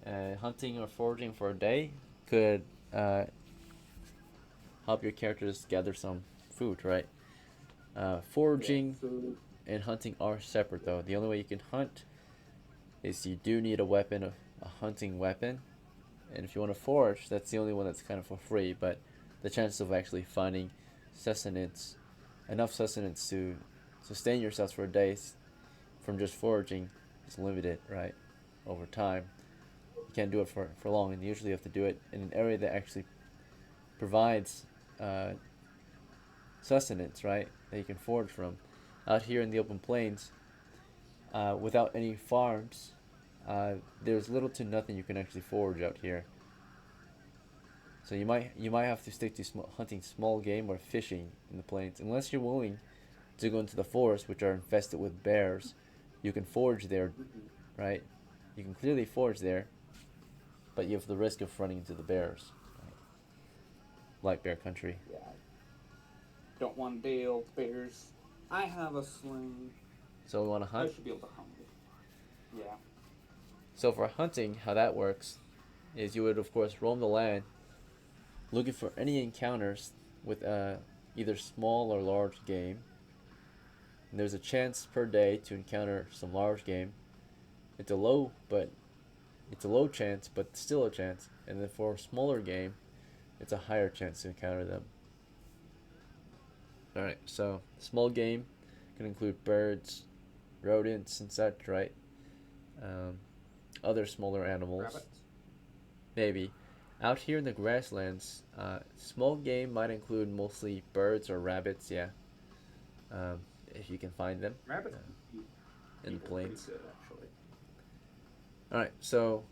Hunting or foraging for a day could help your characters gather some food, right? Foraging Food. and hunting are separate, though. The only way you can hunt is you do need a weapon, a hunting weapon. And if you want to forage, that's the only one that's kind of for free, but the chances of actually finding sustenance, enough sustenance to sustain yourselves for a day from just foraging is limited, right? Over time. You can't do it for long, and usually you have to do it in an area that actually provides sustenance, right? That you can forage from. Out here in the open plains, without any farms, there's little to nothing you can actually forage out here. So you might have to stick to hunting small game or fishing in the plains, unless you're willing to go into the forest, which are infested with bears. You can forage there, right? You can clearly forage there, but you have the risk of running into the bears. Right? Like bear country. Yeah. Don't want to deal with bears. I have a sling. So we want to hunt. I should be able to hunt it. Yeah. So for hunting, how that works is you would, of course, roam the land looking for any encounters with either small or large game. And there's a chance per day to encounter some large game. It's a low chance, but still a chance. And then for smaller game, it's a higher chance to encounter them. Alright, so small game can include birds, rodents, and such, right? Other smaller animals. Rabbits. Maybe. Out here in the grasslands, small game might include mostly birds or rabbits, yeah. If you can find them. Rabbits. In the plains. Good, actually. Alright, so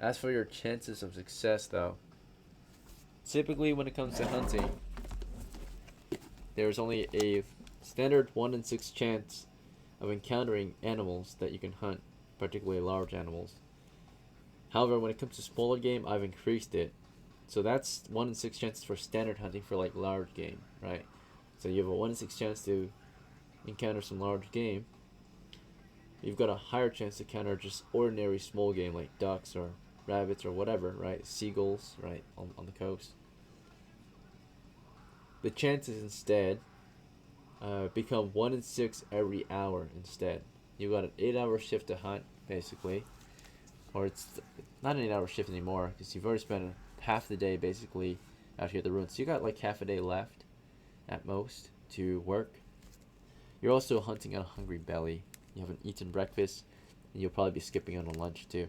as for your chances of success, though, typically when it comes to hunting, there's only a standard 1 in 6 chance of encountering animals that you can hunt, particularly large animals. However, when it comes to smaller game, I've increased it. So that's 1 in 6 chances for standard hunting for like large game, right? So you have a 1 in 6 chance to encounter some large game. You've got a higher chance to encounter just ordinary small game like ducks or rabbits or whatever, right? Seagulls, right, on the coast. The chances instead become 1 in 6 every hour instead. You got an 8-hour shift to hunt, basically. Or it's not an 8-hour shift anymore, because you've already spent half the day, basically, out here at the ruins. So you got like half a day left, at most, to work. You're also hunting on a hungry belly. You haven't eaten breakfast, and you'll probably be skipping on a lunch, too.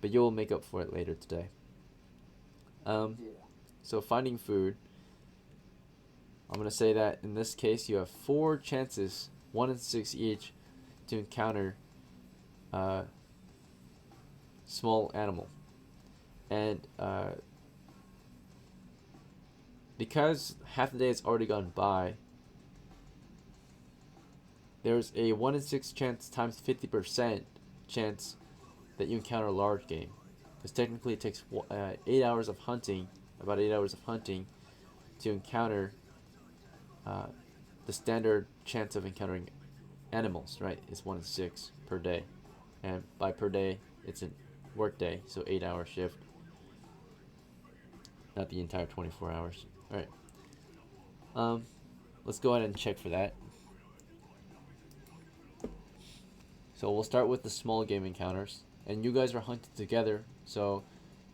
But you'll make up for it later today. Yeah. So finding food, I'm going to say that in this case you have 4 chances, 1 in 6 each, to encounter a small animal. And because half the day has already gone by, there's a 1 in 6 chance times 50% chance that you encounter a large game. Because technically it takes 8 hours of hunting, about 8 hours of hunting, to encounter the standard chance of encountering animals, right? Is 1 in 6 per day. And by per day, it's a work day, so 8-hour shift. Not the entire 24 hours. Alright. Let's go ahead and check for that. So we'll start with the small game encounters. And you guys are hunting together, so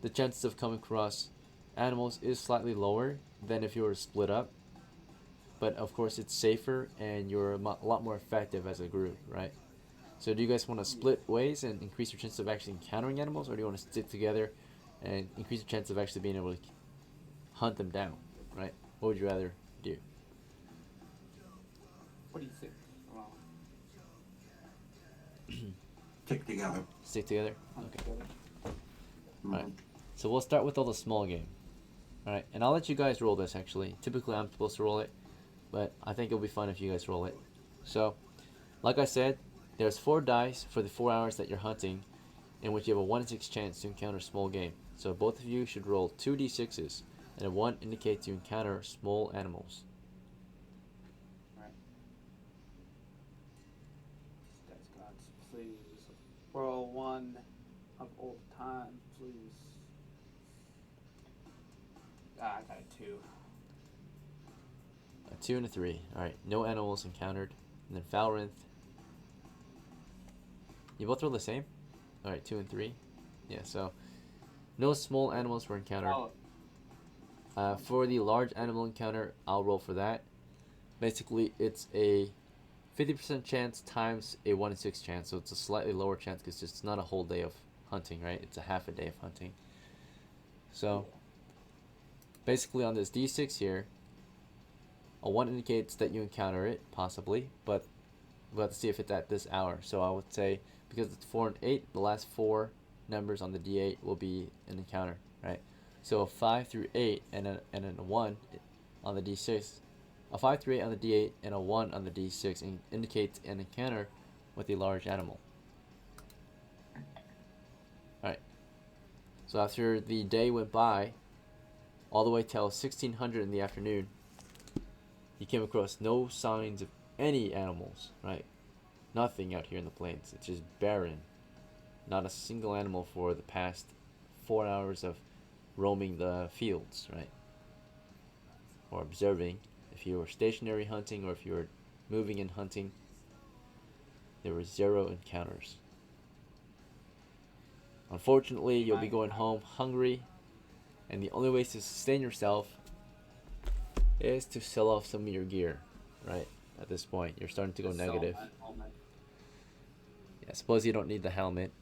the chances of coming across animals is slightly lower than if you were to split up. But of course it's safer and you're a lot more effective as a group, right? So do you guys want to split ways and increase your chance of actually encountering animals, or do you want to stick together and increase your chance of actually being able to hunt them down, right? What would you rather do? What do you think? Well, Stick together. Stick together? hunt Okay. together. Alright. So we'll start with all the small game. Alright, and I'll let you guys roll this actually. Typically I'm supposed to roll it, but I think it'll be fun if you guys roll it. So, like I said, there's 4 dice for the 4 hours that you're hunting, in which you have a 1 in 6 chance to encounter small game. So both of you should roll 2 d6s, and a 1 indicates you encounter small animals. Right. That's God's, please. Roll 1 of old time, please. I got a 2. A 2 and a 3. Alright, no animals encountered. And then FALRANTH. You both roll the same? Alright, 2 and 3. Yeah, so no small animals were encountered. For the large animal encounter, I'll roll for that. Basically, it's a 50% chance times a 1 in 6 chance, so it's a slightly lower chance because it's not a whole day of hunting, right? It's a half a day of hunting. So, basically on this d6 here, a 1 indicates that you encounter it, possibly, but we'll have to see if it's at this hour. So I would say, because it's 4 and 8, the last 4 numbers on the d8 will be an encounter, right? So a 5 through 8 and a 1 on the d6, a 5 through 8 on the d8 and a 1 on the d6 indicates an encounter with a large animal. Alright, so after the day went by, all the way till 1600 in the afternoon, you came across no signs of any animals, right? Nothing out here in the plains. It's just barren. Not a single animal for the past 4 hours of roaming the fields, right? Or observing. If you were stationary hunting or if you were moving and hunting, there were 0 encounters. Unfortunately, you'll be going home hungry, and the only way to sustain yourself is to sell off some of your gear, right? At this point, you're starting to go negative. Yeah, suppose you don't need the helmet.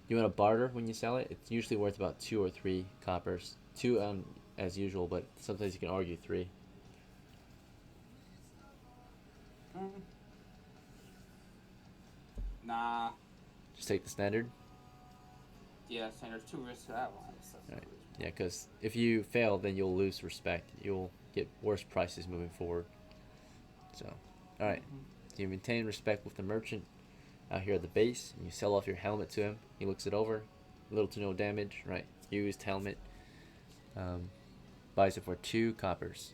You want to barter when you sell it? It's usually worth about 2 or 3 coppers. 2 as usual, but sometimes you can argue 3. Nah. Just take the standard. Yeah, standard's too risky that one. Right. Yeah, because if you fail, then you'll lose respect. You'll get worse prices moving forward. So, alright. So you maintain respect with the merchant out here at the base, and you sell off your helmet to him. He looks it over. Little to no damage, right? Used helmet. Buys it for 2 coppers.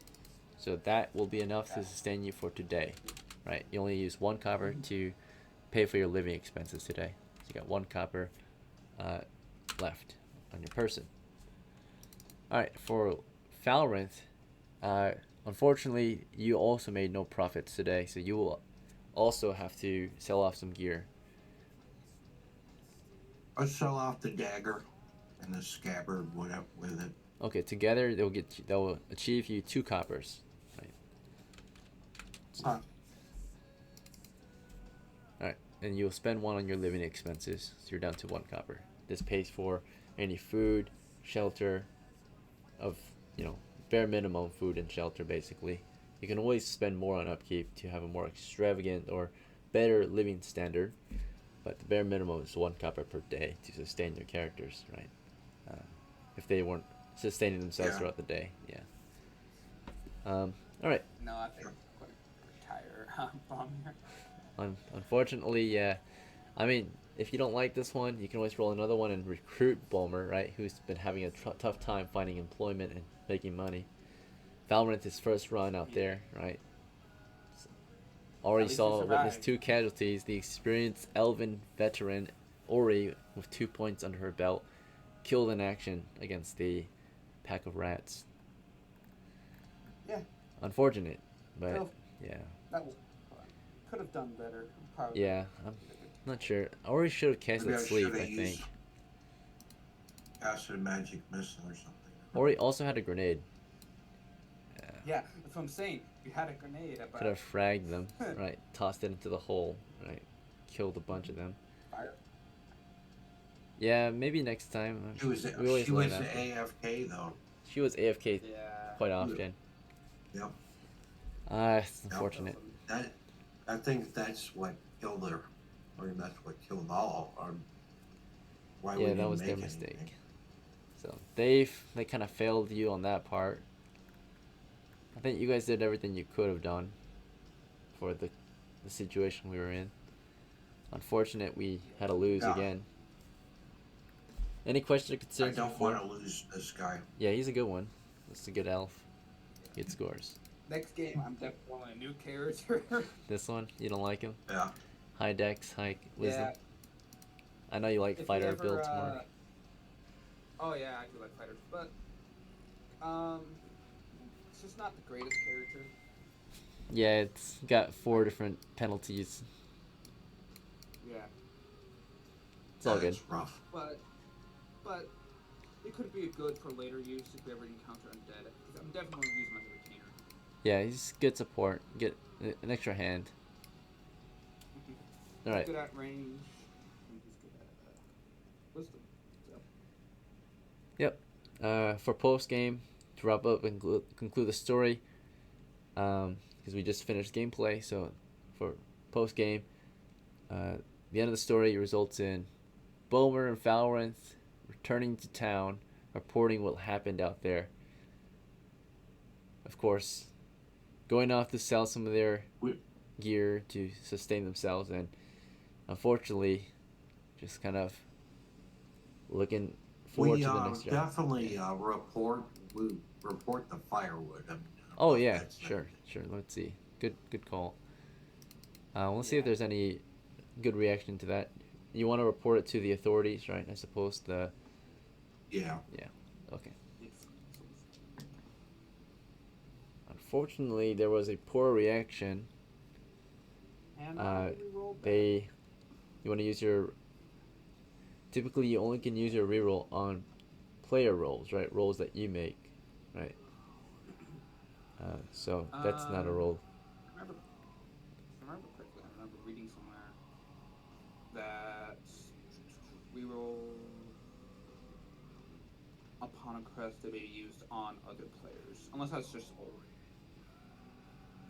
So that will be enough to sustain you for today, right? You only use 1 copper to pay for your living expenses today. So you got 1 copper left on your person. Alright, for FALRANTH, unfortunately, you also made no profits today, so you will also have to sell off some gear. I'll sell off the dagger and the scabbard with it. Okay, together they'll achieve you 2 coppers. Right. Huh. Alright, and you'll spend 1 on your living expenses, so you're down to 1 copper. This pays for any food, shelter, of, bare minimum food and shelter, basically. You can always spend more on upkeep to have a more extravagant or better living standard, but the bare minimum is 1 copper per day to sustain your characters, right? If they weren't sustaining themselves throughout the day, yeah. Alright. No, I think I'm going to retire BOLMER. Unfortunately, yeah. I mean, if you don't like this one, you can always roll another one and recruit BOLMER, right? Who's been having a tough time finding employment and making money. FALRANTH his first run out there, right? Already witnessed 2 casualties. The experienced elven veteran Ori, with 2 points under her belt, killed in action against the pack of rats. Yeah. Unfortunate, but yeah. That was, could have done better. Probably. Yeah, I'm not sure. Ori should have canceled sleep, I think. Acid magic missile or something. Ori also had a grenade. Yeah, that's what I'm saying. You had a grenade. Could have fragged them, right? Tossed it into the hole, right? Killed a bunch of them. Fire. Yeah, maybe next time. She was AFK though. She was AFK quite often. Yep. It's unfortunate. I think that's what killed her, or that's what killed all. Or why we that was their mistake. So they kind of failed you on that part. I think you guys did everything you could have done for the situation we were in. Unfortunate we had to lose again. Any questions or concerns? I don't want to lose this guy. Yeah, he's a good one. That's a good elf. Good scores. Next game, I'm definitely wanting a new character. This one, you don't like him? Yeah. High dex, high wisdom. Yeah. I know you like fighter builds more. Oh yeah, I do like fighters, but it's just not the greatest character. Yeah, it's got 4 different penalties. Yeah. It's all good. It's rough. But it could be good for later use if we ever encounter undead. Because I'm definitely going to use him as a retainer. Yeah, he's good support. Get an extra hand. All right. He's good at range. And he's good at wisdom. So. Yep. For post game, to wrap up and conclude the story, because we just finished gameplay. So for post game, the end of the story results in BOLMER and FALRANTH returning to town, reporting what happened out there. Of course, going off to sell some of their gear to sustain themselves, and unfortunately, just kind of looking forward to the next job. Definitely report the firewood. Oh yeah, sure. Let's see. Good call. Let's see if there's any good reaction to that. You want to report it to the authorities, right? I suppose the. Yeah. Yeah. Okay. Unfortunately, there was a poor reaction. And you want to use your. Typically, you only can use your reroll on player rolls, right? Rolls that you make, right? So that's not a roll. If I remember correctly, I remember reading somewhere that reroll upon a crest to be used on other players, unless that's just old.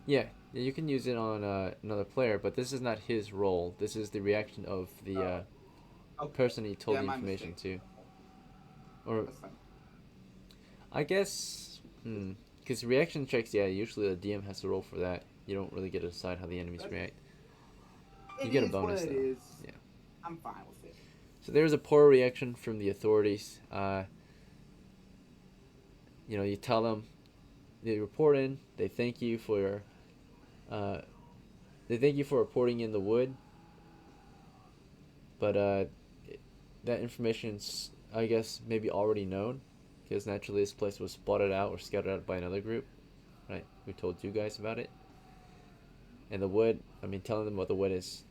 Yeah, you can use it on another player, but this is not his role. This is the reaction of the person he told the information to. Or, That's fine. I guess, because reaction checks, usually the DM has to roll for that. You don't really get to decide how the enemies react. You get a bonus though. Yeah. I'm fine with it. So there's a poor reaction from the authorities. You tell them, they report in. They thank you for reporting in the wood. But that information's, I guess, maybe already known, because naturally this place was spotted out or scouted out by another group, right? We told you guys about it. And the wood, I mean, telling them about the wood is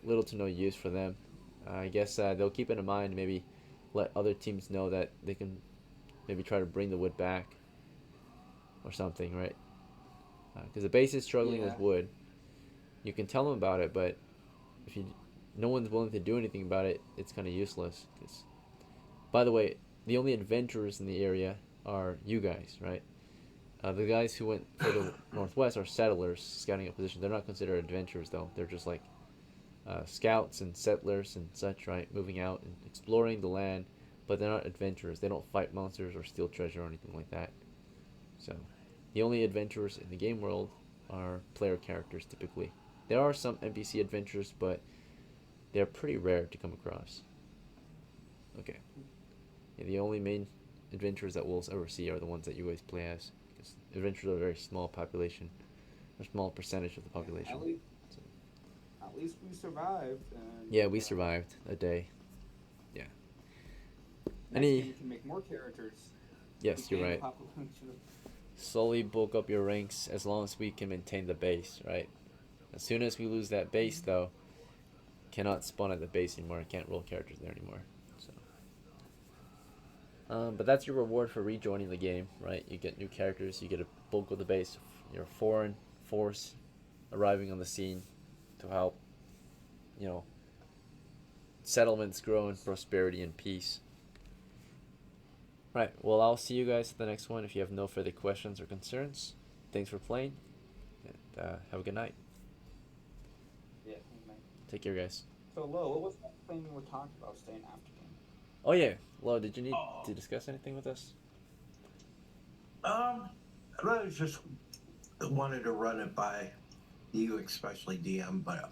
little to no use for them. I guess they'll keep it in mind, maybe let other teams know that they can maybe try to bring the wood back or something, right? Because the base is struggling with wood. You can tell them about it, but if no one's willing to do anything about it, it's kind of useless. Cause, by the way, the only adventurers in the area are you guys, right? The guys who went further northwest are settlers scouting a position. They're not considered adventurers, though. They're just like scouts and settlers and such, right? Moving out and exploring the land, but they're not adventurers. They don't fight monsters or steal treasure or anything like that. So, the only adventurers in the game world are player characters, typically. There are some NPC adventurers, but they're pretty rare to come across. Okay. Yeah, the only main adventurers that we'll ever see are the ones that you guys play as. Because adventurers are a very small population, a small percentage of the population. At least we survived. And, yeah, we survived a day. Yeah. Next game we can make more characters. Yes, you're right. Slowly bulk up your ranks as long as we can maintain the base, right? As soon as we lose that base, though, cannot spawn at the base anymore. Can't roll characters there anymore. So, but that's your reward for rejoining the game, right? You get new characters. You get a bulk of the base. Your foreign force arriving on the scene to help, settlements grow in prosperity and peace. Right. Well, I'll see you guys at the next one. If you have no further questions or concerns, thanks for playing, and have a good night. Yeah. Take care, guys. So, Lo, what was that thing we were talking about staying after game? Oh yeah, Lo, did you need to discuss anything with us? I really just wanted to run it by you, especially DM, but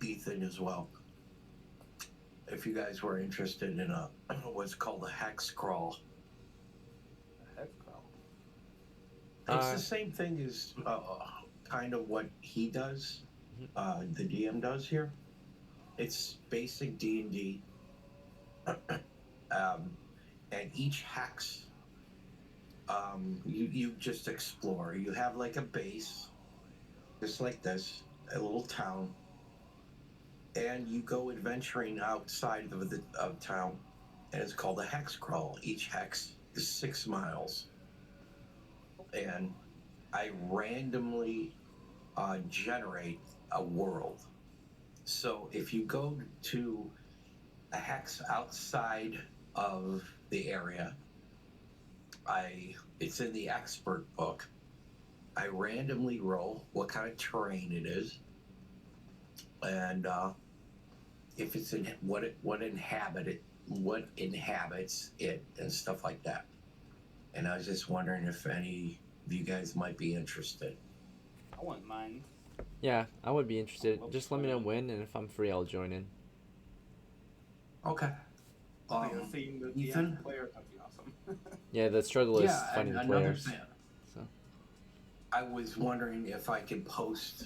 Ethan as well. If you guys were interested in what's called a hex crawl. It's the same thing as kind of what he does, the DM does here. It's basic D&D, and each hex, you just explore. You have like a base, just like this, a little town, and you go adventuring outside of town, and it's called a hex crawl. Each hex is 6 miles. And I randomly generate a world. So if you go to a hex outside of the area, it's in the expert book. I randomly roll what kind of terrain it is, and if it's in what inhabits it, and stuff like that. And I was just wondering if any of you guys might be interested. I wouldn't mind. Yeah, I would be interested. Just let me know when, and if I'm free, I'll join in. Okay. Seeing the Ethan? player, that'd be awesome. Yeah, the struggle is finding the players. So. I was wondering if I could post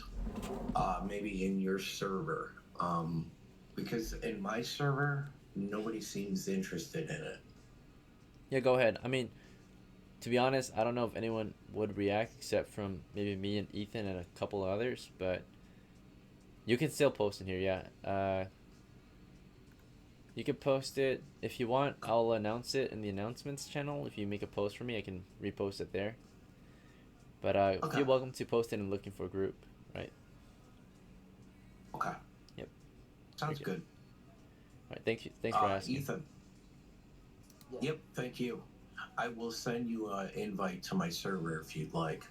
maybe in your server, because in my server, nobody seems interested in it. Yeah, go ahead. I mean, to be honest, I don't know if anyone would react except from maybe me and Ethan and a couple of others, but you can still post in here, yeah. You can post it if you want. I'll announce it in the announcements channel. If you make a post for me, I can repost it there. But okay. You're welcome to post it and looking for a group, right? Okay. Yep. Sounds good. All right, thank you. Thanks for asking. Ethan. Yeah. Yep, thank you. I will send you an invite to my server if you'd like.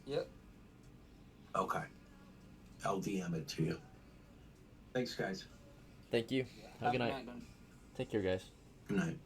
Yep. Okay. I'll DM it to you. Thanks, guys. Thank you. Have a good night. Take care, guys. Good night.